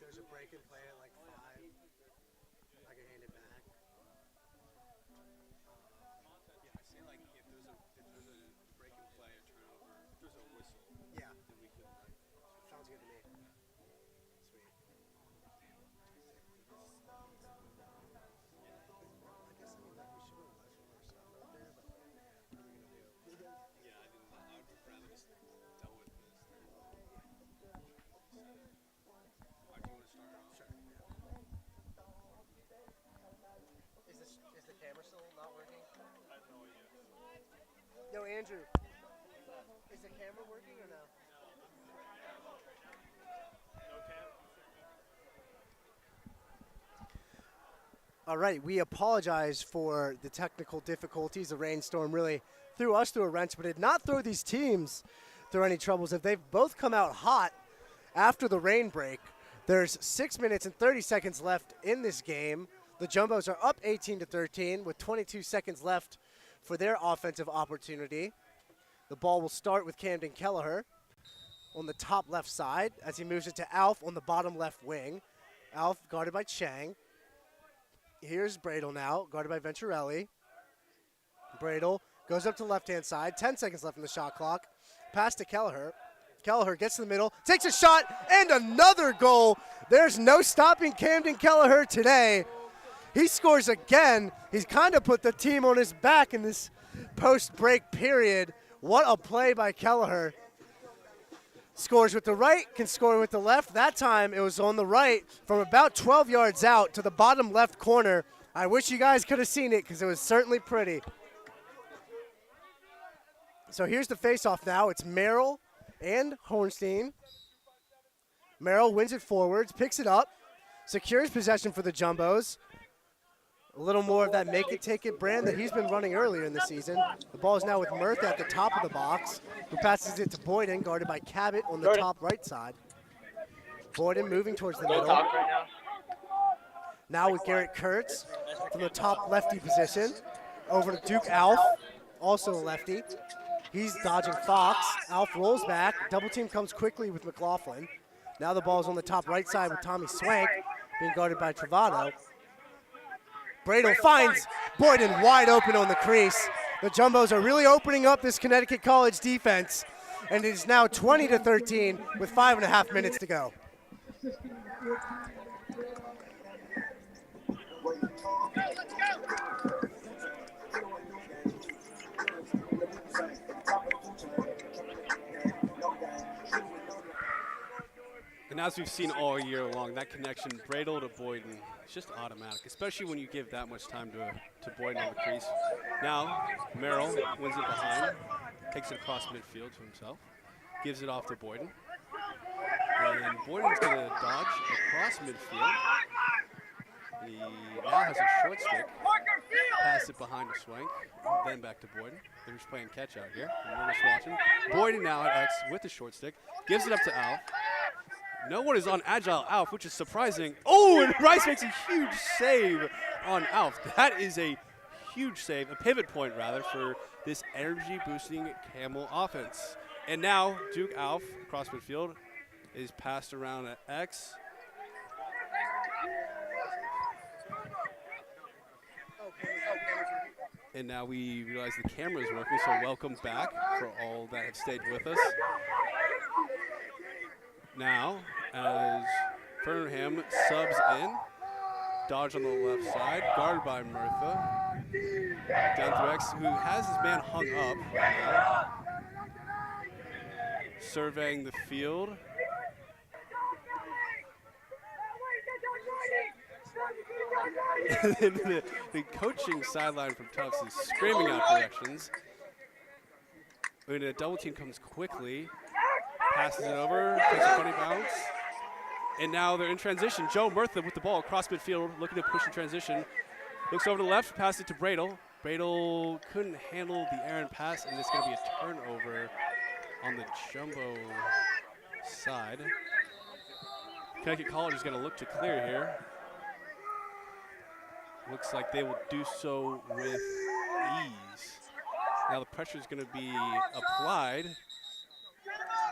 B: There's a break and play at like 5. I can hand it back.
C: Yeah, I say like if there's a break and play, a turnover, if there's a whistle,
B: Yeah.
C: then we could like.
B: Sounds good to me. Sweet. I guess we should have left more stuff out there, but what are we gonna do?
C: Yeah, I would rather just dealt with this. Do you want to start off?
B: Sure. Is the camera still not working? I have no idea. No, Andrew. Is the camera working or no? All right, we apologize for the technical difficulties. The rainstorm really threw us through a wrench, but did not throw these teams through any troubles. If they've both come out hot after the rain break, there's 6 minutes and 30 seconds left in this game. The Jumbos are up 18-13 with 22 seconds left for their offensive opportunity. The ball will start with Camden Kelleher on the top left side as he moves it to Alf on the bottom left wing. Alf guarded by Chang. Here's Bradle now, guarded by Venturelli. Bradle goes up to the left-hand side. 10 seconds left in the shot clock. Pass to Kelleher. Kelleher gets to the middle, takes a shot, and another goal. There's no stopping Camden Kelleher today. He scores again. He's kind of put the team on his back in this post-break period. What a play by Kelleher. Scores with the right, can score with the left. That time it was on the right from about 12 yards out to the bottom left corner. I wish you guys could have seen it because it was certainly pretty. So here's the face-off now. It's Merrill and Hornstein. Merrill wins it forwards, picks it up, secures possession for the Jumbos. A little more of that make-it-take-it brand that he's been running earlier in the season. The ball is now with Murtha at the top of the box, who passes it to Boyden, guarded by Cabot on the top right side. Boyden moving towards the middle. Now with Garrett Kurtz from the top lefty position. Over to Duke Alf, also a lefty. He's dodging Fox. Alf rolls back. Double team comes quickly with McLaughlin. Now the ball's on the top right side with Tommy Swank being guarded by Travado. Bradle finds Boyden wide open on the crease. The Jumbos are really opening up this Connecticut College defense, and it is now 20-13 with 5.5 minutes to go.
C: And as we've seen all year long, that connection, Bradle to Boyden, it's just automatic, especially when you give that much time to Boyden on the crease. Now, Merrill wins it behind, takes it across midfield to himself, gives it off to Boyden. And Boyden's going to dodge across midfield. He now has a short stick, pass it behind to Swank, then back to Boyden. They're just playing catch out here. We're just watching. Boyden now at X with the short stick, gives it up to Alf. No one is on Agile Alf, which is surprising. Oh, and Rice makes a huge save on Alf. That is a huge save, a pivot point rather, for this energy-boosting Camel offense. And now Duke Alf, across midfield, is passed around at X. And now we realize the camera is working, so welcome back for all that have stayed with us. Now, as Fernham subs in, dodge on the left side, guarded by Murtha. Down to X, who has his man hung up right now. Surveying the field. And then the coaching sideline from Tufts is screaming out directions. When a double team comes quickly, passes it over, takes a funny bounce. And now they're in transition. Joe Murtha with the ball across midfield, looking to push in transition. Looks over to the left, passes it to Bradle. Bradle couldn't handle the errant pass, and it's going to be a turnover on the Jumbo side. Connecticut College is going to look to clear here. Looks like they will do so with ease. Now the pressure is going to be applied.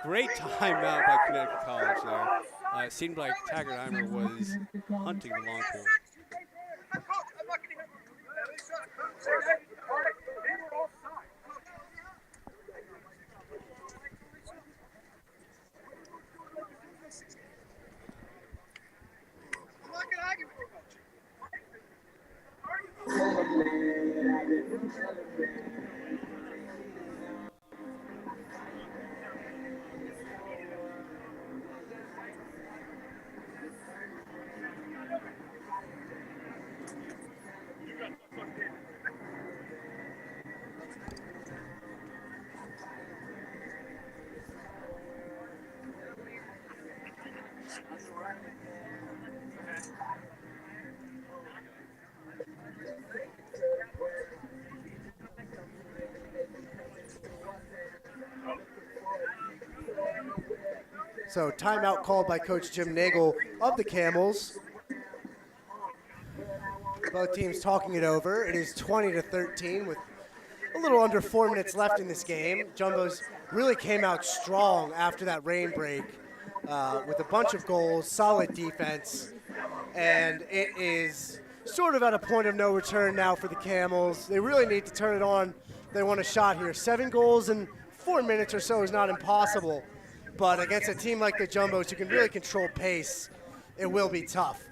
C: Great timeout by Connecticut College there. It seemed like Taggartheimer was hunting the long pool.
B: So timeout called by Coach Jim Nagel of the Camels. Both teams talking it over. It is 20-13 with a little under 4 minutes left in this game. Jumbos really came out strong after that rain break with a bunch of goals, solid defense, and it is sort of at a point of no return now for the Camels. They really need to turn it on. They want a shot here. 7 goals in 4 minutes or so is not impossible, but against a team like the Jumbos who can really control pace, it will be tough.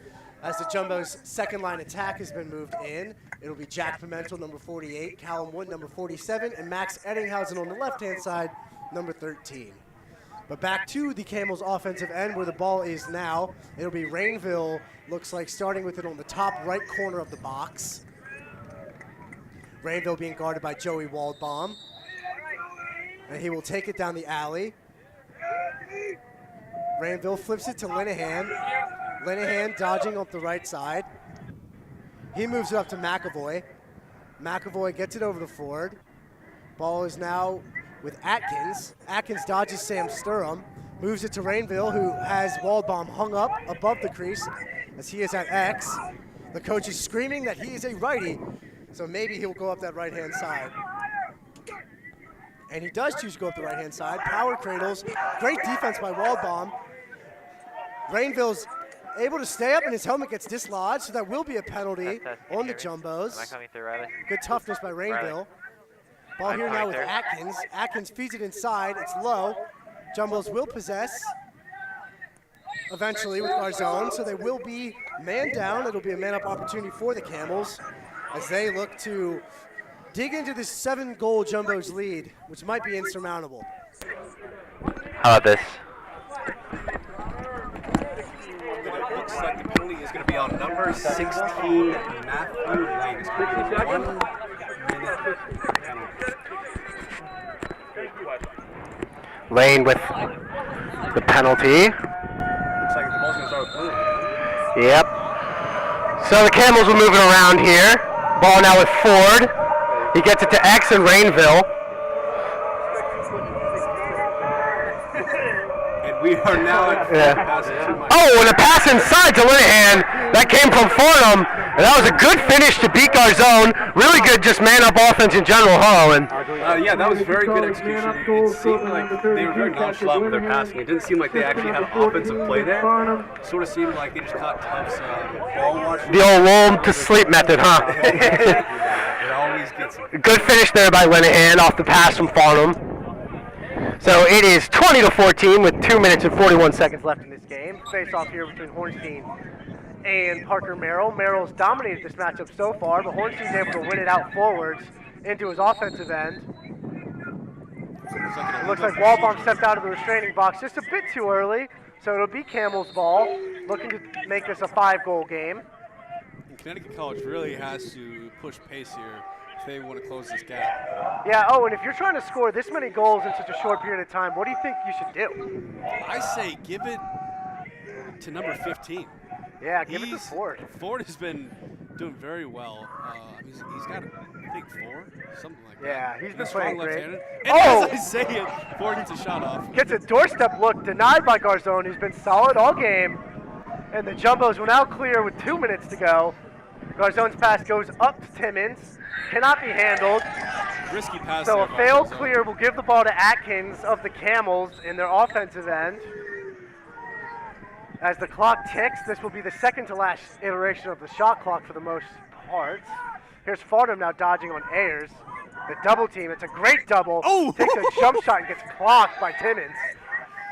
B: As the Jumbos' second line attack has been moved in, it'll be Jack Pimentel, number 48, Callum Wood, number 47, and Max Eddinghausen on the left-hand side, number 13. But back to the Camels' offensive end where the ball is now. It'll be Rainville, looks like, starting with it on the top right corner of the box. Rainville being guarded by Joey Waldbaum. And he will take it down the alley. Rainville flips it to Linehan. Linehan dodging up the right side. He moves it up to McAvoy. McAvoy gets it over to Ford. Ball is now with Atkins. Atkins dodges Sam Sturham. Moves it to Rainville, who has Waldbaum hung up above the crease as he is at X. The coach is screaming that he is a righty, so maybe he'll go up that right-hand side. And he does choose to go up the right-hand side. Power cradles. Great defense by Waldbaum. Rainville's able to stay up, and his helmet gets dislodged, so that will be a penalty on the Jumbos.
E: Am I coming through, Riley?
B: Good toughness by Rainville. Ball here now with Atkins. Atkins feeds it inside. It's low. Jumbos will possess eventually with Garzone, so they will be man down. It'll be a man-up opportunity for the Camels as they look to dig into this 7-goal Jumbos lead, which might be insurmountable.
E: How about this?
C: It looks like the penalty is going to be on number 16, Matthew Lane. It's going to be 1 minute penalty.
E: Lane with the penalty.
C: Looks like the ball's going to start with blue.
E: Yep. So the Camels will move it around here. Ball now with Ford. He gets it to X and Rainville.
C: And we are now at pass.
E: Oh, and a pass inside to Linehan. That came from Fordham. And that was a good finish to beat Garzone. Really good just man-up offense in general, huh, Owen?
C: Yeah, that was very good execution. It seemed like they were very nonchalant with their passing. It didn't seem like they actually had an offensive play there. It sort of seemed like they just caught Tufts ball watch.
E: The old lull to sleep method, huh?
C: It always gets them.
E: Good finish there by Linehan off the pass from Farnham. So it is 20-14 with 2 minutes and 41 seconds left in this game. Face off here between Hornstein and Parker Merrill. Merrill's dominated this matchup so far, but Hornstein's able to win it out forwards into his offensive end. It looks like Waldbaum stepped out of the restraining box just a bit too early, so it'll be Camels' ball, looking to make this a 5-goal game.
C: And Connecticut College really has to push pace here if they want to close this gap.
B: Yeah, oh, and if you're trying to score this many goals in such a short period of time, what do you think you should do?
C: I say give it to number 15.
B: Yeah, give it to Ford.
C: Ford has been doing very well. He's got, I think, 4, something like that.
B: Yeah, he's
C: And
B: been
C: a strong
B: playing great.
C: left-handed. And
B: Oh!
C: as I say it, Ford gets a shot off.
B: Gets a doorstep look denied by Garzone, who's been solid all game. And the Jumbos will now clear with 2 minutes to go. Garzone's pass goes up to Timmons. Cannot be handled.
C: Risky pass.
B: So
C: there
B: a
C: by
B: failed
C: Garzone.
B: clear will give the ball to Atkins of the Camels in their offensive end. As the clock ticks, this will be the second to last iteration of the shot clock for the most part. Here's Fordham now dodging on Ayers. The double team, it's a great double.
C: Oh!
B: Takes a jump shot and gets clocked by Timmons.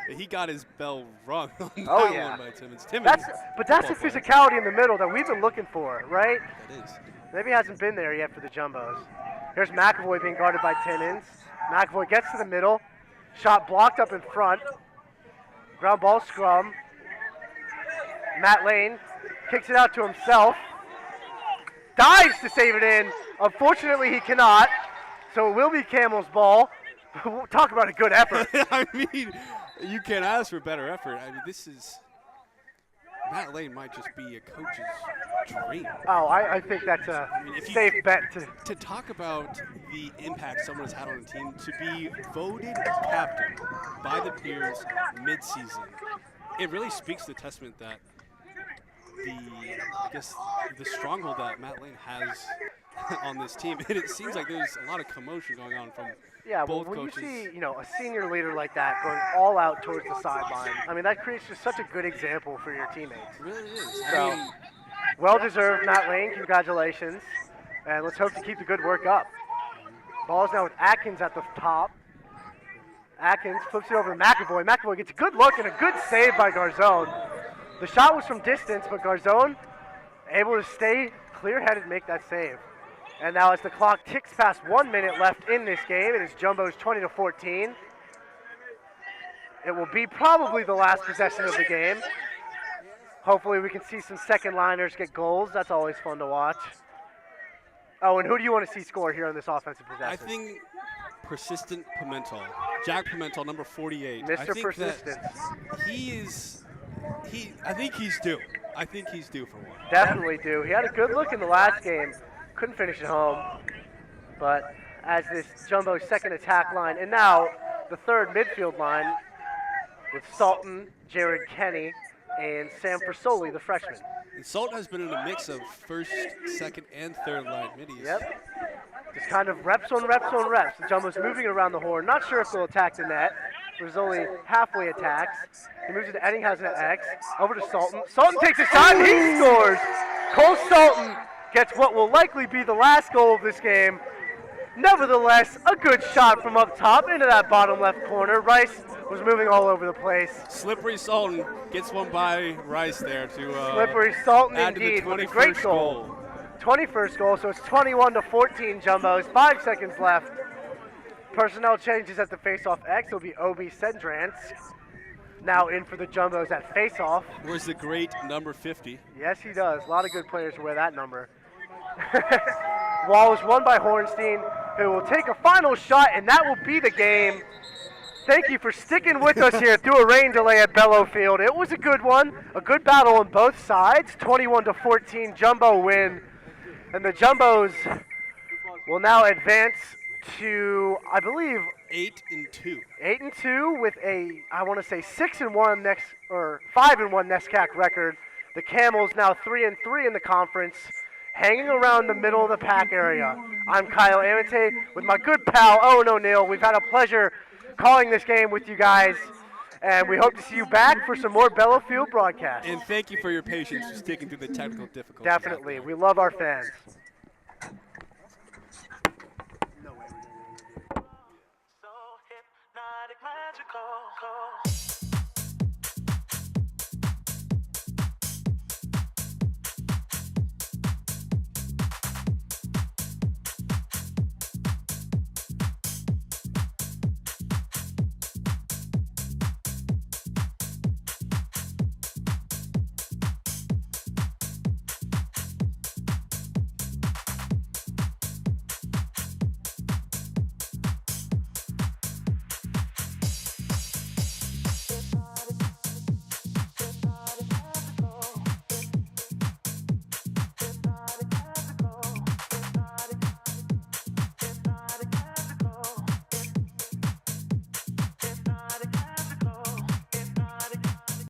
C: He got his bell rung on
B: Oh,
C: that
B: yeah.
C: one by Timmons. Timmons.
B: But that's the
C: football player.
B: physicality in the middle that we've been looking for, right?
C: That is.
B: Maybe hasn't been there yet for the Jumbos. Here's McAvoy being guarded by Timmons. McAvoy gets to the middle. Shot blocked up in front. Ground ball scrum. Matt Lane kicks it out to himself. Dives to save it in. Unfortunately, he cannot. So it will be Camel's ball. Talk about a good effort.
C: I mean, you can't ask for better effort. I mean, this is Matt Lane might just be a coach's dream.
B: Oh, I think that's a safe bet
C: To talk about the impact someone has had on a team, to be voted captain by the peers mid-season, it really speaks to the testament that the stronghold that Matt Lane has on this team. And it seems like there's a lot of commotion going on from both
B: when
C: coaches.
B: you see, a senior leader like that going all out towards the sideline, I mean, that creates just such a good example for your teammates.
C: It really is.
B: So,
C: I mean,
B: well-deserved, Matt Lane. Congratulations. And let's hope to keep the good work up. Ball's now with Atkins at the top. Atkins flips it over to McAvoy. McAvoy gets a good look and a good save by Garzone. The shot was from distance, but Garzone able to stay clear-headed and make that save. And now as the clock ticks past 1 minute left in this game, it is Jumbo's 20-14. It will be probably the last possession of the game. Hopefully we can see some second liners get goals. That's always fun to watch. Oh, and who do you want to see score here on this offensive possession?
C: I think persistent Pimentel, Jack Pimentel, number 48.
B: Mr.
C: I think
B: Persistence.
C: I think he's due. I think he's due for one.
E: Definitely due. He had a good look in the last game. Couldn't finish it home. But as this Jumbo second attack line, and now the third midfield line with Salton, Jared Kenny, and Sam Persoli, the freshman.
C: And Salton has been in a mix of first, second, and third line middies.
E: Yep. Just kind of reps on reps on reps. The Jumbo's moving around the horn. Not sure if they'll attack the net. There's only halfway attacks. He moves it to Eddinghausen at X. Over to Salton. Salton takes a shot and he scores. Cole Salton gets what will likely be the last goal of this game. Nevertheless, a good shot from up top into that bottom left corner. Rice was moving all over the place.
C: Slippery Salton gets one by Rice there to
E: Slippery Salton
C: add to the
E: indeed with a great
C: 21st
E: goal. 21st goal, so it's 21-14 Jumbos. 5 seconds left. Personnel changes at the face-off X. It'll be Obi Sendrantz now in for the Jumbos at face-off.
C: Wears the great number 50.
E: Yes, he does. A lot of good players wear that number. Wall is won by Hornstein, who will take a final shot, and that will be the game. Thank you for sticking with us here through a rain delay at Bellow Field. It was a good one, a good battle on both sides. 21-14 Jumbo win. And the Jumbos will now advance to, I believe,
C: 8-2.
E: 8-2 with a, I want to say 6-1 next, or 5-1 NESCAC record. The Camels now 3-3 in the conference, hanging around the middle of the pack area. I'm Kyle Amate with my good pal Owen O'Neill. We've had a pleasure calling this game with you guys, and we hope to see you back for some more Bellow Field broadcasts.
C: And thank you for your patience sticking through the technical difficulties.
E: Definitely. We love our fans.